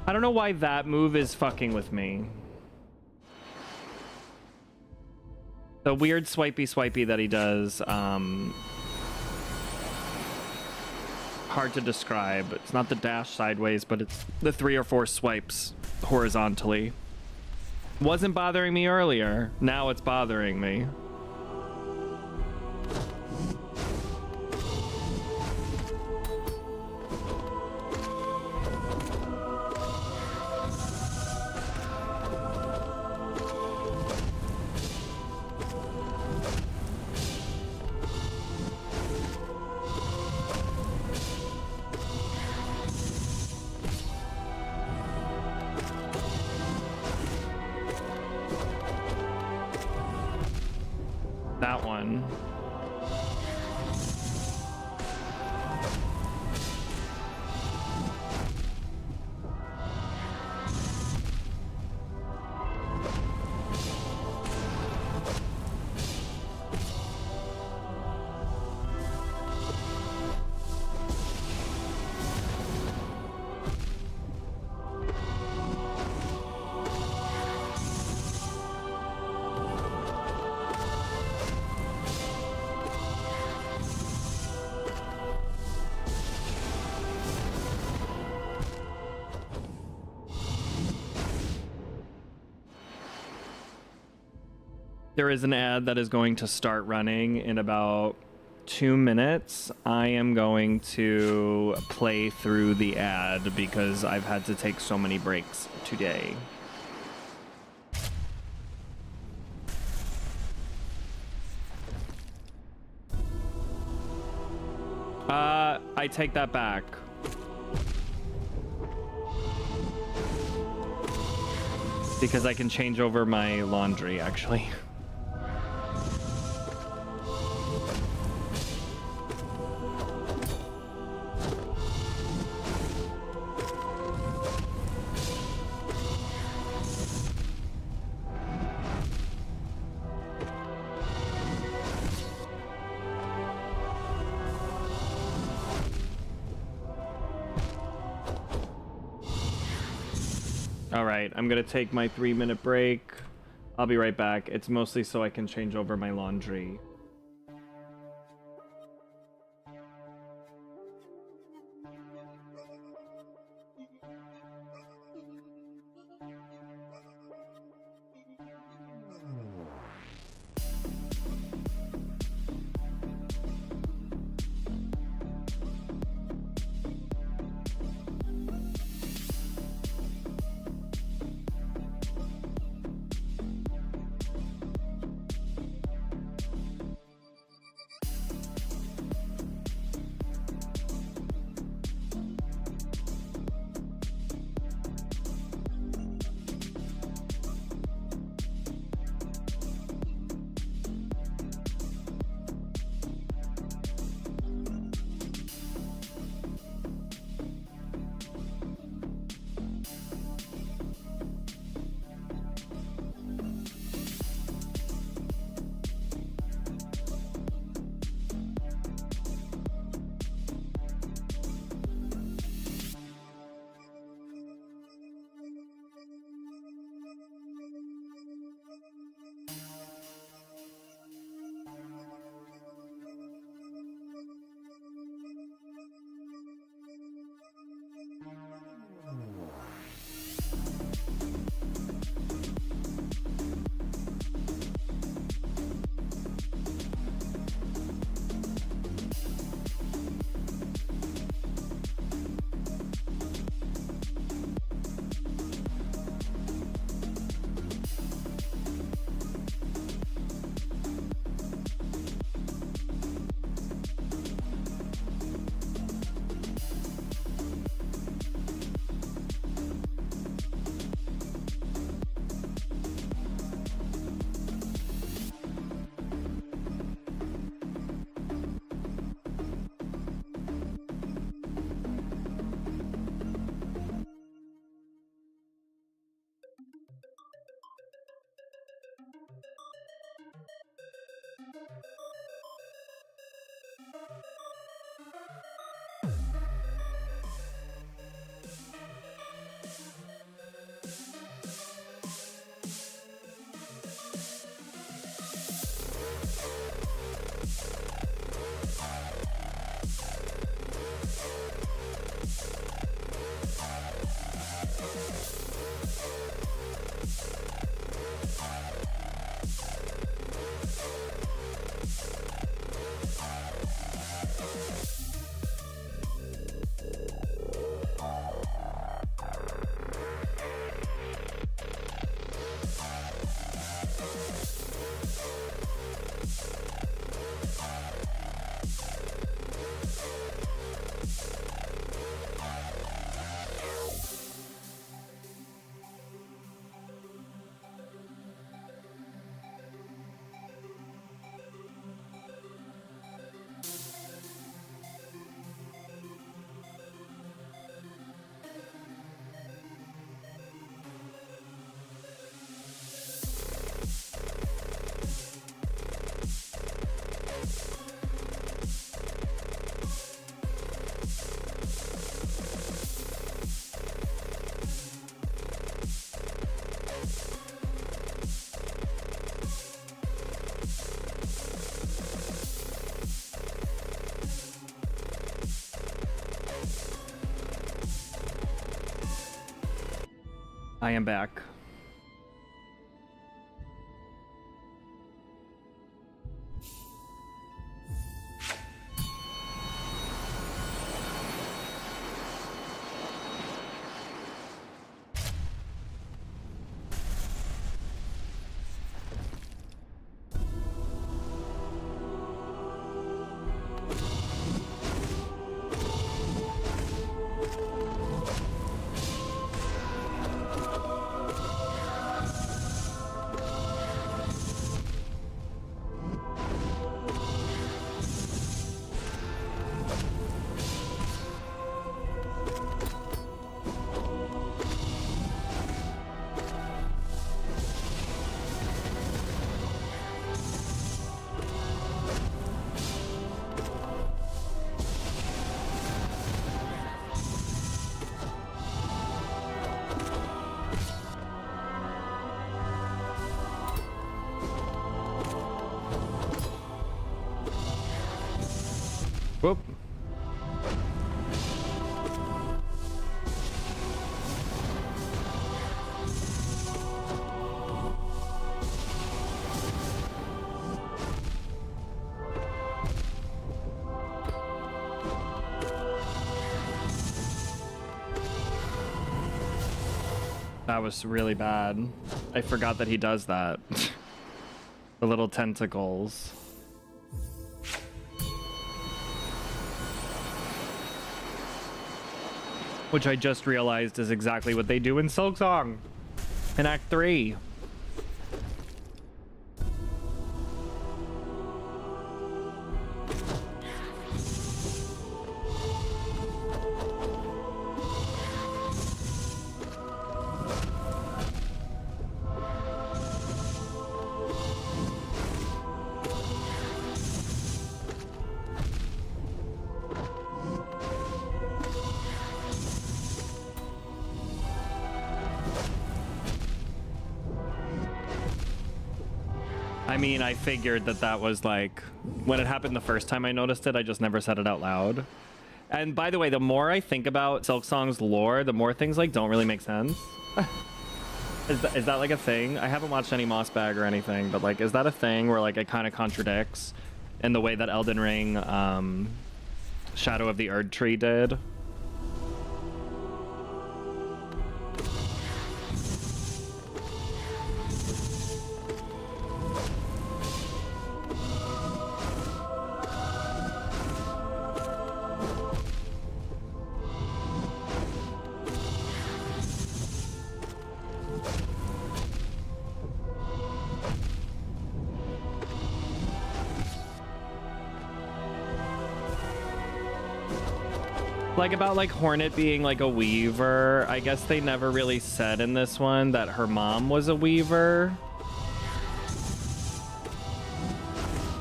I don't know why that move is fucking with me. The weird swipey that he does, hard to describe. It's not the dash sideways, but it's the 3 or 4 swipes horizontally. Wasn't bothering me earlier. Now it's bothering me. That one. There is an ad that is going to start running in about 2 minutes. I am going to play through the ad because I've had to take so many breaks today. I take that back. Because I can change over my laundry, actually. All right, I'm gonna take my 3-minute break. I'll be right back. It's mostly so I can change over my laundry. I am back. Whoop. That was really bad. I forgot that he does that. The little tentacles. Which I just realized is exactly what they do in Silksong in Act 3. I mean, I figured that that was like, when it happened the first time I noticed it, I just never said it out loud. And by the way, the more I think about Silksong's lore, the more things like don't really make sense. Is that like a thing? I haven't watched any Mossbag or anything, but like, is that a thing where like it kind of contradicts in the way that Elden Ring Shadow of the Erd Tree did? Like about like Hornet being like a weaver, I guess they never really said in this one that her mom was a weaver.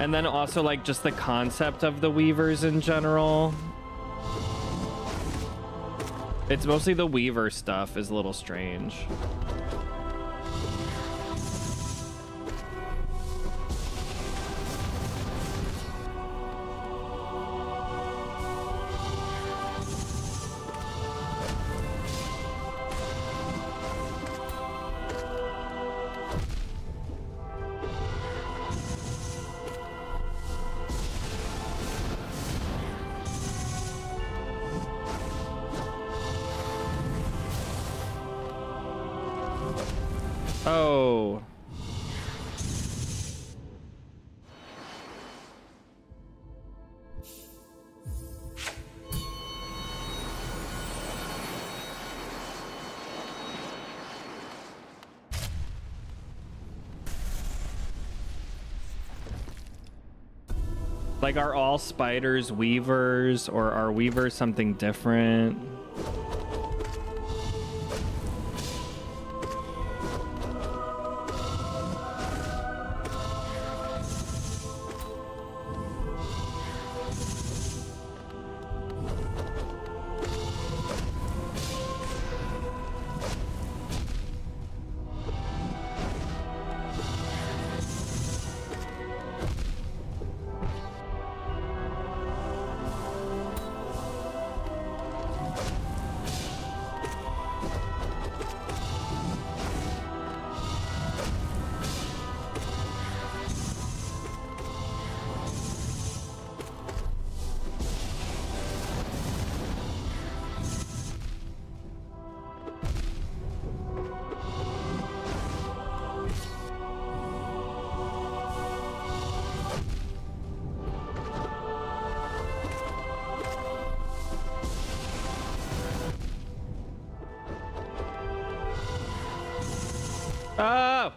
And then also like just the concept of the weavers in general. It's mostly the weaver stuff is a little strange. Oh. Like, are all spiders weavers, or are weavers something different? Oh!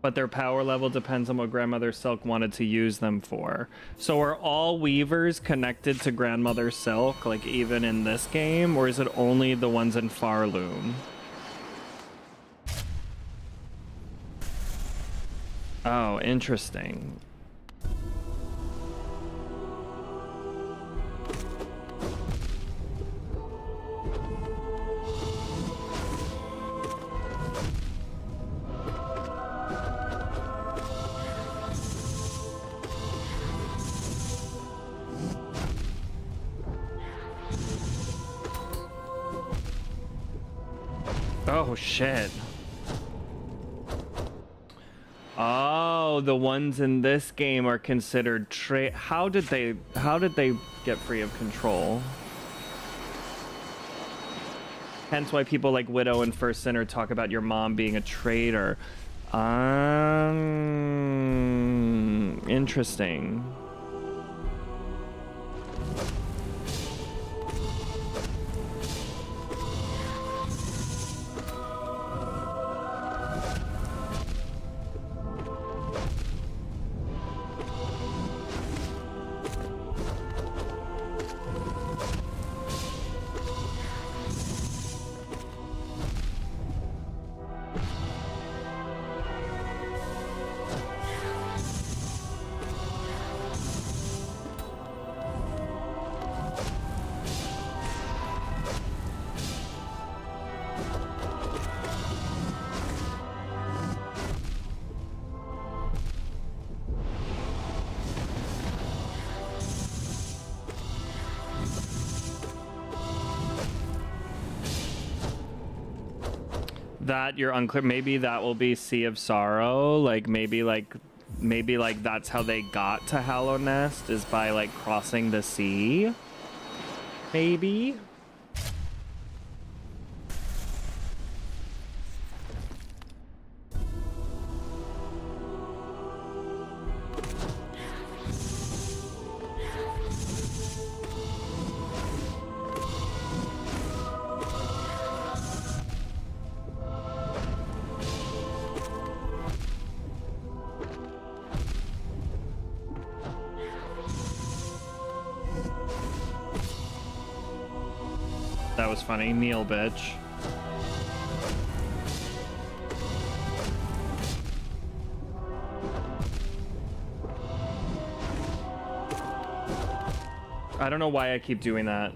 But their power level depends on what Grandmother Silk wanted to use them for. So are all weavers connected to Grandmother Silk, like even in this game, or is it only the ones in Farloom? Oh, interesting. Oh shit. Oh, the ones in this game are considered how did they get free of control? Hence why people like Widow and First Sinner talk about your mom being a traitor. Interesting. That you're unclear. Maybe that will be Sea of Sorrow. Like maybe that's how they got to Hallow Nest, is by like crossing the sea. Maybe. That was funny. Kneel, bitch. I don't know why I keep doing that.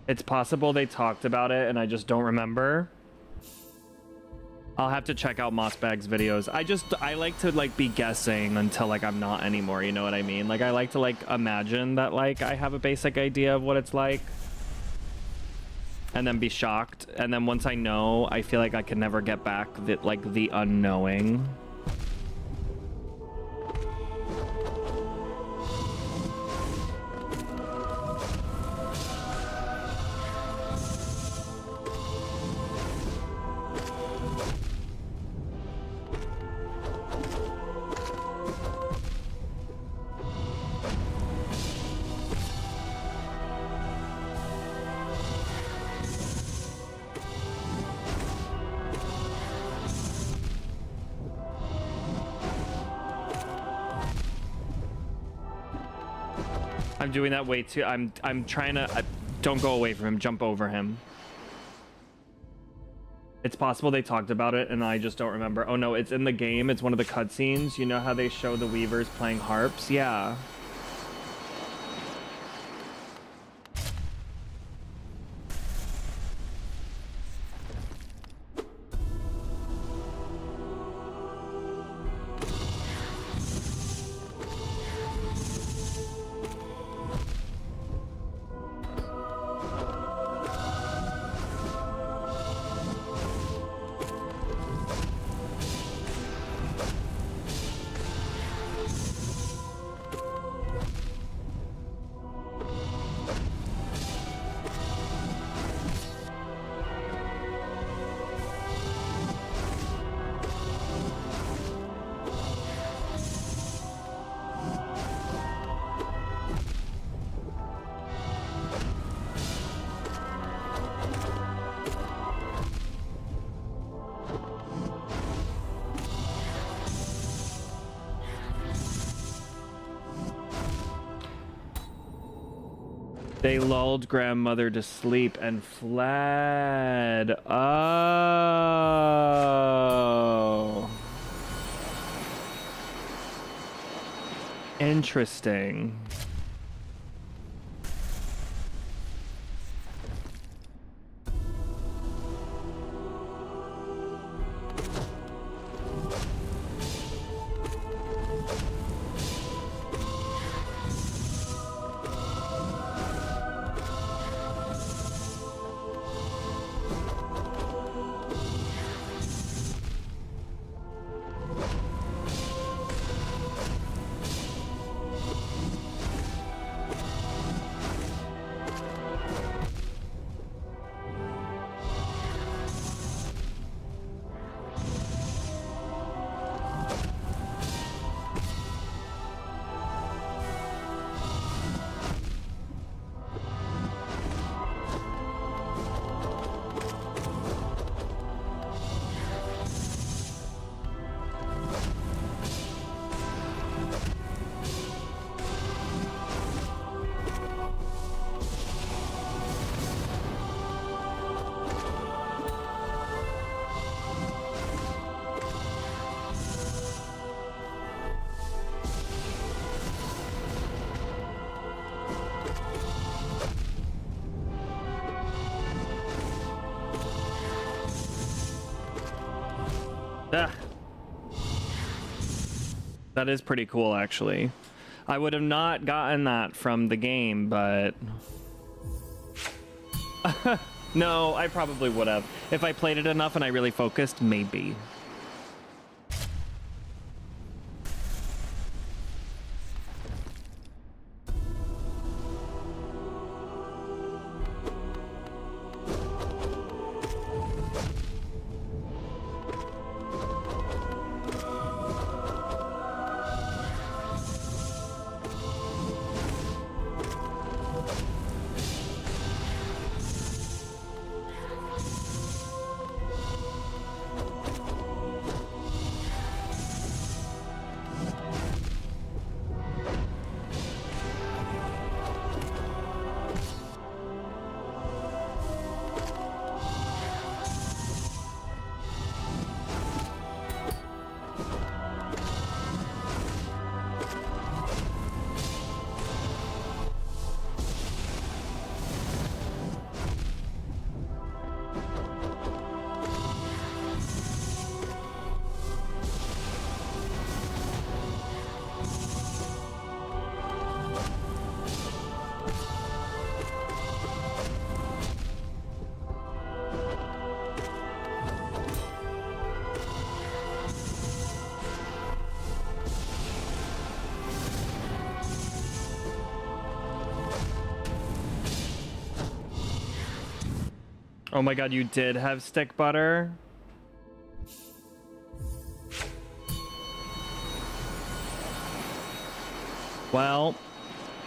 It's possible they talked about it and I just don't remember. I'll have to check out Mossbag's videos. I like to like be guessing until like I'm not anymore, you know what I mean? Like I like to like imagine that like I have a basic idea of what it's like. And then be shocked. And then once I know, I feel like I can never get back the unknowing. I'm doing that way too. I'm trying to don't go away from him, jump over him. It's possible they talked about it and I just don't remember. Oh no, it's in the game. It's one of the cutscenes. You know how they show the weavers playing harps? Yeah. They lulled grandmother to sleep and fled. Oh. Interesting. Ah. That is pretty cool, actually. I would have not gotten that from the game, but... No, I probably would have. If I played it enough and I really focused, maybe. Oh my god, you did have stick butter? Well,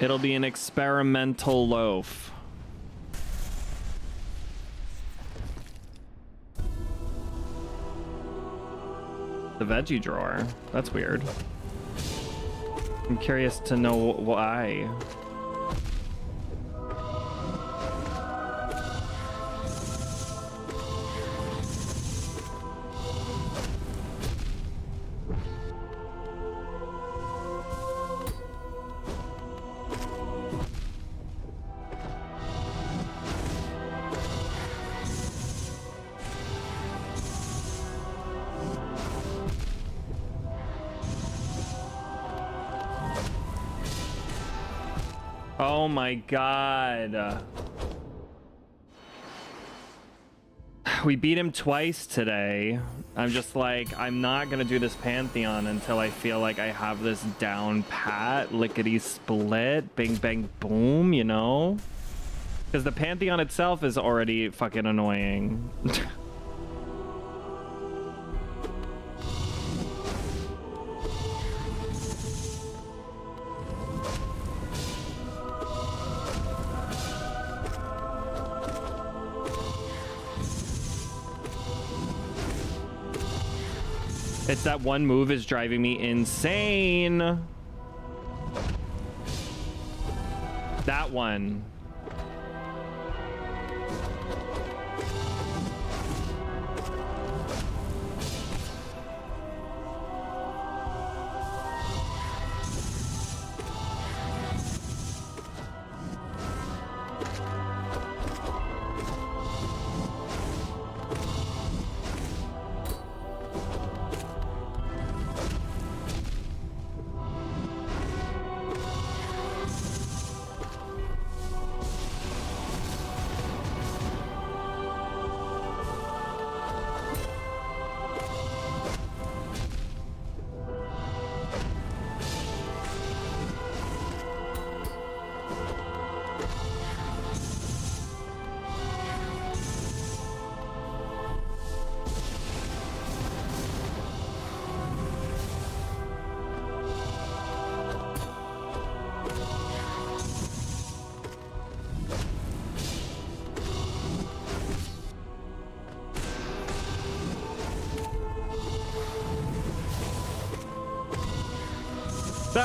it'll be an experimental loaf. The veggie drawer. That's weird. I'm curious to know why. Oh my god. We beat him twice today. I'm just like, I'm not gonna do this Pantheon until I feel like I have this down pat, lickety split, bing bang boom, you know? Because the Pantheon itself is already fucking annoying. It's that one move is driving me insane. That one.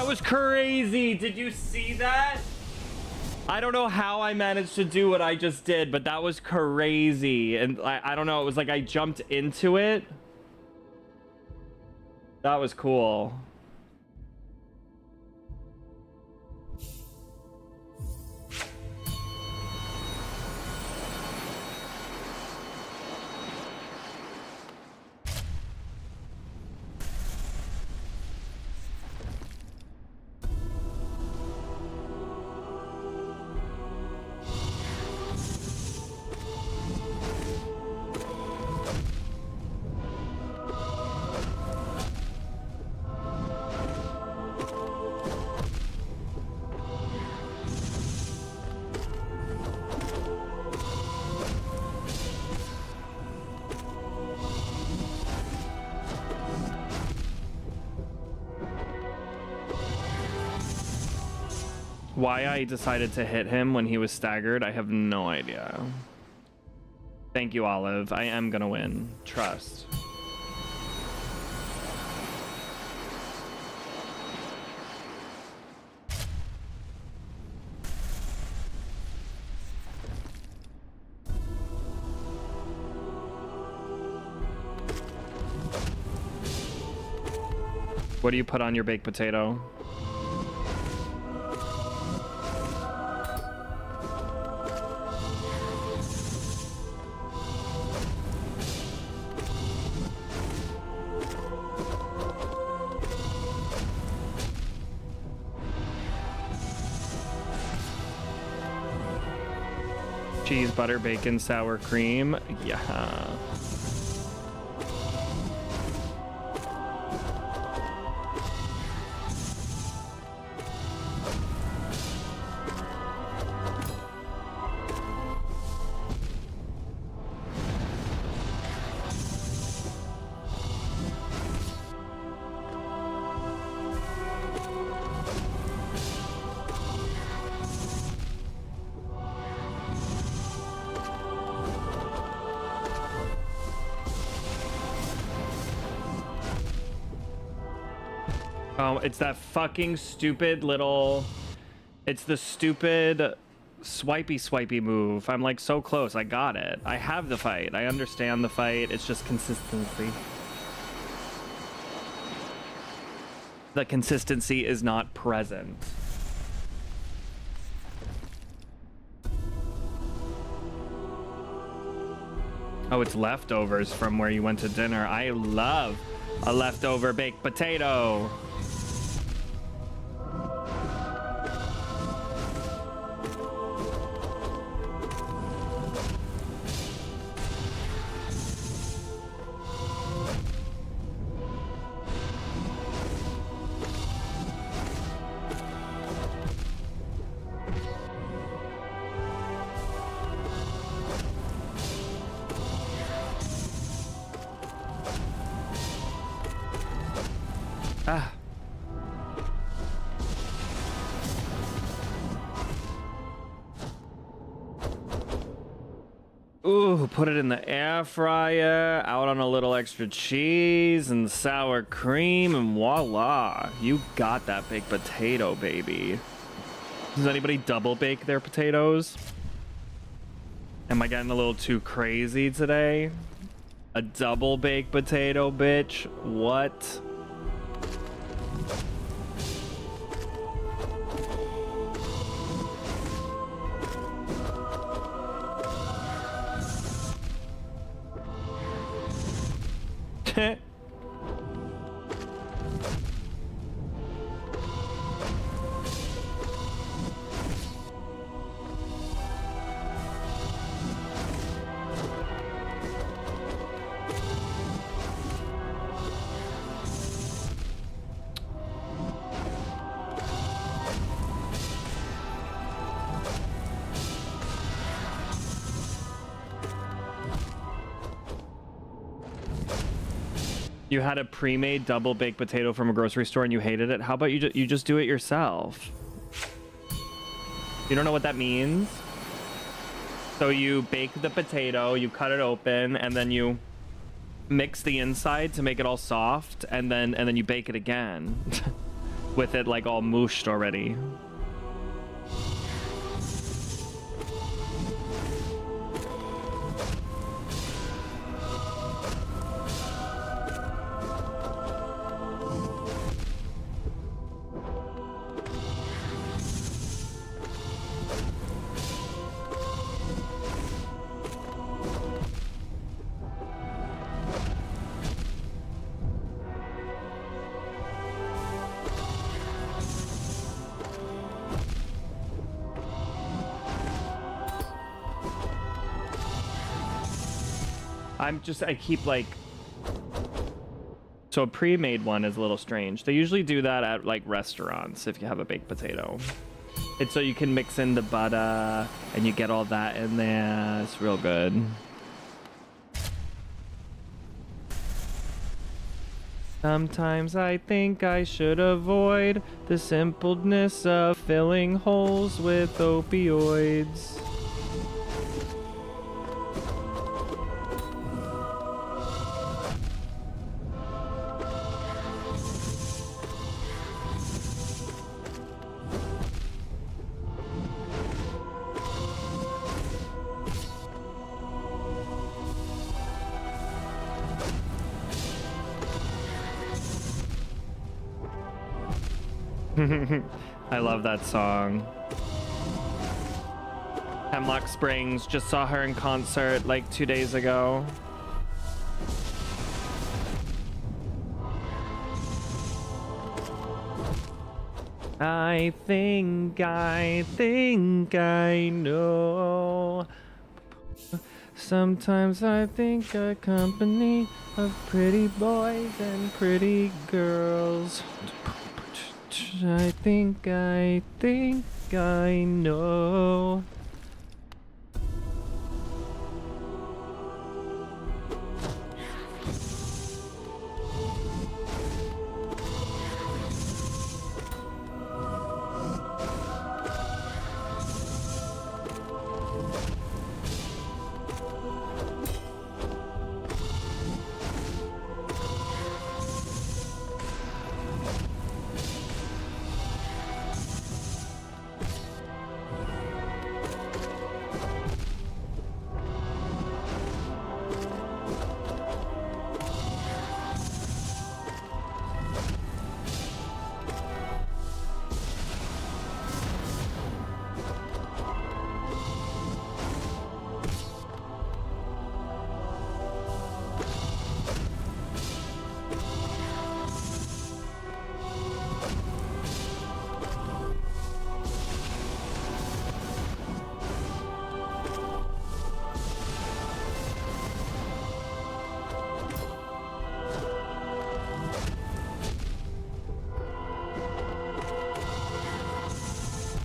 That was crazy. Did you see that? I don't know how I managed to do what I just did, but that was crazy. And I don't know. It was like I jumped into it. That was cool. Why I decided to hit him when he was staggered, I have no idea. Thank you, Olive. I am gonna win. Trust. What do you put on your baked potato? Cheese, butter, bacon, sour cream. Yeah. Oh, it's that fucking stupid little... It's the stupid swipey move. I'm like so close. I got it. I have the fight. I understand the fight. It's just consistency. The consistency is not present. Oh, it's leftovers from where you went to dinner. I love a leftover baked potato. Ah. Ooh, put it in the air fryer, out on a little extra cheese and sour cream, and voila. You got that baked potato, baby. Does anybody double bake their potatoes? Am I getting a little too crazy today? A double baked potato, bitch? What? You had a pre-made double baked potato from a grocery store and you hated it. How about you just do it yourself? You don't know what that means? So you bake the potato, you cut it open, and then you mix the inside to make it all soft, and then you bake it again. with it like all mooshed already. I keep like, so a pre-made one is a little strange. They usually do that at like restaurants if you have a baked potato. It's so you can mix in the butter and you get all that in there. It's real good. Sometimes I think I should avoid the simpleness of filling holes with opioids. I love that song. Hemlock Springs, just saw her in concert like 2 days ago. I think I know. Sometimes I think a company of pretty boys and pretty girls. I think I know.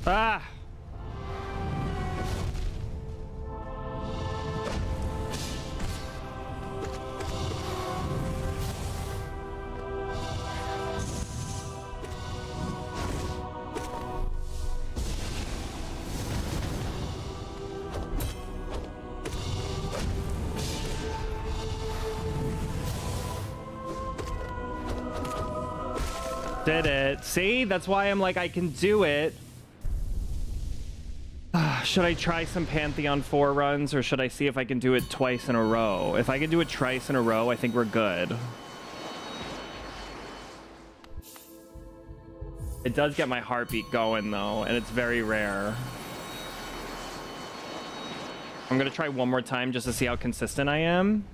Ah! Did it. See? That's why I'm like, I can do it. Should I try some Pantheon 4 runs, or should I see if I can do it twice in a row? If I can do it twice in a row, I think we're good. It does get my heartbeat going, though, and it's very rare. I'm gonna try one more time just to see how consistent I am.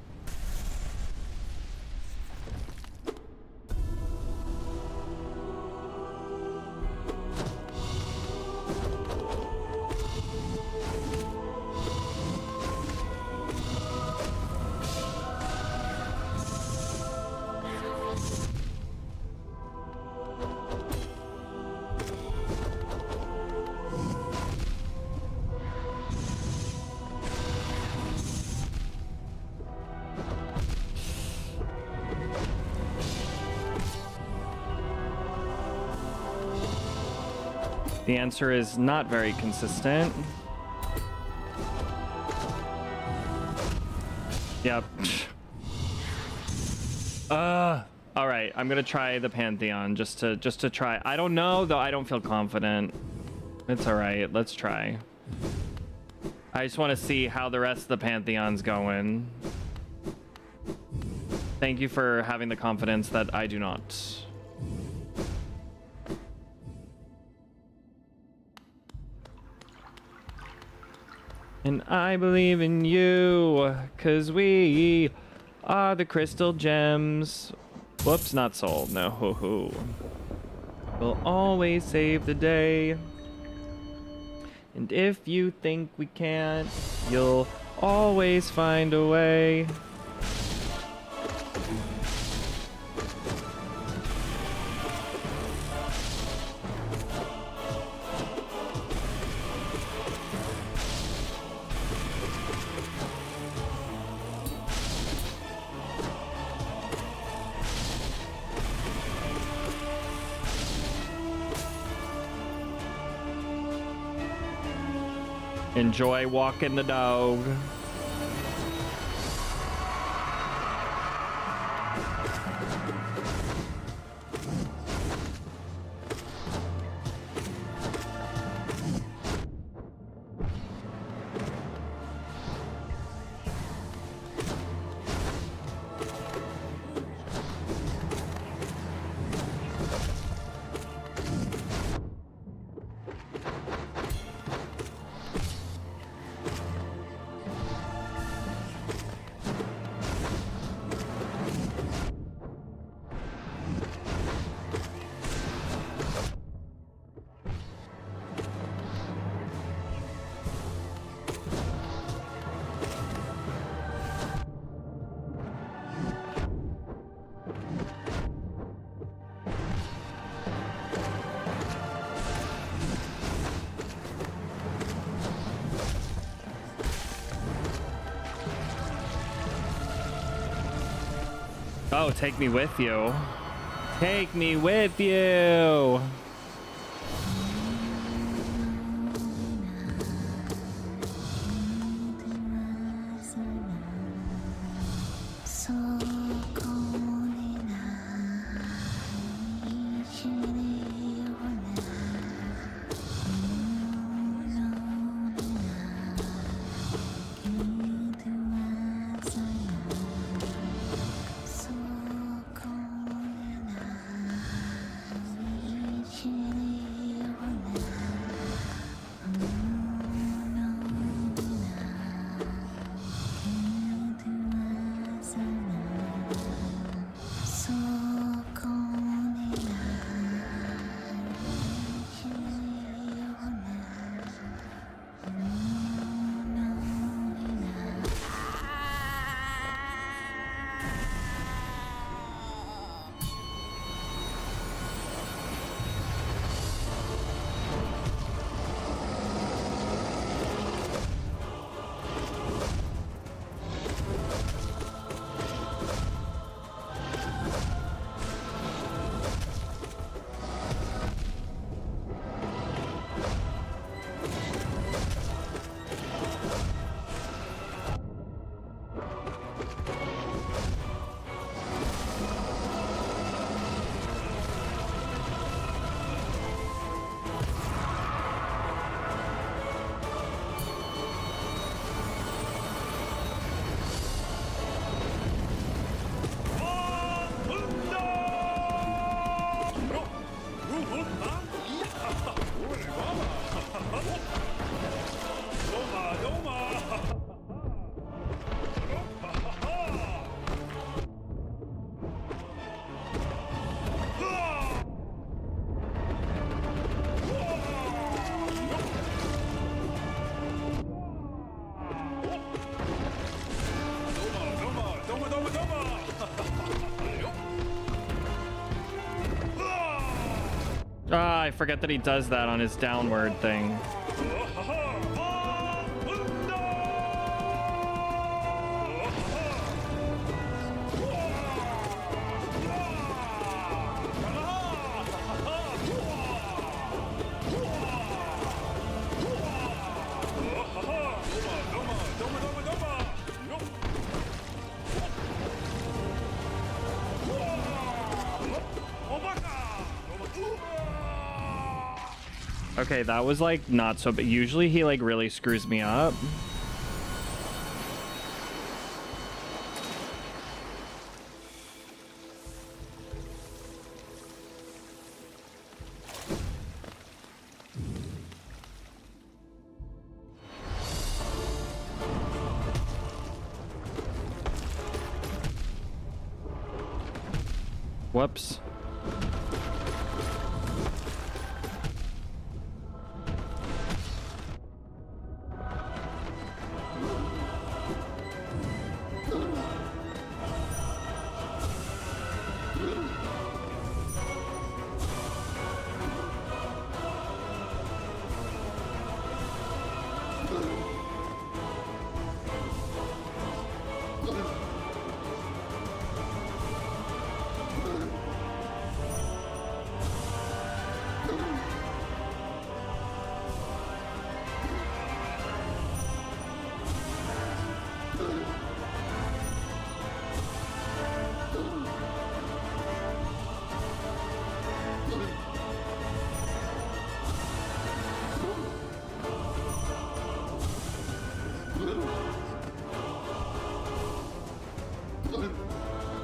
The answer is not very consistent. Yep. All right, I'm gonna try the Pantheon just to try. I don't know though. I don't feel confident. It's all right. Let's try. I just want to see how the rest of the Pantheon's going. Thank you for having the confidence that I do not. And I believe in you, 'cause we are the crystal gems. Whoops, not sold. No, hoo hoo. We'll always save the day. And if you think we can't, you'll always find a way. Enjoy walking the dog. Oh, take me with you. Take me with you. I forget that he does that on his downward thing. Okay, that was like not so bad. Usually he like really screws me up. Whoops.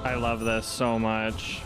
I love this so much.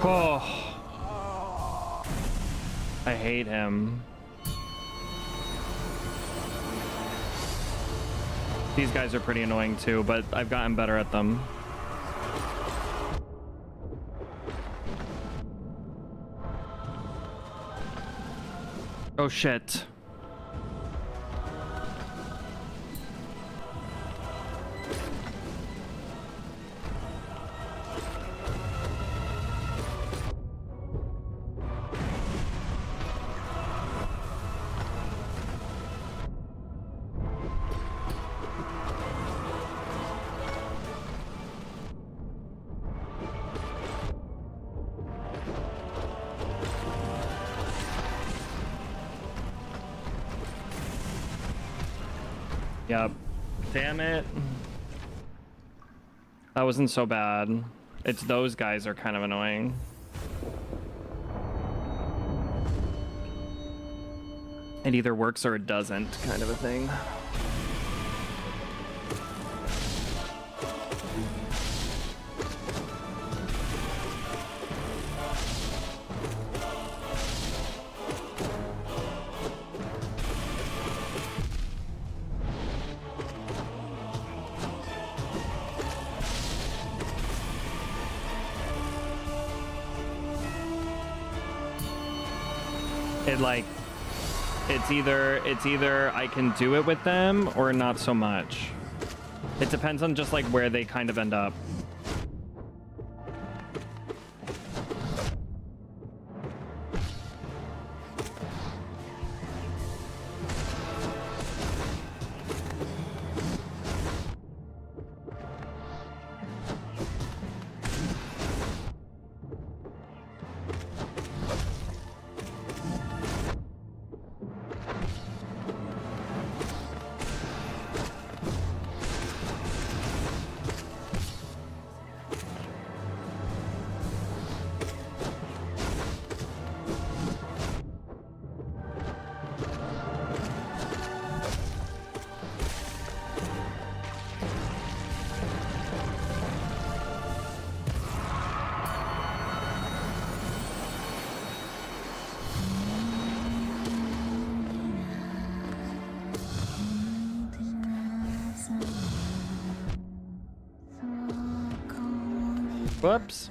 Oh, I hate him. These guys are pretty annoying too, but I've gotten better at them. Oh shit. Yep. Damn it. That wasn't so bad. It's those guys are kind of annoying. It either works or it doesn't, kind of a thing. It like it's either I can do it with them or not so much. It depends on just like where they kind of end up. Whoops.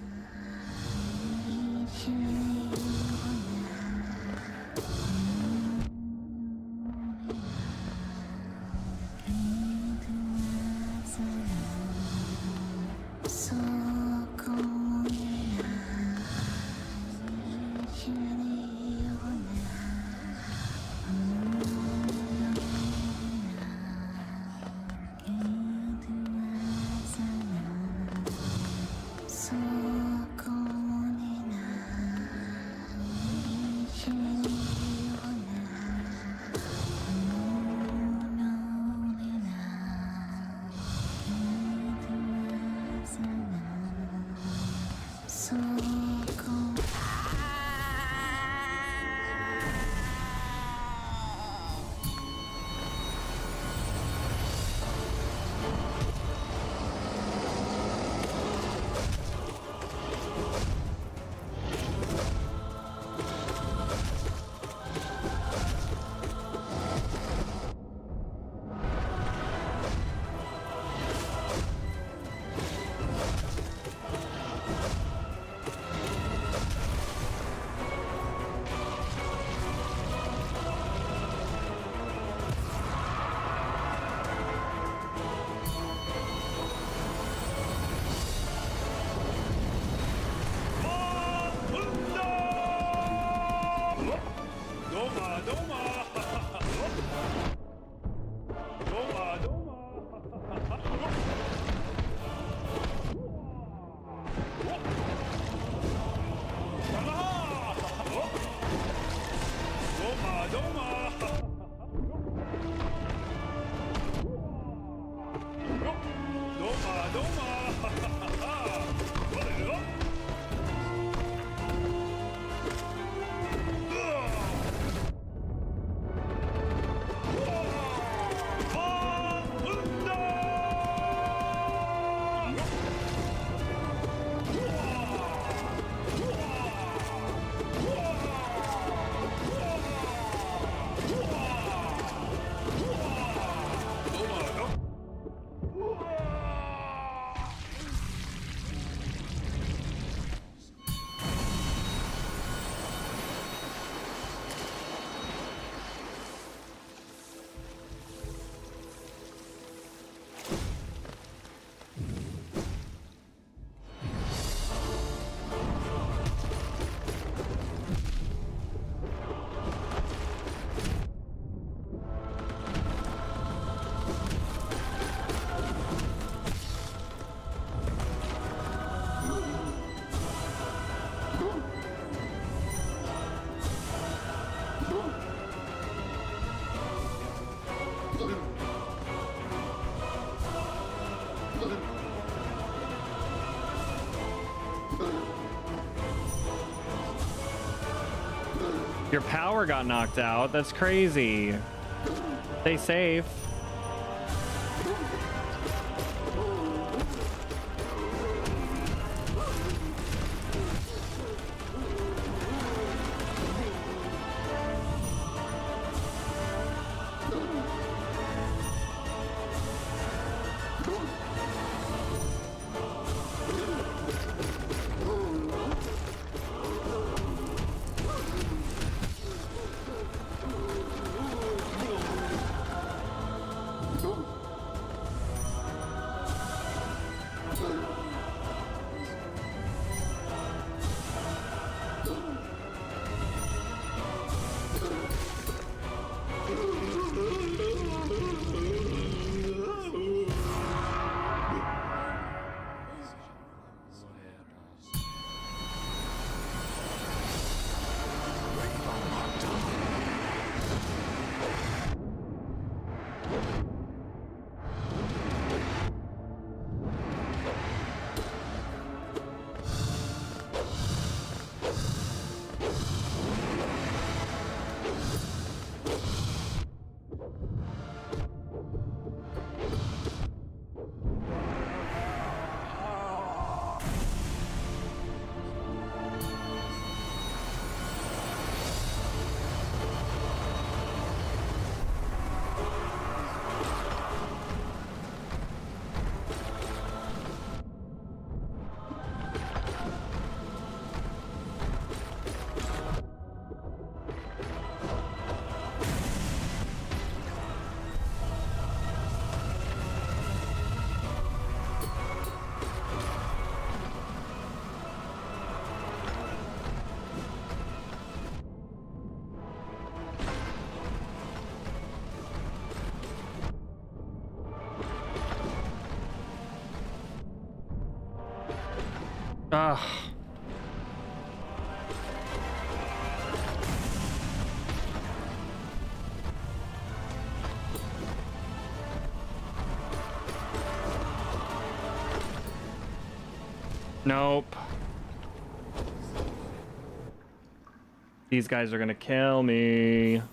Your power got knocked out. That's crazy. Stay safe. Ah. Nope. These guys are gonna kill me.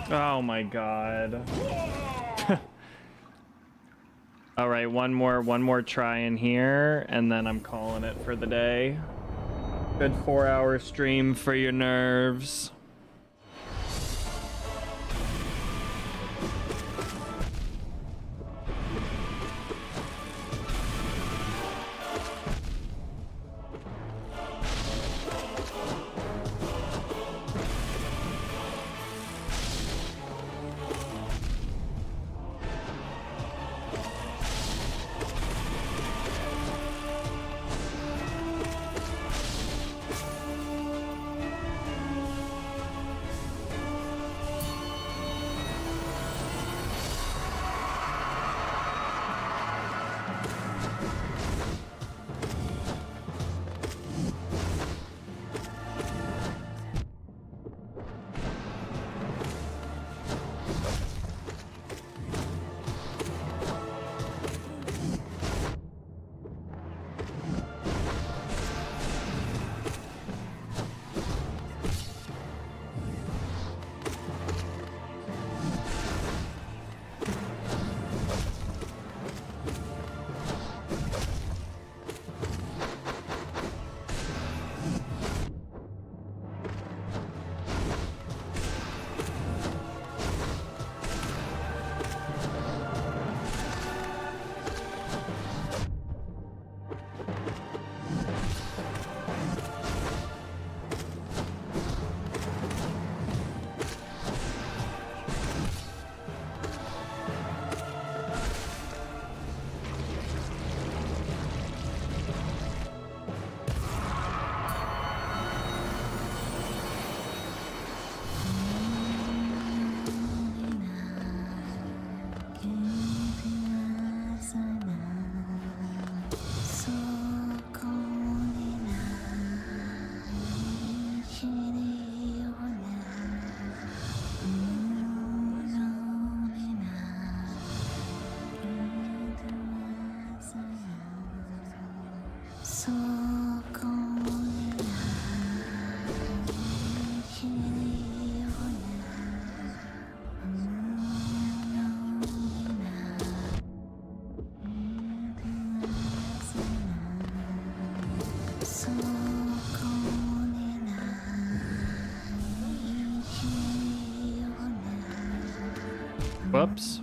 Oh my god. All right, one more try in here, and then I'm calling it for the day. Good 4-hour stream for your nerves. Whoops.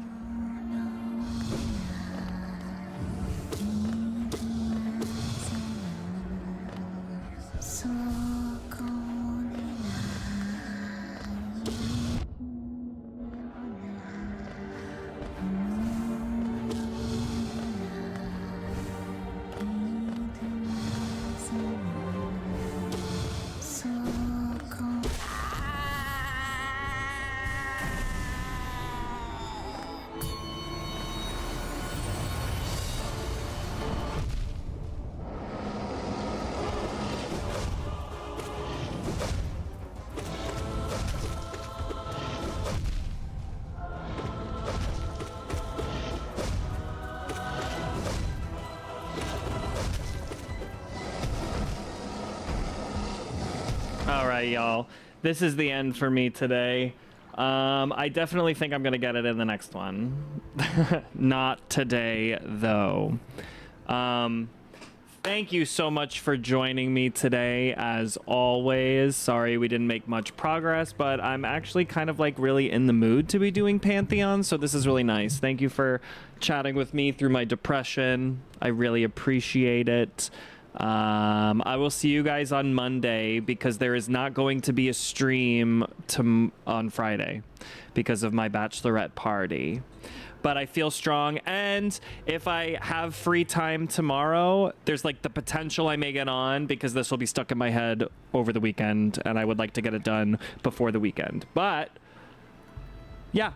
All right, y'all. This is the end for me today. I definitely think I'm going to get it in the next one. Not today, though. Thank you so much for joining me today, as always. Sorry we didn't make much progress, but I'm actually kind of like really in the mood to be doing Pantheon, so this is really nice. Thank you for chatting with me through my depression. I really appreciate it. I will see you guys on Monday because there is not going to be a stream on Friday because of my bachelorette party. But I feel strong, and if I have free time tomorrow, there's like the potential I may get on because this will be stuck in my head over the weekend, and I would like to get it done before the weekend. But yeah.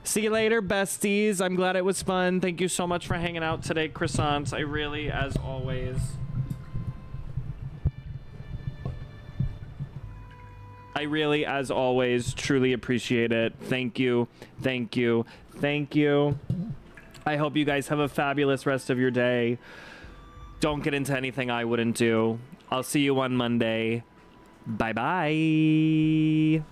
See you later, besties. I'm glad it was fun. Thank you so much for hanging out today, croissants. I really, as always... I really, as always, truly appreciate it. Thank you. Thank you. Thank you. I hope you guys have a fabulous rest of your day. Don't get into anything I wouldn't do. I'll see you on Monday. Bye-bye.